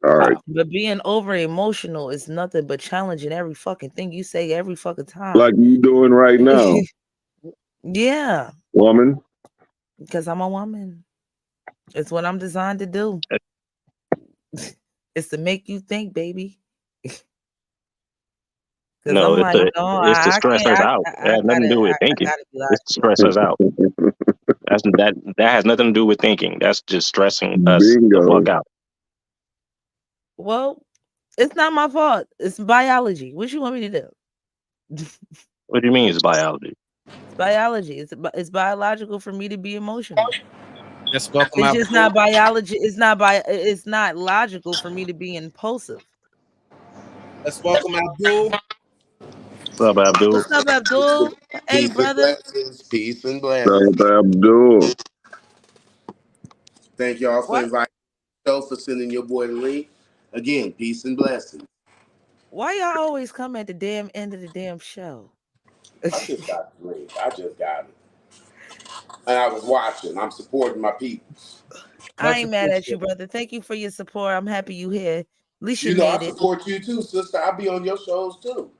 All right. But being over emotional is nothing but challenging every fucking thing you say every fucking time. Like you doing right now. Yeah. Woman. Because I'm a woman. It's what I'm designed to do. It's to make you think, baby. No, I'm like, no, it's to I stress can't. us out. It has nothing to do with thinking. Gotta be It's to stress us out. That has nothing to do with thinking. That's just stressing us the fuck out. Well, it's not my fault. It's biology. What you want me to do? What do you mean it's biology? It's biology. It's biological for me to be emotional. Let's welcome It's out. just not biology. It's not logical for me to be impulsive. Let's welcome Abdul. What's up, Abdul? What's up, Abdul? Hey, Peace brother. And blessings. Peace and blessings. Abdul. Thank y'all for What? inviting the show, for sending your boy the link. Again, peace and blessings. Why y'all always come at the damn end of the damn show? I just got the link. I just got it. And I was watching. I'm supporting my people. I ain't mad at you, brother. Thank you for your support. I'm happy you here. At least you You know, I made it. support you too, sister. I'll be on your shows too.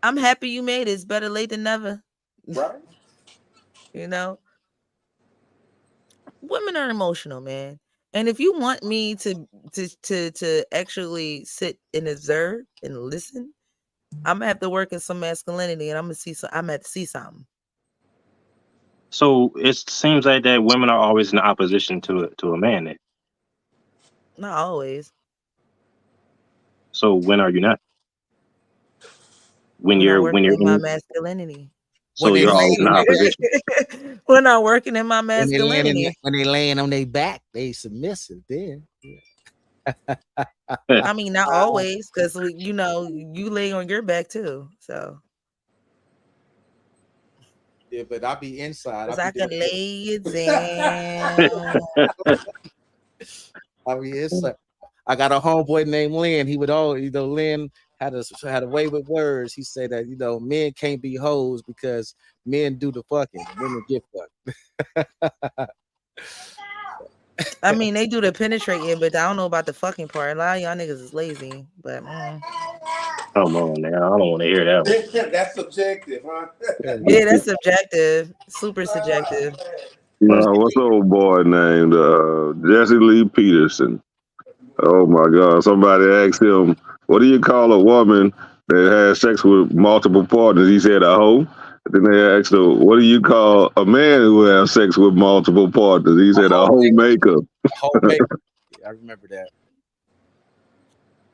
I'm happy you made it. It's better late than never. Right? You know? Women are emotional, man. And if you want me to actually sit and observe and listen, I'm gonna have to work in some masculinity, and I'm gonna have to see something. So it seems like that women are always in opposition to a man. Then. Not always. So when are you not? When I'm you're working in my masculinity. So you're always in opposition. We're not working in my masculinity. When they laying on their back, they submissive. Then. I mean, not always, because you lay on your back too. So yeah, but I'll be inside. I could lay you down. I mean, it's like I got a homeboy named Lynn. He would always, Lynn had a way with words. He said that men can't be hoes because men do the fucking, women get fucked. I mean, they do the penetrating, but I don't know about the fucking part. A lot of y'all niggas is lazy, but come on, now I don't want to hear that one. That's subjective, huh? Yeah, that's subjective, super subjective. What's the old boy named Jesse Lee Peterson? Oh my God! Somebody asked him, "What do you call a woman that has sex with multiple partners?" He said, "A hoe." Then they asked him, "What do you call a man who has sex with multiple partners?" He said, "A homemaker." A homemaker. I remember that.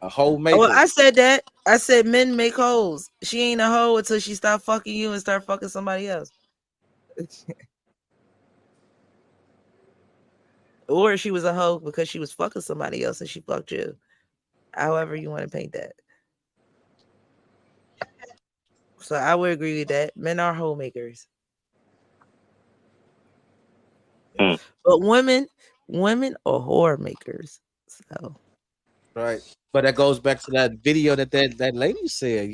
A homemaker. Oh, I said that. I said men make hoes. She ain't a hoe until she stop fucking you and start fucking somebody else. Or she was a hoe because she was fucking somebody else and she fucked you. However you want to paint that. So I would agree with that. Men are homemakers. But women are whore makers. So right. But that goes back to that video that lady said,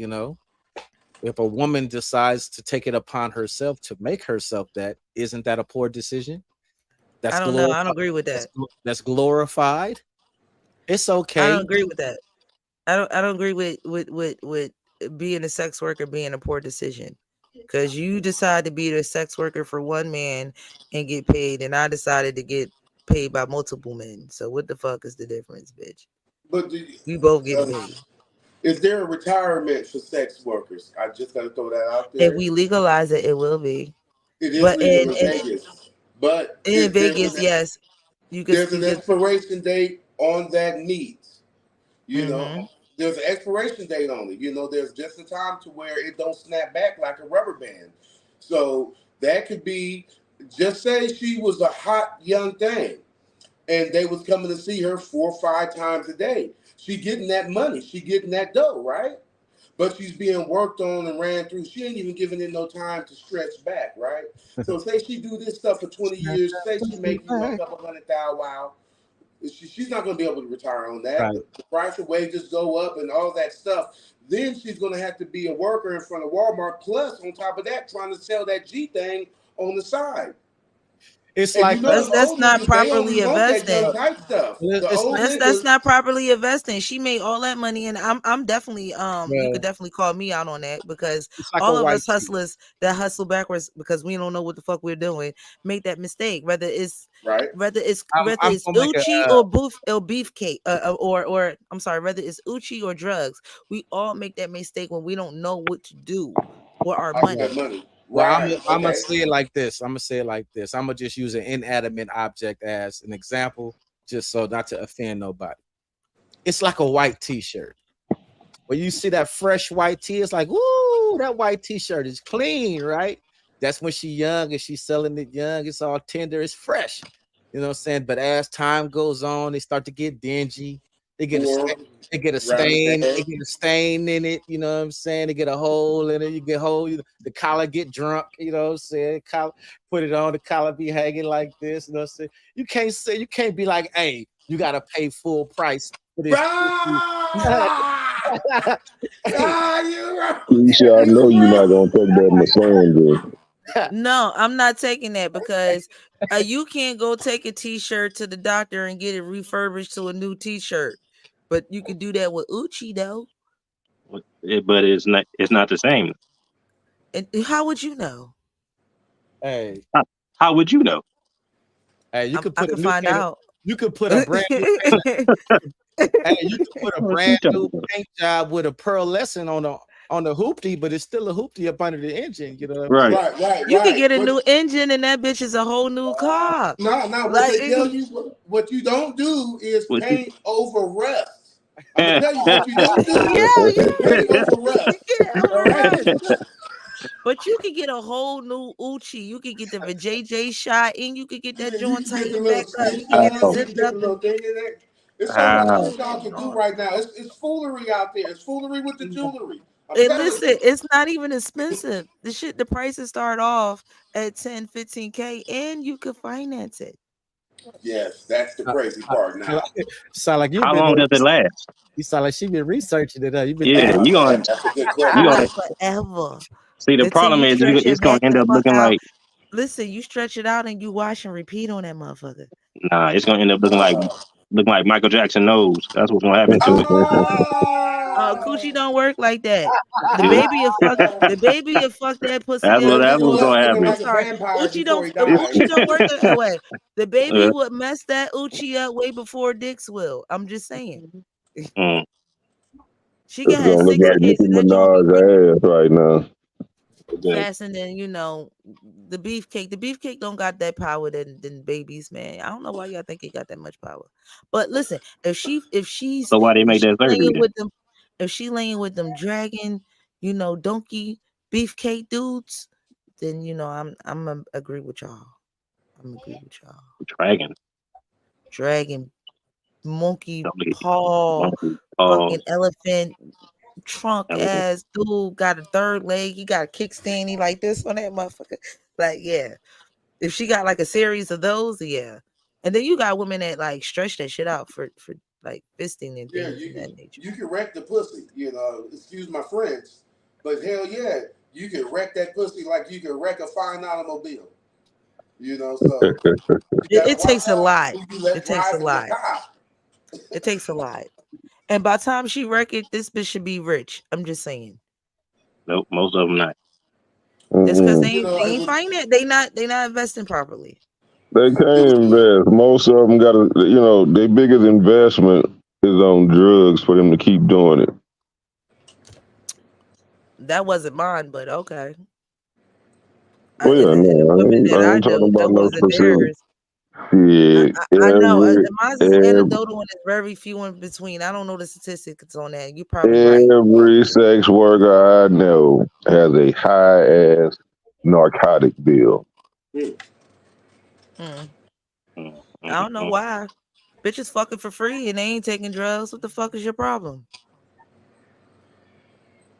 if a woman decides to take it upon herself to make herself that, isn't that a poor decision? That's I don't know. I glorified. don't agree with that. That's glorified. It's I don't okay. agree with that. I don't agree with being a sex worker being a poor decision. Because you decide to be a sex worker for one man and get paid, and I decided to get paid by multiple men. So what the fuck is the difference, bitch? But We both getting paid. is there a retirement for sex workers? I just got to throw that out If there. we legalize it, it will be. It is But legal in Vegas, but in Vegas, yes, you could. there's an expiration date on that meat. You know, Mm-hmm. there's an expiration date on it. You know, there's just a time to where it don't snap back like a rubber band. So that could be, just say she was a hot young thing and they was coming to see her 4 or 5 times a day. She getting that money. She getting that dough, right? But she's being worked on and ran through. She ain't even giving it no time to stretch back, right? So say she do this stuff for 20 years. Say she make a couple $100,000. Wow. She's not going to be able to retire on that. Right. The price of wages go up and all that stuff. Then she's going to have to be a worker in front of Walmart. Plus, on top of that, trying to sell that G thing on the side. It's And like you know, that's not properly That investing. type stuff. The old That's niggas, not properly investing. She made all that money, and I'm definitely you Yeah. could definitely call me out on that, because It's like all a of white us hustlers that hustle backwards because we don't know what the fuck we're doing make that mistake. Whether it's right. I'm gonna make Uchi a, or beefcake, or I'm sorry, whether it's Uchi or drugs, we all make that mistake when we don't know what to do with our That money. money. Well, Right. I'm gonna Okay. say it like this. I'm gonna just use an inanimate object as an example, just so not to offend nobody. It's like a white T-shirt. When you see that fresh white tee, it's like, woo, that white T-shirt is clean, right? That's when she young and she's selling it young. It's all tender, it's fresh. You know what I'm saying? But as time goes on, they start to get dingy. They get Or they get a stain, they get a stain in it, you know what I'm saying? They get a hole in it, you get hole, the collar get drunk, you know what I'm saying? Collar, put it on, the collar be hanging like this, you know what I'm saying? You can't be like, hey, you gotta pay full price for this. Keisha, I know you're not gonna take that massage. No, I'm not taking that, because you can't go take a T-shirt to the doctor and get it refurbished to a new T-shirt, but you could do that with Uchi though. But it's not the same. And how would you know? Hey, how would you know? Hey, you could I put a could new find paint. out. You could put a brand new paint. Hey, you could put a brand new paint job with a pearlescent on the hoopty, but it's still a hoopty up under the engine. You know what I'm saying? Right. You could get a new engine, and that bitch is a whole new car. No. What Like, they tell you, what you don't do is What you- paint over rust. I'm gonna tell you what you don't do. Yeah, Paint over rust. All right. But you could get a whole new Uchi. You could get the JJ shot, and you could get that joint tightened back up. You can get it You zipped get up. the little thing in there. There's so much shit y'all can do right now. It's foolery out there. It's foolery with the jewelry. And listen, it's not even expensive. The prices start off at 10, 15K, and you could finance it. Yes, that's the crazy part now. Sound like How long does it last? You sound like she been researching it. You've been Yeah, you gonna That's a good you question. gonna Forever. see the Until problem you is stretch it's it gonna back end the up fuck looking out. like Listen, you stretch it out and you wash and repeat on that motherfucker. nah, it's gonna end up looking like Michael Jackson nose. That's what's gonna happen to it. Coochie don't work like that. The Yeah. baby will fuck that pussy That's up. what's gonna happen. I'm sorry. Uchi don't work that way. The baby would mess that Uchi up way before Dix will. I'm just saying. Mm. She It's can have gonna look 6 like kids Nicki and that joint be Minaj ass right now. fast, and then the beefcake. The beefcake don't got that power than babies, man. I don't know why y'all think it got that much power. But listen, if she's So why they make that surgery laying then? with them, if she laying with them dragon, donkey beefcake dudes, then I'm agree with y'all. Dragon, monkey paw, fucking elephant trunk ass dude got a third leg. He got a kickstand. He like this on that motherfucker. Like, yeah. If she got like a series of those, yeah. And then you got women that like stretch that shit out for like fisting and things of that nature. You can wreck the pussy, excuse my French, but hell yeah, you can wreck that pussy like you can wreck a fine automobile. You know, so it takes a lot. Let's It takes rise a to the lot. top. It takes a lot. And by the time she wreck it, this bitch should be rich. I'm just saying. Nope, most of them not. That's because they You know, ain't find it. They not investing properly. They can't invest. Most of them got to, their biggest investment is on drugs for them to keep doing it. That wasn't mine, but okay. Well, yeah, And the no, women that I I ain't know, talking about that no wasn't specific. theirs. Yeah, I know. Mine's is every, anecdotal and it's very few in between. I don't know the statistics on that. You're probably right. every sex worker I know has a high ass narcotic bill. I don't know why. Bitches fucking for free and they ain't taking drugs. What the fuck is your problem?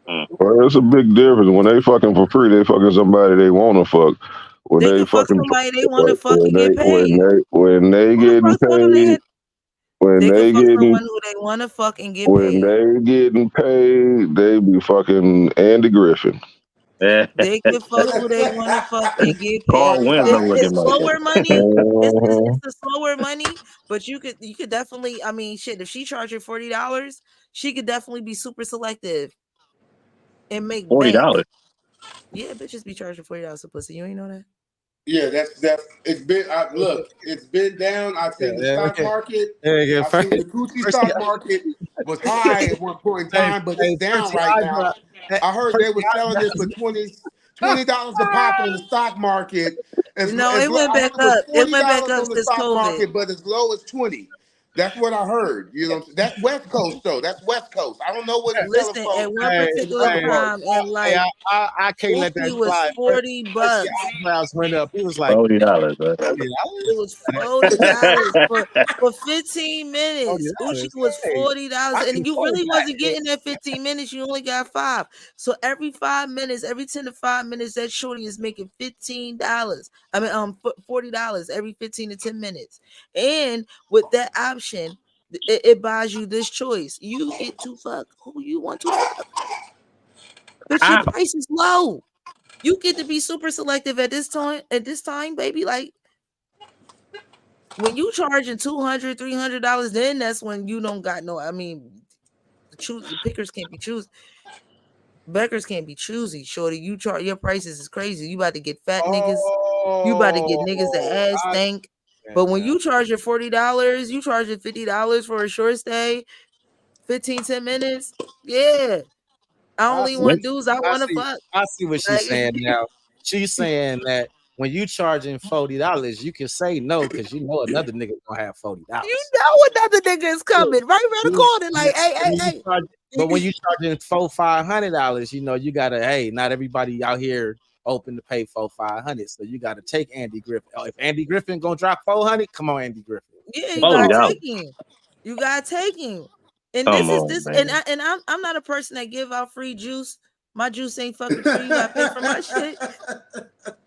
Well, it's a big difference. When they fucking for free, they fucking somebody they want to fuck. When They they can fuck fucking somebody they want to fuck and get when paid. they Who the getting first one they paid, had? when They can they fuck getting someone who they want to fuck and get when paid. they getting paid, they be fucking Andy Griffin. They can fuck who they want to fuck and get paid. Carl Winslow looking It's like slower that. money. It's the slower money, but you could definitely. I mean, shit. If she charged you $40, she could definitely be super selective and make bank. $40. Yeah, bitches be charging $40 for pussy. You ain't know that? Yeah, that's it's been. Look, it's been down. I've seen the stock market. I've seen the coochie stock market was high at one point in time, but it's down right now. I heard they were selling this for $20 a pop on the stock market. No, it went I back heard it was up. It went back $40 up on the since stock COVID. market, but as low as 20. That's what I heard. You know, that's West Coast though. That's West Coast. I don't know what it's selling Listen, for at one in particular other parts. time in life, I can't let that Gucci was fly. $40. Percy eyebrows went up. He was like, $40, bro. $40? It was $40 for 15 minutes. Uchi was $40, and you really wasn't getting that 15 minutes. You only got 5. So every 5 minutes, every 10 to 5 minutes, that shorty is making $15. I mean, $40 every 15 to 10 minutes. And with that option, it buys you this choice. You get to fuck who you want to fuck. But your price is low. You get to be super selective at this time, baby. Like, when you charging $200, $300, then that's when you don't got no. I mean, the pickers can't be choosy. Beckers can't be choosy, shorty. You charge your prices is crazy. You about to get fat niggas. You about to get niggas that ass stank. But when you charge your $40, you charge your $50 for a short stay, 10 minutes. Yeah. I only want dudes I want to fuck. I see what she's saying now. She's saying that when you charging $40, you can say no because you know another nigga gonna have $40. You know another nigga is coming right around the corner. Like, hey. But when you charging $500, you know you gotta. Hey, not everybody out here open to pay $500, so you gotta take Andy Griffin. Oh, if Andy Griffin gonna drop $400, come on, Andy Griffin. Yeah, you gotta take him. You gotta take him. And I'm not a person that give out free juice. My juice ain't fucking free. You gotta pay for my shit.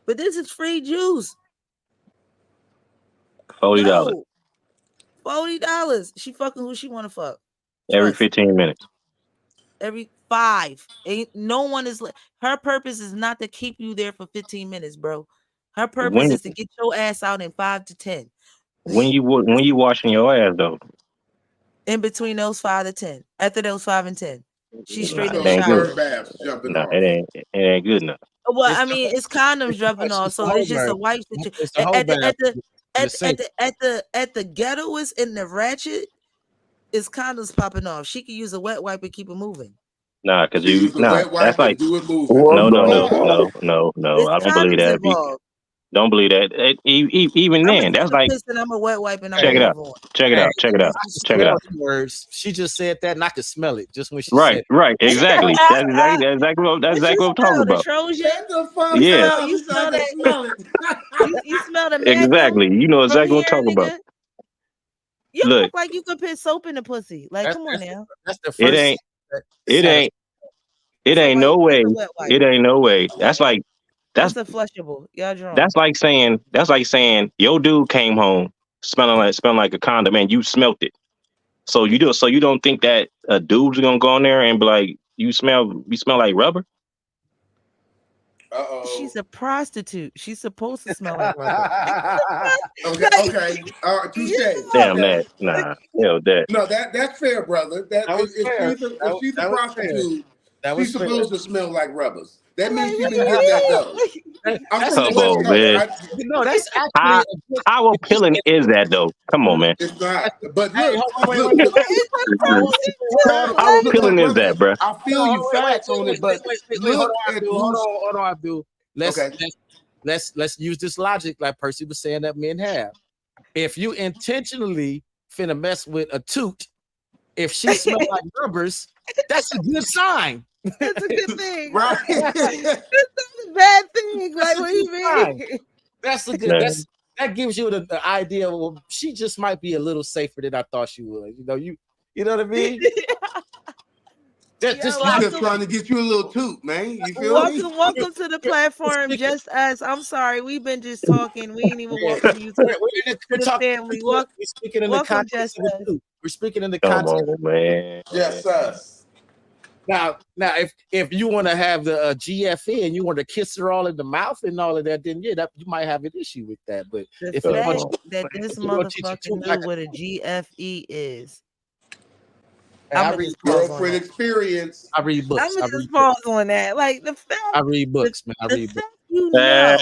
But this is free juice. $40. No. $40. She fucking who she want to fuck. Every 15 minutes. Every 5. Ain't no one is. Her purpose is not to keep you there for 15 minutes, bro. Her purpose is to get your ass out in 5 to 10. When you washing your ass though? In between those 5 to 10. After those 5 and 10. She's straight in the ain't shower. good. No, it ain't good enough. Well, I mean, it's condoms dropping off, so it's just a wipe situation. At the ghettoest and the ratchet, is condoms popping off. She could use a wet wipe and keep it moving. Nah, because that's like do it moving. No. There's I don't believe that. Don't believe that. Even then, that's like. And I'm a wet wipe and I'm Check it out. Check it out. Check it out. Words. She just said that, and I could smell it just when she said it. Right. Exactly. That's exactly what I'm talking about. Yeah. You smell that? You smell the exactly. You know exactly what I'm talking about. You look like you could put soap in the pussy. Like, come on now. That's the first. It ain't no way. It ain't no way. That's like. That's a flushable. Y'all drunk. That's like saying your dude came home smelling like a condom and you smelt it. So you don't think that a dude's gonna go in there and be like, you smell like rubber? She's a prostitute. She's supposed to smell like rubber. Okay. Touche. Damn that. Nah. Hell that. No, that's fair, brother. That was fair. if she's a That was fair. prostitute, That was she's fair. supposed to smell like rubbers. That means she's What been do you getting that mean? dough. I'm That's from the Come West on, Coast. man. No, that's actually How, a good, how appealing is that though? Come on, man. It's not. But Hey, look, hold on, look, wait. How appealing is that, bro? I feel you facts on it, but Hold look on, at Abdul. Hold on, Abdul. Okay. Let's use this logic like Percy was saying that men have. If you intentionally finna mess with a toot, if she smells like rubbers, that's a good sign. That's a good thing. Right. That's not a bad thing. Like, what do you mean? That's a good. That gives you the idea. Well, she just might be a little safer than I thought she would. You know what I mean? Just trying to get you a little toot, man. You feel me? Welcome to the platform. Just us. I'm sorry, we've been just talking. We ain't even welcome you to the family. We're speaking in the Welcome, context just of the us. toot. We're speaking in the Come context. on, man. Yes, us. Now, if you want to have the GFE and you want to kiss her all in the mouth and all of that, then yeah, you might have an issue with that. But The if fact that this motherfucker like knew what a GFE is. I read girlfriend experience. I read books. I'm gonna just pause on that. Like the fact I read books, man. I read books. you know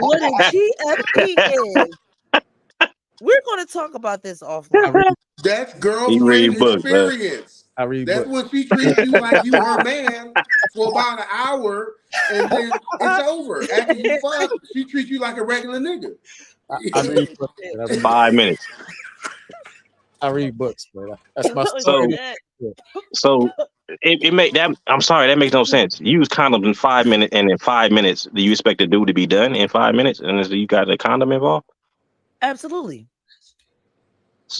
what a GFE is. We're gonna talk about this offline. That's girlfriend experience. I read That's books. when she treats you like you her man for about an hour, and then it's over. After you fuck, she treats you like a regular nigga. I read books. 5 minutes. I read books, man. That's my story. So it make that. I'm sorry, that makes no sense. You use condoms in 5 minutes, and in 5 minutes, do you expect the dude to be done in 5 minutes? And is you got a condom involved? Absolutely.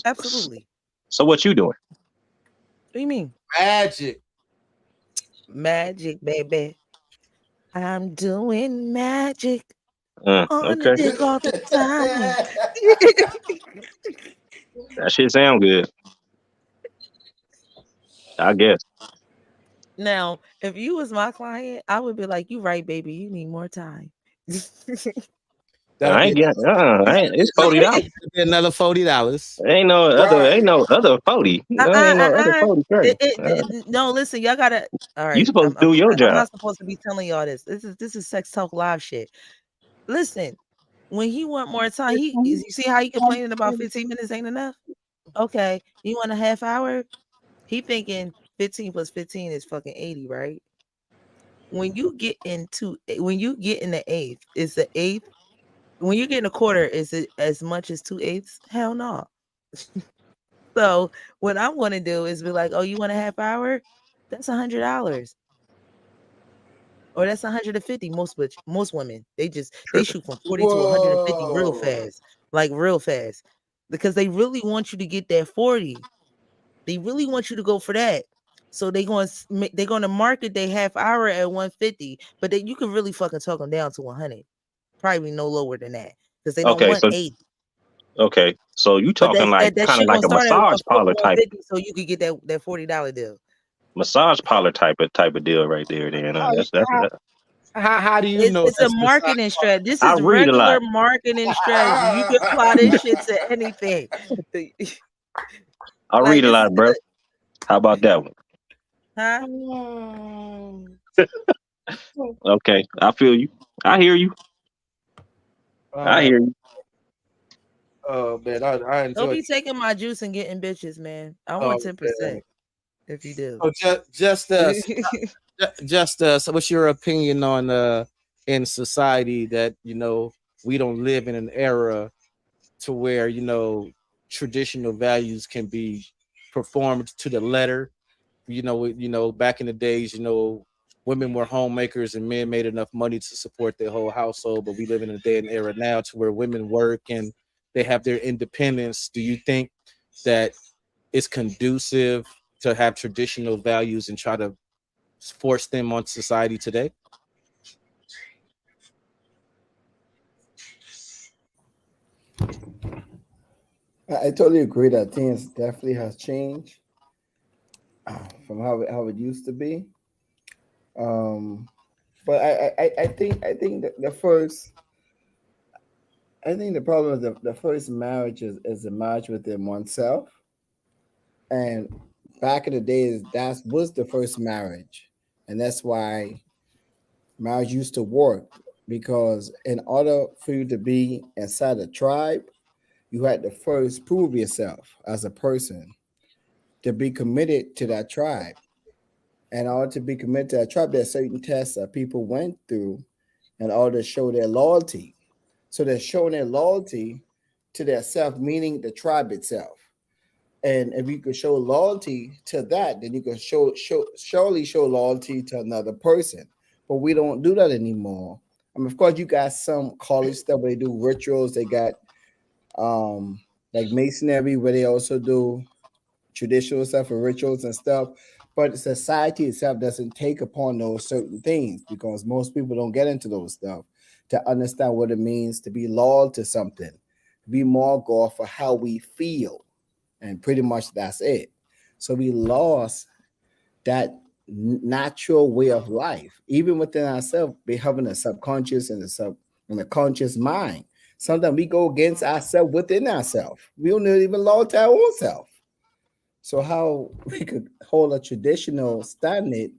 Absolutely. So what you doing? What do you mean? Magic, baby. I'm doing magic on Okay. the dick all the time. That shit sound good. I guess. Now, if you was my client, I would be like, "You right, baby. You need more time." I ain't getting. It's $40. Another $40. Ain't no other 40. No, ain't no other 40. No, listen, y'all gotta. All right, You supposed to do your job. I'm not supposed to be telling y'all this. This is sex talk live shit. Listen, when he want more time, you see how he complaining about 15 minutes ain't enough. Okay, you want a half hour? He thinking 15 plus 15 is fucking 80, right? When you get in the eighth, is the eighth. When you get in a quarter, is it as much as 2/8? Hell no. So what I'm going to do is be like, oh, you want a half hour? That's $100. Or that's 150. Most women, they shoot from 40 to 150 real fast, like real fast, because they really want you to get that 40. They really want you to go for that. So they're going to market their half hour at 150, but then you can really fucking talk them down to 100. Probably no lower than that because they don't want 80. Okay, so you talking like kind of like a massage parlor type. So you could get that $40 deal. Massage parlor type of deal right there. Then how do you know? It's a marketing strategy. This I is read a lot. regular marketing strategy. You can apply this shit to anything. I read a lot, bro. How about that one? Huh? Okay, I feel you. I hear you. I hear you. Oh man, I enjoy. Don't be taking my juice and getting bitches, man. I want 10%. If you do. So so what's your opinion on in society that we don't live in an era to where traditional values can be performed to the letter? Back in the days, women were homemakers and men made enough money to support their whole household, but we live in a day and era now to where women work and they have their independence. Do you think that it's conducive to have traditional values and try to force them on society today? I totally agree that things definitely has changed from how it used to be. But I think that the first I think the problem is the first marriage is a marriage within oneself. And back in the days, that was the first marriage. And that's why marriage used to work. Because in order for you to be inside a tribe, you had to first prove yourself as a person to be committed to that tribe. And in order to be committed to that tribe, there are certain tests that people went through in order to show their loyalty. So they're showing their loyalty to their self, meaning the tribe itself. And if you could show loyalty to that, then you can surely show loyalty to another person. But we don't do that anymore. I mean, of course, you got some college stuff where they do rituals. They got like masonry where they also do traditional stuff and rituals and stuff. But society itself doesn't take upon those certain things because most people don't get into those stuff to understand what it means to be loyal to something, to be more go for how we feel, and pretty much that's it. So we lost that natural way of life, even within ourselves, be having a subconscious and a conscious mind. Sometimes we go against ourselves within ourselves. We don't even loyal to our own self. So how we could hold a traditional standard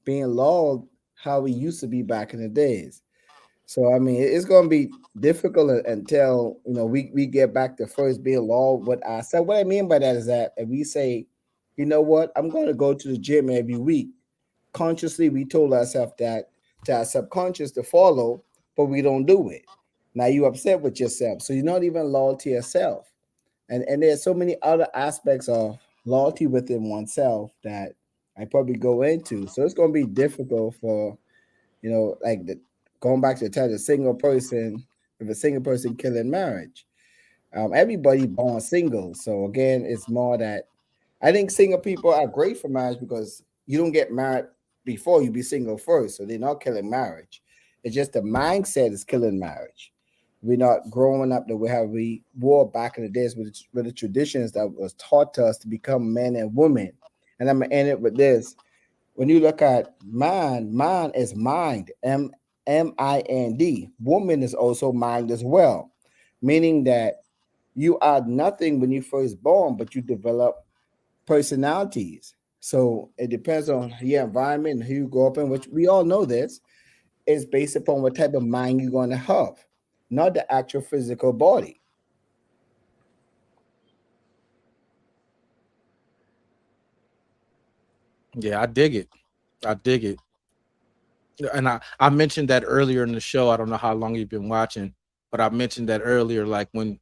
being loyal how we used to be back in the days. So I mean, it's going to be difficult until we get back to first being loyal with ourselves. What I mean by that is that if we say, you know what, I'm going to go to the gym every week. Consciously, we told ourselves that to our subconscious to follow, but we don't do it. Now you upset with yourself, so you're not even loyal to yourself. And there's so many other aspects of loyalty within oneself that I probably go into. So it's going to be difficult for like going back to the time the single person, if a single person killing marriage. Everybody born single, so again, it's more that I think single people are great for marriage because you don't get married before you be single first, so they're not killing marriage. It's just the mindset is killing marriage. We're not growing up the way how we were back in the days with the traditions that was taught to us to become men and women. And I'm gonna end it with this. When you look at man is mind, mind. Woman is also mind as well, meaning that you are nothing when you first born, but you develop personalities. So it depends on your environment and who you grow up in, which we all know this is based upon what type of mind you're going to have, not the actual physical body. Yeah, I dig it. I dig it. And I mentioned that earlier in the show. I don't know how long you've been watching, but I mentioned that earlier. Like when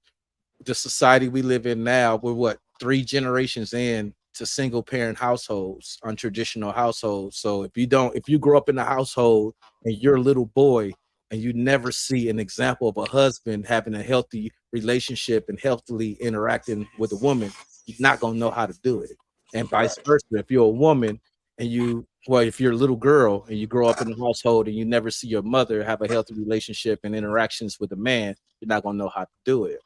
the society we live in now, we're what, 3 generations in to single parent households, untraditional households. So if you grow up in a household and you're a little boy and you never see an example of a husband having a healthy relationship and healthily interacting with a woman, you're not gonna know how to do it. And vice versa. If you're a woman and if you're a little girl and you grow up in a household and you never see your mother have a healthy relationship and interactions with a man, you're not gonna know how to do it.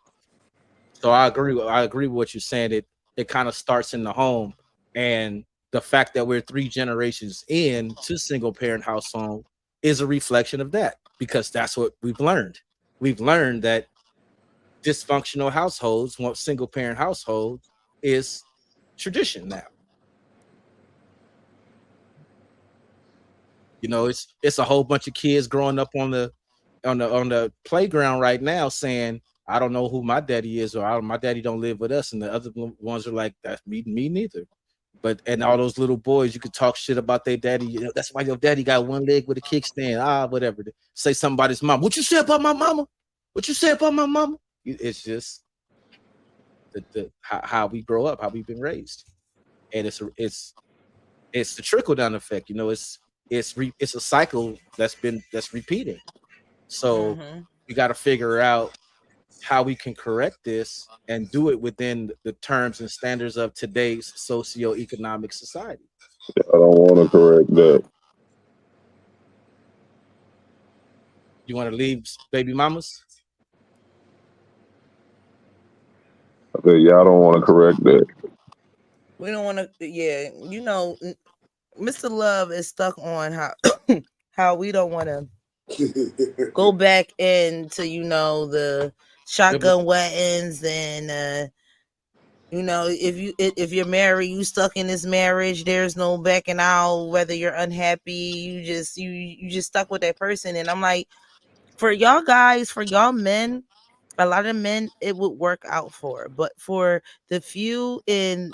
So I agree with what you're saying. It kind of starts in the home, and the fact that we're 3 generations in to single parent household is a reflection of that because that's what we've learned. We've learned that dysfunctional households, single parent household, is tradition now. It's a whole bunch of kids growing up on the playground right now saying, I don't know who my daddy is, or my daddy don't live with us, and the other ones are like, that's me neither. And all those little boys, you could talk shit about their daddy. That's why your daddy got one leg with a kickstand. Whatever. Say something about his mom. What you say about my mama? What you say about my mama? It's just how we grow up, how we've been raised, and it's the trickle down effect. It's a cycle that's repeating. So Mhm. we got to figure out how we can correct this and do it within the terms and standards of today's socioeconomic society. I don't want to correct that. You want to leave baby mamas? I said, yeah, I don't want to correct that. We don't want to. Yeah, Mr. Love is stuck on how how we don't want to go back into, the shotgun weddings and if you're married, you stuck in this marriage, there's no backing out. Whether you're unhappy, you just stuck with that person. And I'm like, for y'all guys, for y'all men, a lot of men it would work out for, but for the few in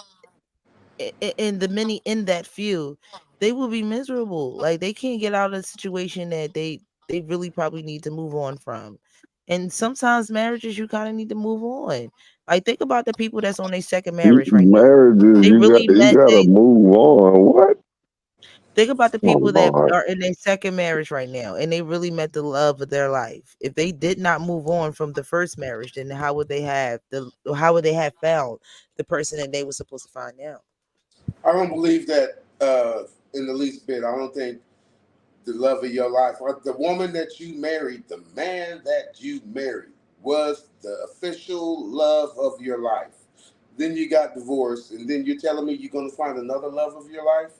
the many in that few, they will be miserable. Like they can't get out of a situation that they really probably need to move on from. And sometimes marriages you kind of need to move on. Like think about the people that's on their second marriage right now. Marriages, They you really met gotta move on. What? Think about the Oh people that Lord. are in their second marriage right now and they really met the love of their life. If they did not move on from the first marriage, then how would they have found the person that they were supposed to find now? I don't believe that in the least bit. I don't think the love of your life, or the woman that you married, the man that you married, was the official love of your life. Then you got divorced, and then you're telling me you're going to find another love of your life?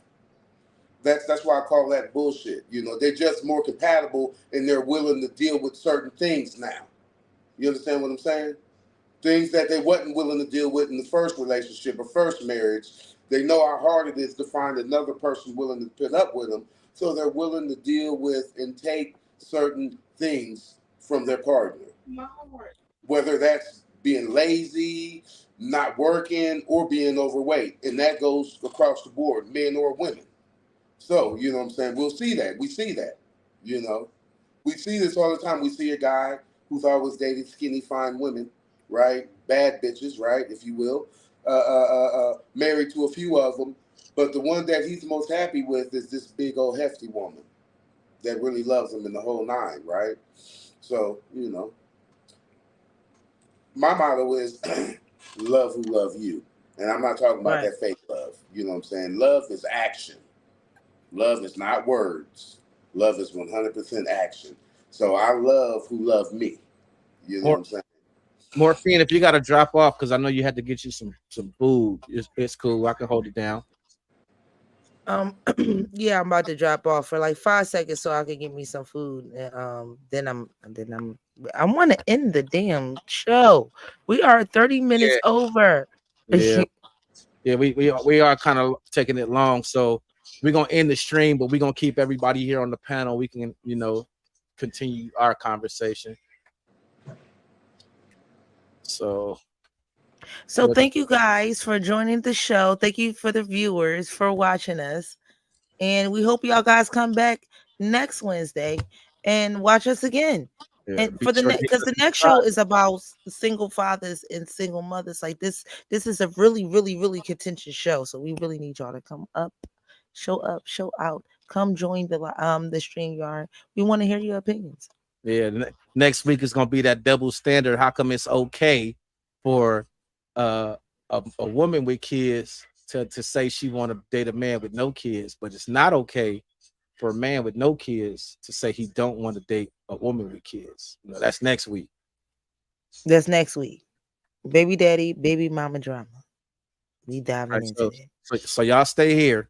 That's why I call that bullshit. They're just more compatible, and they're willing to deal with certain things now. You understand what I'm saying? Things that they wasn't willing to deal with in the first relationship or first marriage. They know how hard it is to find another person willing to put up with them, so they're willing to deal with and take certain things from their partner. Whether that's being lazy, not working, or being overweight. And that goes across the board, men or women. So, you know what I'm saying? We'll see that. We see that, you know. We see this all the time. We see a guy who's always dated skinny, fine women, right? Bad bitches, right, if you will. Married to a few of them. But the one that he's most happy with is this big old hefty woman that really loves him in the whole nine, right? So, my motto is love who love you. And I'm not talking about that fake love. You know what I'm saying? Love is action. Love is not words. Love is 100% action. So I love who love me. You know what I'm saying? Morphine, if you got to drop off, because I know you had to get you some food, it's cool. I can hold it down. Yeah, I'm about to drop off for like 5 seconds so I can get me some food. And then I want to end the damn show. We are 30 minutes over. Yeah. Yeah, we are kind of taking it long, so we're gonna end the stream, but we're gonna keep everybody here on the panel. We can, continue our conversation. So thank you guys for joining the show. Thank you for the viewers for watching us. And we hope y'all guys come back next Wednesday and watch us again. Yeah, And for because the next show is about single fathers and single mothers. Like this is a really, really, really contentious show. So we really need y'all to come up, show out, come join the stream yard. We want to hear your opinions. Yeah, next week is gonna be that double standard. How come it's okay for a woman with kids to say she want to date a man with no kids, but it's not okay for a man with no kids to say he don't want to date a woman with kids? That's next week. That's next week. Baby daddy, baby mama drama. We diving into it. So y'all stay here.